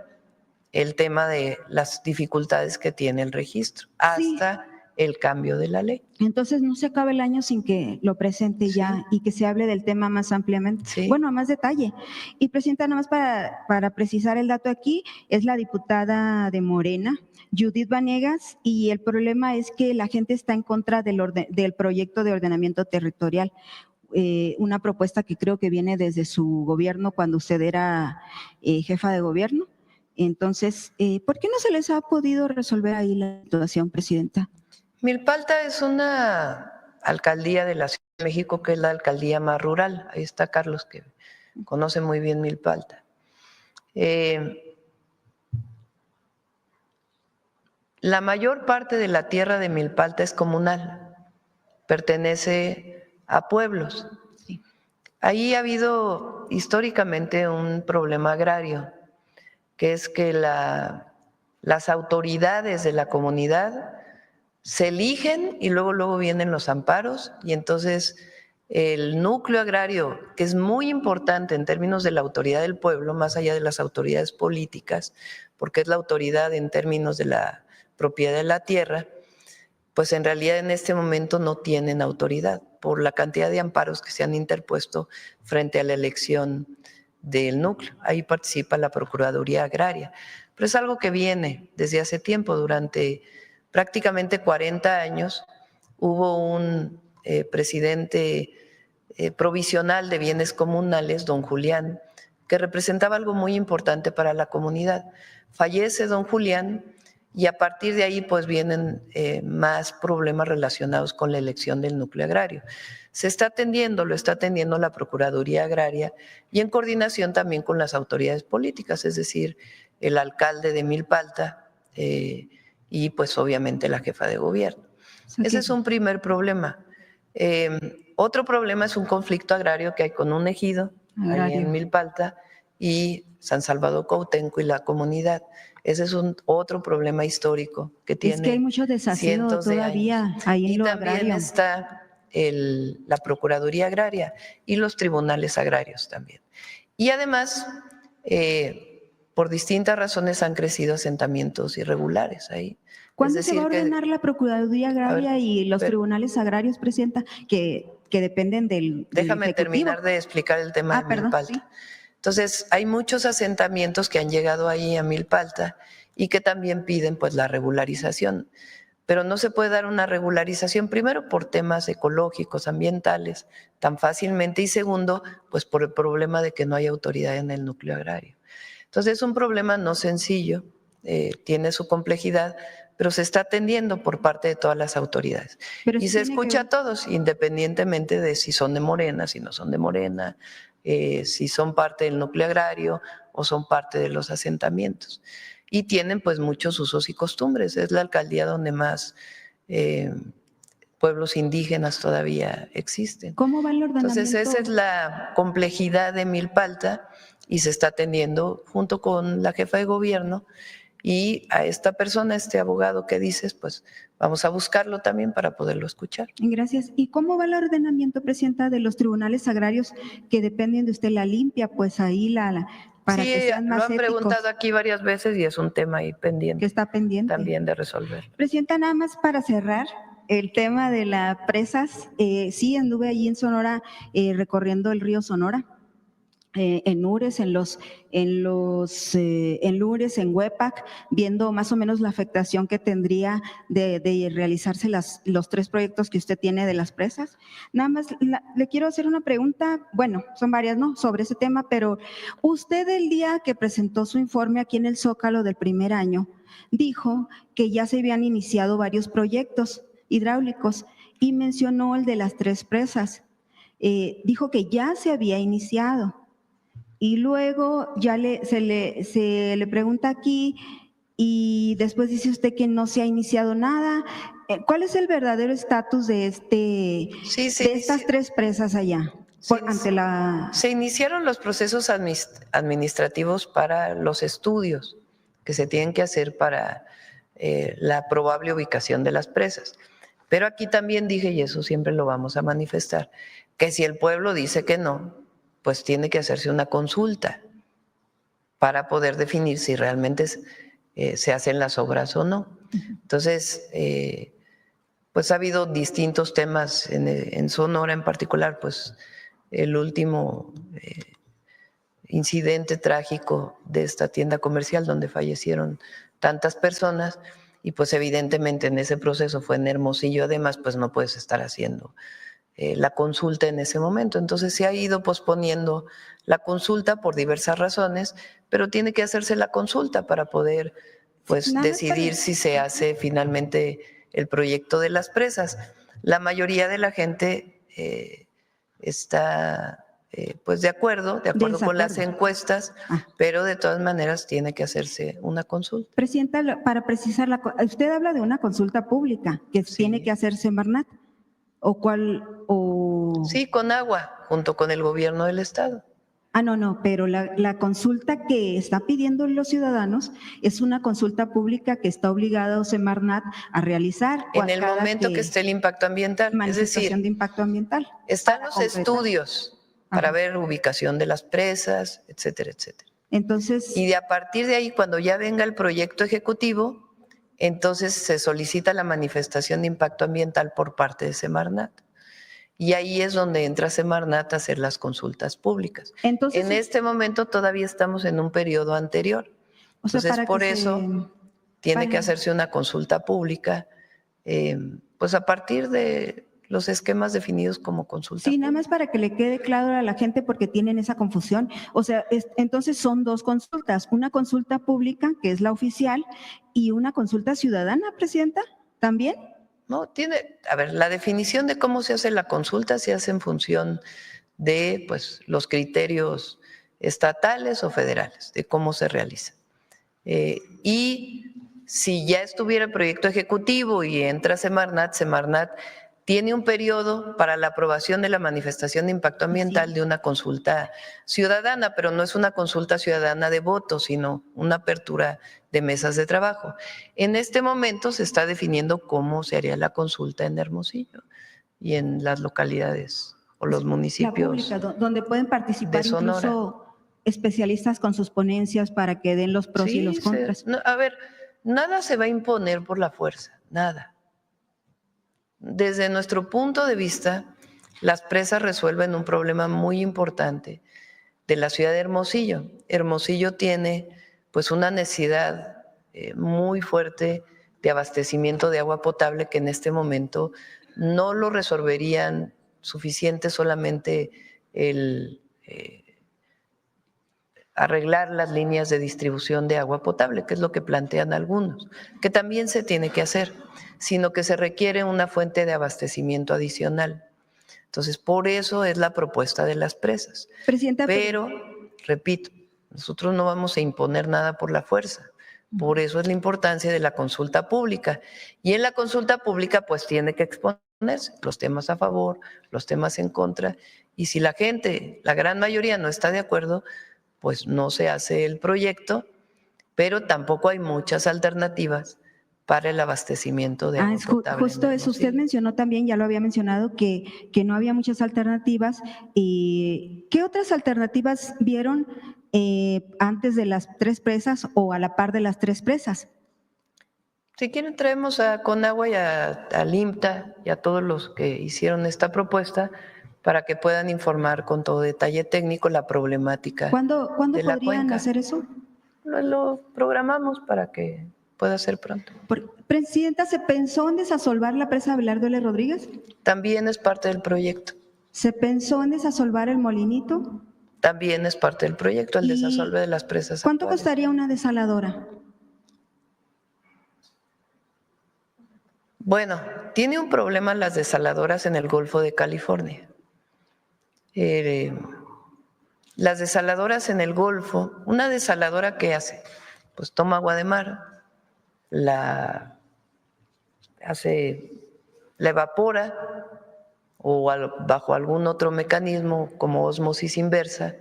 el tema de las dificultades que tiene el registro, hasta el cambio de la ley. Entonces no se acaba el año sin que lo presente ya y que se hable del tema más ampliamente, bueno, a más detalle. Y Presidenta, nada más para precisar el dato aquí, es la diputada de Morena, Judith Vanegas, y el problema es que la gente está en contra del proyecto de ordenamiento territorial. Una propuesta que creo que viene desde su gobierno cuando usted era jefa de gobierno. Entonces, ¿por qué no se les ha podido resolver ahí la situación, Presidenta? Milpalta es una alcaldía de la Ciudad de México que es la alcaldía más rural. Ahí está Carlos, que conoce muy bien Milpalta. La mayor parte de la tierra de Milpalta es comunal, pertenece a pueblos. Ahí ha habido históricamente un problema agrario, que es que las autoridades de la comunidad se eligen y luego vienen los amparos y entonces el núcleo agrario, que es muy importante en términos de la autoridad del pueblo, más allá de las autoridades políticas, porque es la autoridad en términos de la propiedad de la tierra, pues en realidad en este momento no tienen autoridad por la cantidad de amparos que se han interpuesto frente a la elección del núcleo. Ahí participa la Procuraduría Agraria, pero es algo que viene desde hace tiempo. Durante prácticamente 40 años hubo un presidente provisional de bienes comunales, don Julián, que representaba algo muy importante para la comunidad. Fallece don Julián y a partir de ahí pues vienen más problemas relacionados con la elección del núcleo agrario. Se está atendiendo, lo está atendiendo la Procuraduría Agraria y en coordinación también con las autoridades políticas, es decir, el alcalde de Milpalta y pues obviamente la jefa de gobierno. Ese es un primer problema. Otro problema es un conflicto agrario que hay con un ejido ahí en Milpalta y San Salvador Cuauhtémoc y la comunidad. Ese es otro problema histórico que tiene. Es que hay mucho desafío todavía ahí en lo agrario. Y también está la Procuraduría Agraria y los tribunales agrarios también. Y además, por distintas razones han crecido asentamientos irregulares ahí. ¿Cuándo se va a ordenar la Procuraduría Agraria y los tribunales agrarios, Presidenta, que dependen del Déjame Ejecutivo? Terminar de explicar el tema de Milpalta. Sí. Entonces, hay muchos asentamientos que han llegado ahí a Milpalta y que también piden pues la regularización. Pero no se puede dar una regularización, primero por temas ecológicos, ambientales, tan fácilmente, y segundo, pues por el problema de que no hay autoridad en el núcleo agrario. Entonces, es un problema no sencillo, tiene su complejidad, pero se está atendiendo por parte de todas las autoridades. Y se escucha a todos, independientemente de si son de Morena, si no son de Morena, si son parte del núcleo agrario o son parte de los asentamientos. y tienen pues muchos usos y costumbres. Es la alcaldía donde más pueblos indígenas todavía existen. ¿Cómo va el ordenamiento? Entonces esa es la complejidad de Milpalta y se está atendiendo junto con la jefa de gobierno y a esta persona, este abogado que dices, pues vamos a buscarlo también para poderlo escuchar. Gracias. ¿Y cómo va el ordenamiento, presidenta, de los tribunales agrarios que dependen de usted, la limpia? Pues ahí para sí, que sean más lo han éticos. preguntado aquí varias veces y es un tema ahí pendiente. Que está pendiente. También de resolver. Presidenta, nada más para cerrar el tema de las presas. Sí, anduve allí en Sonora recorriendo el río Sonora. En Ures, en Lures, en Huepac, viendo más o menos la afectación que tendría de realizarse los 3 proyectos que usted tiene de las presas. Nada más le quiero hacer una pregunta, bueno, son varias, ¿no?, sobre ese tema, pero usted el día que presentó su informe aquí en el Zócalo del primer año, dijo que ya se habían iniciado varios proyectos hidráulicos y mencionó el de las 3 presas. Dijo que ya se había iniciado. Y luego ya se le pregunta aquí y después dice usted que no se ha iniciado nada. ¿Cuál es el verdadero estatus de estas 3 presas allá? Se iniciaron los procesos administrativos para los estudios que se tienen que hacer para la probable ubicación de las presas. Pero aquí también dije, y eso siempre lo vamos a manifestar, que si el pueblo dice que no, pues tiene que hacerse una consulta para poder definir si realmente se hacen las obras o no. Entonces, pues ha habido distintos temas en Sonora en particular, pues el último incidente trágico de esta tienda comercial donde fallecieron tantas personas y pues evidentemente en ese proceso fue en Hermosillo, además pues no puedes estar haciendo la consulta en ese momento. Entonces se ha ido posponiendo la consulta por diversas razones, pero tiene que hacerse la consulta para poder pues decidir si se hace finalmente el proyecto de las presas. La mayoría de la gente está pues de acuerdo con las encuestas, pero de todas maneras tiene que hacerse una consulta. Presidenta, para precisar, usted habla de una consulta pública que tiene que hacerse en Semarnat. ¿O cuál? Sí, con agua, junto con el gobierno del estado. No, pero la consulta que está pidiendo los ciudadanos es una consulta pública que está obligado Semarnat a realizar. En el momento que esté el impacto ambiental, es decir, de impacto ambiental. Están los estudios para ver ubicación de las presas, etcétera, etcétera. Entonces, y a partir de ahí, cuando ya venga el proyecto ejecutivo, entonces se solicita la manifestación de impacto ambiental por parte de Semarnat. Y ahí es donde entra Semarnat a hacer las consultas públicas. Entonces, en este momento todavía estamos en un periodo anterior. Entonces, por eso tiene que hacerse una consulta pública, pues a partir de los esquemas definidos como consulta. Sí, nada más para que le quede claro a la gente porque tienen esa confusión. O sea, entonces son 2 consultas, una consulta pública, que es la oficial, y una consulta ciudadana, Presidenta, ¿también? No, a ver, la definición de cómo se hace la consulta se hace en función de pues, los criterios estatales o federales, de cómo se realiza. Y si ya estuviera el proyecto ejecutivo y entra Semarnat tiene un periodo para la aprobación de la manifestación de impacto ambiental de una consulta ciudadana, pero no es una consulta ciudadana de votos, sino una apertura de mesas de trabajo. En este momento se está definiendo cómo se haría la consulta en Hermosillo y en las localidades o los municipios. La pública, donde pueden participar incluso especialistas con sus ponencias para que den los pros y los contras. A ver, nada se va a imponer por la fuerza, nada. Desde nuestro punto de vista, las presas resuelven un problema muy importante de la ciudad de Hermosillo. Hermosillo tiene pues una necesidad muy fuerte de abastecimiento de agua potable que en este momento no lo resolverían suficiente solamente el arreglar las líneas de distribución de agua potable, que es lo que plantean algunos, que también se tiene que hacer, sino que se requiere una fuente de abastecimiento adicional. Entonces, por eso es la propuesta de las presas. Presidenta, pero, repito, nosotros no vamos a imponer nada por la fuerza. Por eso es la importancia de la consulta pública. Y en la consulta pública pues tiene que exponerse los temas a favor, los temas en contra. Y si la gente, la gran mayoría no está de acuerdo, pues no se hace el proyecto, pero tampoco hay muchas alternativas para el abastecimiento de agua potable. Justo eso, usted mencionó también, ya lo había mencionado, que no había muchas alternativas. ¿Y qué otras alternativas vieron antes de las 3 presas o a la par de las 3 presas? Si quieren traemos a Conagua y al IMTA y a todos los que hicieron esta propuesta para que puedan informar con todo detalle técnico la problemática. ¿Cuándo podrían hacer eso? Lo programamos para que pueda ser pronto. Presidenta, ¿se pensó en desasolvar la presa Abelardo L. Rodríguez? También es parte del proyecto. ¿Se pensó en desasolvar el Molinito? También es parte del proyecto, el desasolve de las presas. ¿Cuánto costaría una desaladora? Bueno, tiene un problema las desaladoras en el Golfo de California. Las desaladoras en el Golfo, una desaladora ¿qué hace? Pues toma agua de mar, la evapora o bajo algún otro mecanismo como ósmosis inversa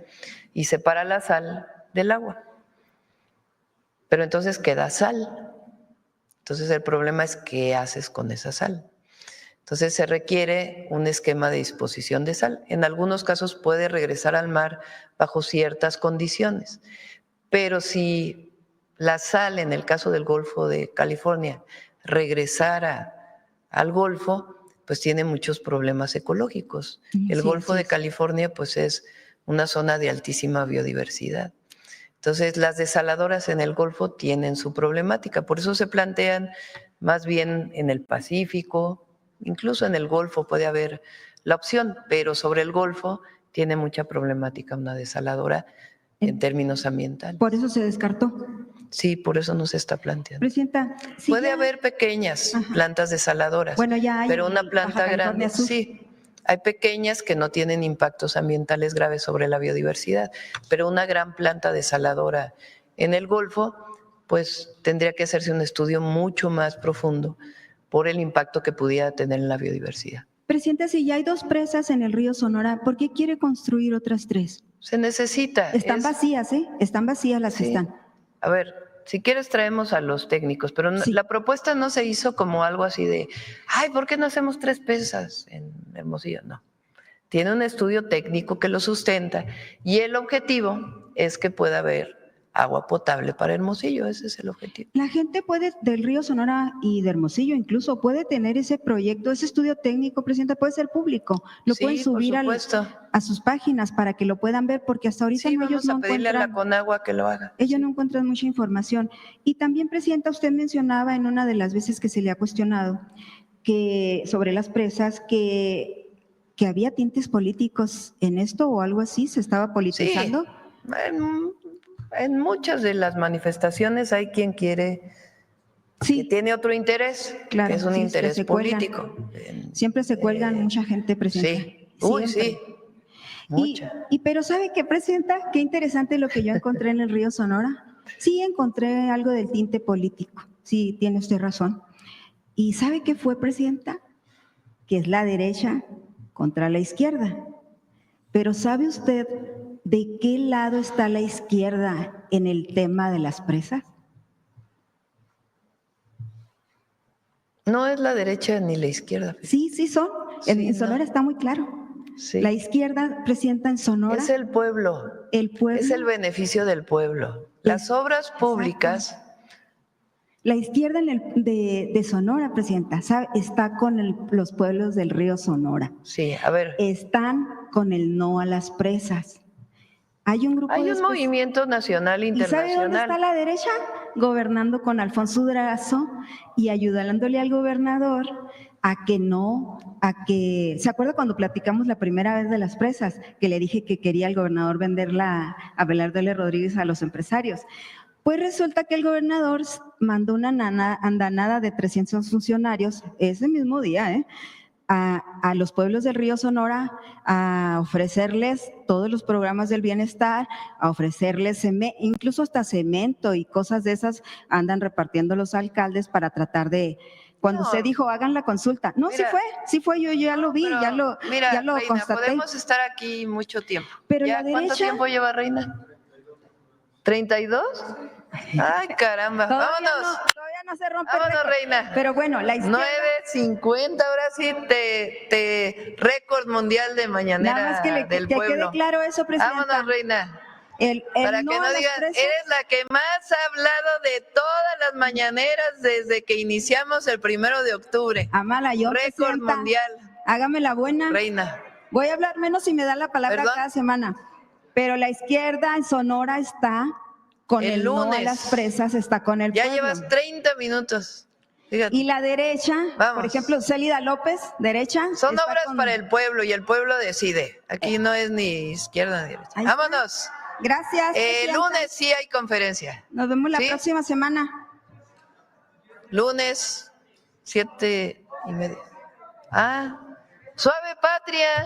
y separa la sal del agua. Pero entonces queda sal. Entonces el problema es ¿qué haces con esa sal? Entonces se requiere un esquema de disposición de sal. En algunos casos puede regresar al mar bajo ciertas condiciones, pero si la sal, en el caso del Golfo de California, regresara al Golfo, pues tiene muchos problemas ecológicos. El Golfo de California pues es una zona de altísima biodiversidad. Entonces las desaladoras en el Golfo tienen su problemática, por eso se plantean más bien en el Pacífico, incluso en el Golfo puede haber la opción, pero sobre el Golfo tiene mucha problemática una desaladora en términos ambientales. ¿Por eso se descartó? Sí, por eso no se está planteando. Presidenta, puede haber pequeñas plantas desaladoras, bueno, ya hay, pero una planta grande, sí. Hay pequeñas que no tienen impactos ambientales graves sobre la biodiversidad, pero una gran planta desaladora en el Golfo, pues tendría que hacerse un estudio mucho más profundo por el impacto que pudiera tener en la biodiversidad. Presidenta, si ya hay 2 presas en el río Sonora, ¿por qué quiere construir otras 3? Se necesita. Están vacías, ¿eh? Están vacías las que están. A ver, si quieres traemos a los técnicos, pero la propuesta no se hizo como algo así de, ay, ¿por qué no hacemos 3 presas en Hermosillo? No. Tiene un estudio técnico que lo sustenta y el objetivo es que pueda haber agua potable para Hermosillo, ese es el objetivo. La gente puede, del río Sonora y de Hermosillo incluso, puede tener ese proyecto, ese estudio técnico, Presidenta, puede ser público, lo pueden subir a sus páginas para que lo puedan ver, porque hasta ahorita ellos no encuentran. Sí, vamos a pedirle a la Conagua que lo haga. Ellos no encuentran mucha información. Y también, Presidenta, usted mencionaba en una de las veces que se le ha cuestionado que sobre las presas que había tintes políticos en esto o algo así, ¿se estaba politizando? Sí, en muchas de las manifestaciones hay quien quiere, que tiene otro interés, claro, que es un interés político. Siempre se cuelgan mucha gente, Presidenta. Sí, uy, sí, mucha. Pero ¿sabe qué, Presidenta? Qué interesante lo que yo encontré en el río Sonora. Sí encontré algo del tinte político, sí, tiene usted razón. ¿Y sabe qué fue, Presidenta? Que es la derecha contra la izquierda. Pero ¿sabe usted de qué lado está la izquierda en el tema de las presas? No es la derecha ni la izquierda. Sí son. En Sonora está muy claro. Sí. La izquierda, Presidenta, en Sonora. Es el pueblo. El pueblo. Es el beneficio del pueblo. Las obras públicas. Exacto. La izquierda de Sonora, Presidenta, ¿sabe? Está con los pueblos del río Sonora. Sí, a ver. Están con el no a las presas. Hay un grupo un movimiento nacional internacional. ¿Y sabe dónde está la derecha? Gobernando con Alfonso Durazo y ayudándole al gobernador ¿se acuerda cuando platicamos la primera vez de las presas? Que le dije que quería el gobernador venderla a Abelardo L. Rodríguez a los empresarios. Pues resulta que el gobernador mandó una andanada de 300 funcionarios ese mismo día, a los pueblos del río Sonora a ofrecerles todos los programas del bienestar, a ofrecerles incluso hasta cemento y cosas de esas andan repartiendo los alcaldes para tratar de… Cuando usted dijo, hagan la consulta. No, mira, sí fue, yo ya lo vi, ya lo Reina, constaté. Podemos estar aquí mucho tiempo. Pero ¿Ya cuánto tiempo lleva, Reina? ¿32? Ay, caramba. Vámonos. Todavía no se rompe. Vámonos, Reina. Pero bueno, la izquierda… 9:50, ahora sí te récord mundial de mañanera nada más que del que pueblo. quede claro eso, presidenta. Vámonos, Reina. Para que no digan, eres la que más ha hablado de todas las mañaneras desde que iniciamos el 1 de octubre. Amala, yo, récord mundial. Hágame la buena. Reina. Voy a hablar menos si me da la palabra cada semana. Pero la izquierda en Sonora está con el lunes. No a las presas, está con el Ya pueblo. llevas 30 minutos. Fíjate. Y la derecha, por ejemplo, Célida López, derecha. Son obras para el pueblo y el pueblo decide. Aquí no es ni izquierda ni derecha. Vámonos. Gracias. El lunes sí hay conferencia. Nos vemos la próxima semana. Lunes, 7:30. Suave patria.